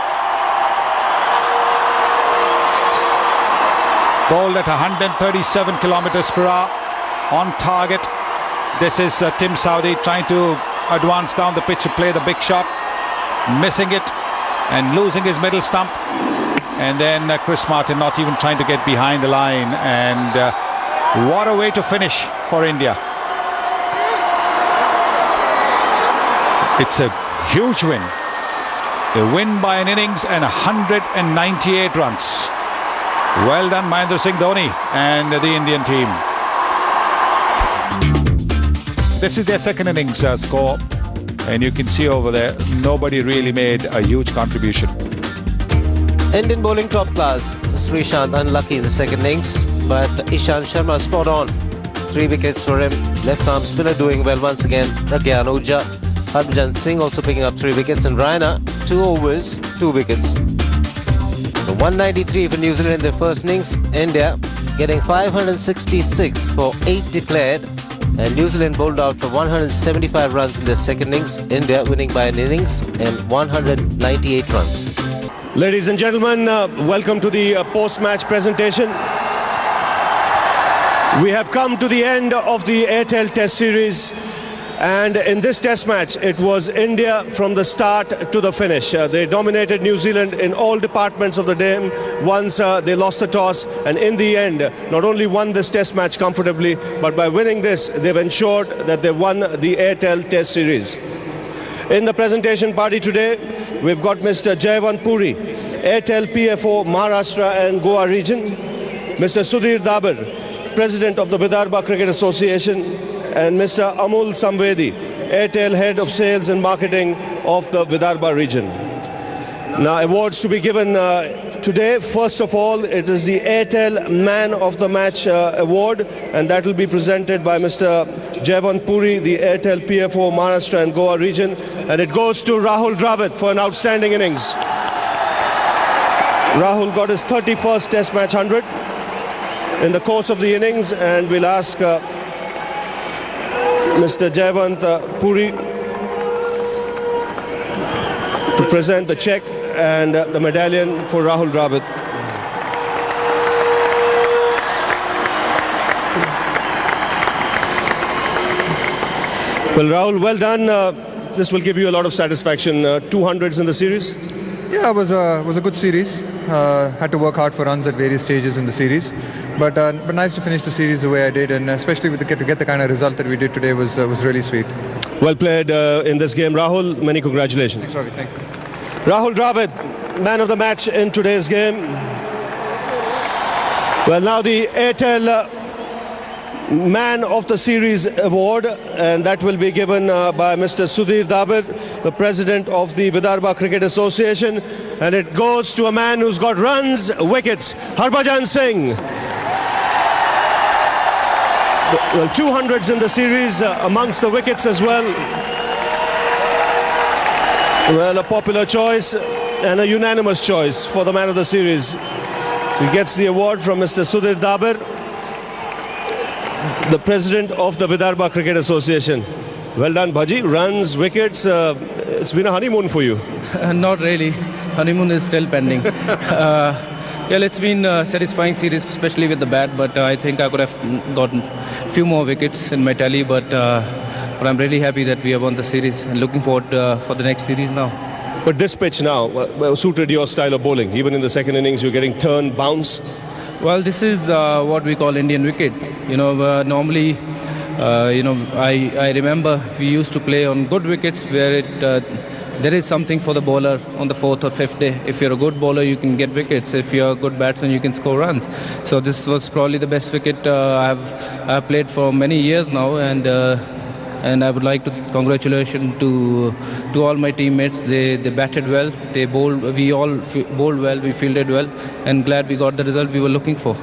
Bowled at 137 kilometers per hour on target. This is Tim Saudi trying to advance down the pitch to play the big shot, missing it and losing his middle stump. And then Chris Martin not even trying to get behind the line. And what a way to finish for India. It's a huge win. A win by an innings and 198 runs. Well done, Mahendra Singh Dhoni and the Indian team. This is their second innings score, and you can see over there, nobody really made a huge contribution. Indian bowling top class. Srishant unlucky in the second innings, but Ishant Sharma spot on. 3 wickets for him. Left arm spinner doing well once again. Pragyan Ojha. Harbhajan Singh also picking up 3 wickets, and Raina 2 overs, 2 wickets. 193 for New Zealand in their first innings. India getting 566 for 8 declared, and New Zealand bowled out for 175 runs in their second innings. India winning by an innings and 198 runs. Ladies and gentlemen, welcome to the post-match presentation. We have come to the end of the Airtel Test Series, and in this Test match it was India from the start to the finish. They dominated New Zealand in all departments of the game once they lost the toss, and in the end not only won this Test match comfortably, but by winning this they've ensured that they won the Airtel Test Series. In the presentation party today we've got Mr. Jayawant Puri, Airtel PFO Maharashtra and Goa region, Mr. Sudhir Dabar, President of the Vidarbha Cricket Association, and Mr. Amul Samvedi, Airtel Head of Sales and Marketing of the Vidarbha region. Now, awards to be given today. First of all, it is the Airtel Man of the Match award, and that will be presented by Mr. Jayawant Puri, the Airtel PFO Maharashtra and Goa region, and it goes to Rahul Dravid for an outstanding innings. Rahul got his 31st Test match 100 in the course of the innings, and we'll ask Mr. Jayawant Puri to present the cheque and the medallion for Rahul Dravid. Well, Rahul, well done. This will give you a lot of satisfaction. 200s in the series. Yeah, it was a good series. Had to work hard for runs at various stages in the series, but nice to finish the series the way I did, and especially to get the kind of result that we did today was really sweet. Well played in this game, Rahul. Many congratulations. Thanks, Ravi. Thank you. Rahul Dravid, man of the match in today's game. Well, now the Airtel Man of the Series award, and that will be given by Mr. Sudhir Dabar, the President of the Vidarbha Cricket Association, and it goes to a man who's got runs, wickets, Harbhajan Singh. Well, 200s in the series, amongst the wickets as well. Well, a popular choice and a unanimous choice for the man of the series. So he gets the award from Mr. Sudhir Dabar, the President of the Vidarbha Cricket Association. Well done, Bhaji. Runs, wickets. It's been a honeymoon for you. Not really. Honeymoon is still pending. Yeah, it's been a satisfying series, especially with the bat, but I think I could have gotten a few more wickets in my tally, but I'm really happy that we have won the series and looking forward for the next series now. But this pitch now suited your style of bowling. Even in the second innings, you're getting turn, bounce. Well, this is what we call Indian wicket. Normally, I remember we used to play on good wickets where there is something for the bowler on the fourth or fifth day. If you're a good bowler, you can get wickets. If you're a good batsman, you can score runs. So this was probably the best wicket I've played for many years now, and I would like to congratulate to all my teammates. They batted well, they bowled. We all bowled well, we fielded well, and glad we got the result we were looking for.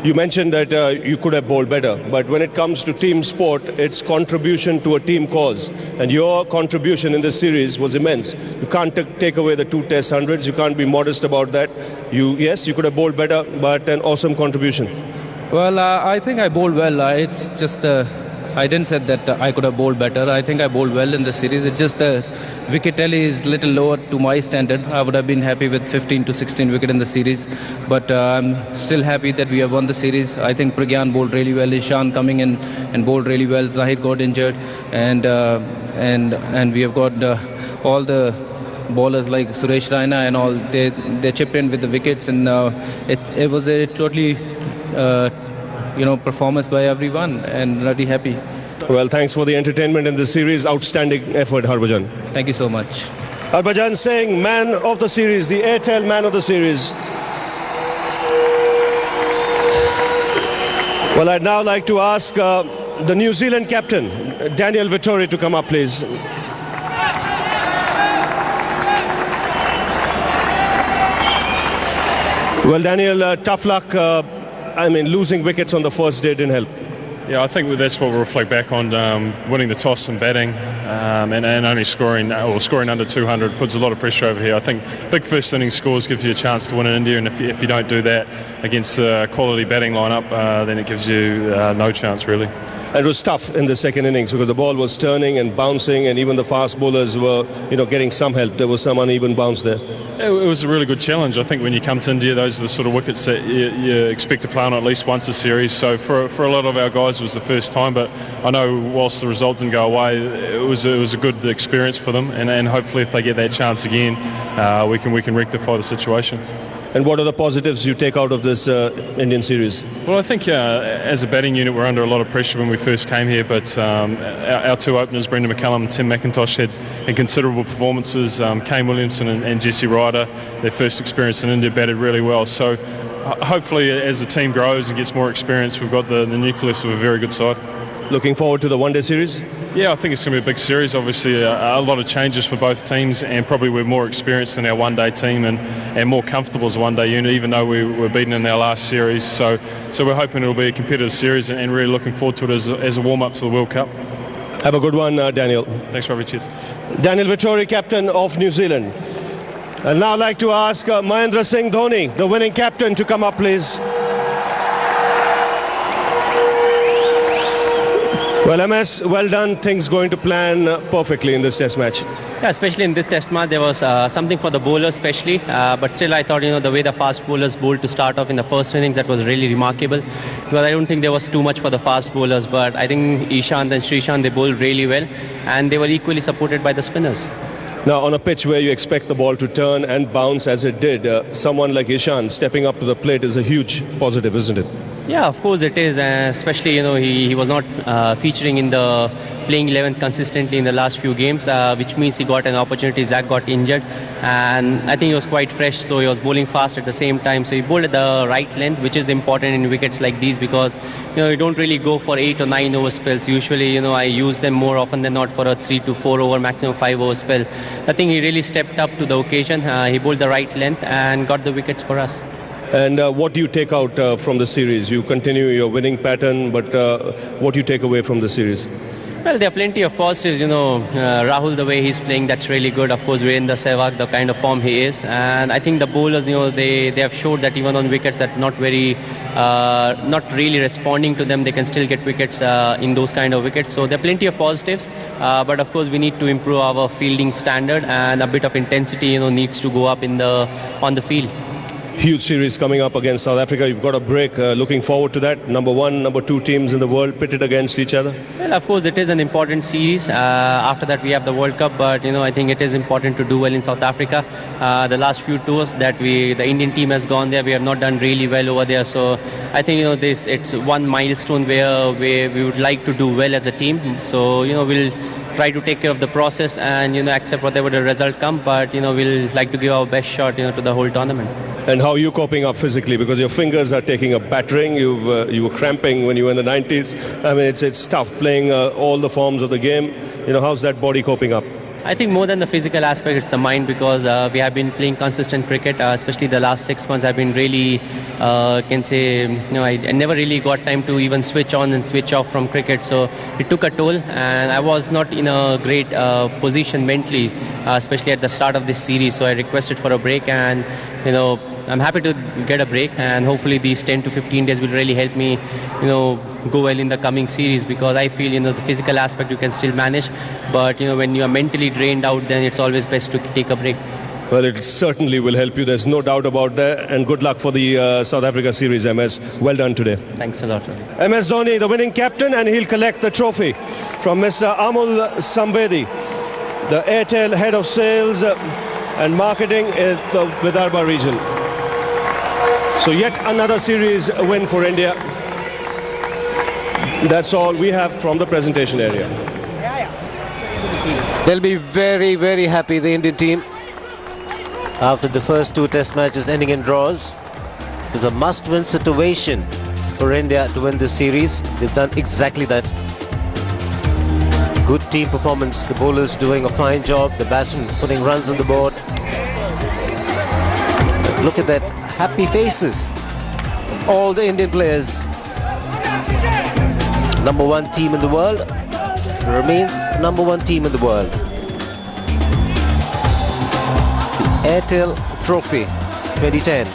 You mentioned that you could have bowled better, but when it comes to team sport, it's contribution to a team cause, and your contribution in this series was immense. You can't take away the 2 Test 100s. You can't be modest about that. Yes, you could have bowled better, but an awesome contribution. Well, I think I bowled well. It's just I didn't say that I could have bowled better. I think I bowled well in the series. It's just the wicket tally is a little lower to my standard. I would have been happy with 15 to 16 wicket in the series, but I'm still happy that we have won the series. I think Pragyan bowled really well. Ishan coming in and bowled really well. Zahir got injured, and we have got all the bowlers like Suresh Raina and all. They chipped in with the wickets, and it was a totally performance by everyone, and really happy. Well, thanks for the entertainment in this series. Outstanding effort, Harbhajan. Thank you so much. Harbhajan Singh, man of the series, the Airtel man of the series. Well, I'd now like to ask the New Zealand captain, Daniel Vettori, to come up, please. Well, Daniel, tough luck. Losing wickets on the first day didn't help. Yeah, I think that's what we'll reflect back on. Winning the toss and batting, and only scoring under 200 puts a lot of pressure over here. I think big first innings scores gives you a chance to win in India, and if you don't do that against a quality batting lineup, then it gives you no chance really. And it was tough in the second innings because the ball was turning and bouncing, and even the fast bowlers were, getting some help. There was some uneven bounce there. It was a really good challenge. I think when you come to India, those are the sort of wickets that you expect to play on at least once a series. So for a lot of our guys, it was the first time. But I know whilst the result didn't go away, it was a good experience for them. And hopefully, if they get that chance again, we can rectify the situation. And what are the positives you take out of this Indian series? Well, I think as a batting unit, we're under a lot of pressure when we first came here, but our two openers, Brendan McCullum and Tim McIntosh, had considerable performances. Kane Williamson and Jesse Ryder, their first experience in India, batted really well. So hopefully, as the team grows and gets more experience, we've got the nucleus of a very good side. Looking forward to the one-day series? Yeah, I think it's going to be a big series. Obviously, a lot of changes for both teams, and probably we're more experienced than our one-day team and more comfortable as a one-day unit, even though we were beaten in our last series. So we're hoping it'll be a competitive series and really looking forward to it as a warm-up to the World Cup. Have a good one, Daniel. Thanks, Ravi. Cheers. Daniel Vittori, captain of New Zealand. And now I'd like to ask Mahendra Singh Dhoni, the winning captain, to come up, please. Well, MS, well done. Things going to plan perfectly in this test match. Yeah, especially in this test match, there was something for the bowlers especially. But still, I thought, the way the fast bowlers bowled to start off in the first innings, that was really remarkable. Because I don't think there was too much for the fast bowlers. But I think Ishant and Srishant, they bowled really well. And they were equally supported by the spinners. Now, on a pitch where you expect the ball to turn and bounce as it did, someone like Ishant stepping up to the plate is a huge positive, isn't it? Yeah, of course it is. Especially, he was not featuring in the playing 11 consistently in the last few games, which means he got an opportunity. Zach got injured, and I think he was quite fresh, so he was bowling fast at the same time. So he bowled at the right length, which is important in wickets like these because, you don't really go for 8 or 9 over spells. Usually, I use them more often than not for a 3 to 4 over, maximum 5 over spell. I think he really stepped up to the occasion. He bowled the right length and got the wickets for us. And what do you take out from the series? You continue your winning pattern, but what do you take away from the series? Well, there are plenty of positives. Rahul, the way he's playing, that's really good. Of course, Virendra Sehwag, the kind of form he is. And I think the bowlers, they have showed that even on wickets that not really responding to them, they can still get wickets in those kind of wickets. So there are plenty of positives. But of course, we need to improve our fielding standard, and a bit of intensity, needs to go up on the field. Huge series coming up against South Africa. You've got a break. Looking forward to that. Number 1, number 2 teams in the world pitted against each other. Well, of course, it is an important series. After that, we have the World Cup. But, I think it is important to do well in South Africa. The last few tours that the Indian team has gone there, we have not done really well over there. So I think, it's one milestone where we would like to do well as a team. So, we'll try to take care of the process and, accept whatever the result comes. But, we'll like to give our best shot, to the whole tournament. And how are you coping up physically? Because your fingers are taking a battering. You were cramping when you were in the 90s. I mean, it's tough playing all the forms of the game. How's that body coping up? I think more than the physical aspect, it's the mind because we have been playing consistent cricket, especially the last 6 months. I've been really, can say, I never really got time to even switch on and switch off from cricket. So it took a toll, and I was not in a great position mentally, especially at the start of this series. So I requested for a break, and I'm happy to get a break, and hopefully these 10 to 15 days will really help me, go well in the coming series because I feel, the physical aspect you can still manage, but, when you are mentally drained out, then it's always best to take a break. Well, it certainly will help you. There's no doubt about that. And good luck for the South Africa series, MS. Well done today. Thanks a lot. MS Dhoni, the winning captain, and he'll collect the trophy from Mr. Amul Samvedi, the Airtel head of sales and marketing in the Vidarbha region. So yet another series win for India. That's all we have from the presentation area. They'll be very, very happy, the Indian team, after the first 2 test matches ending in draws. It was a must-win situation for India to win this series. They've done exactly that. Good team performance. The bowlers doing a fine job. The batsmen putting runs on the board. Look at that happy faces of all the Indian players. Number 1 team in the world remains number 1 team in the world. It's the Airtel Trophy 2010.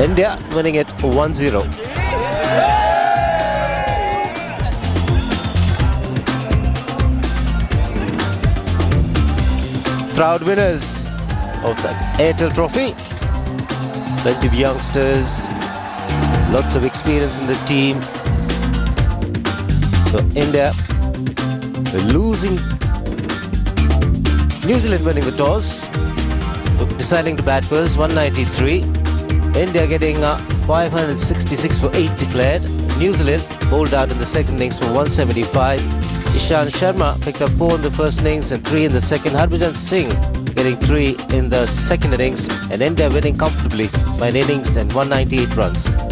India winning it 1-0. proud winners of that Airtel Trophy. Plenty of youngsters, lots of experience in the team. So India losing, New Zealand winning the toss, deciding to bat first, 193. India getting 566 for 8 declared. New Zealand bowled out in the second innings for 175. Ishan Sharma picked up 4 in the first innings and 3 in the second. Harbhajan Singh getting 3 in the second innings, and India winning comfortably by an innings and 198 runs.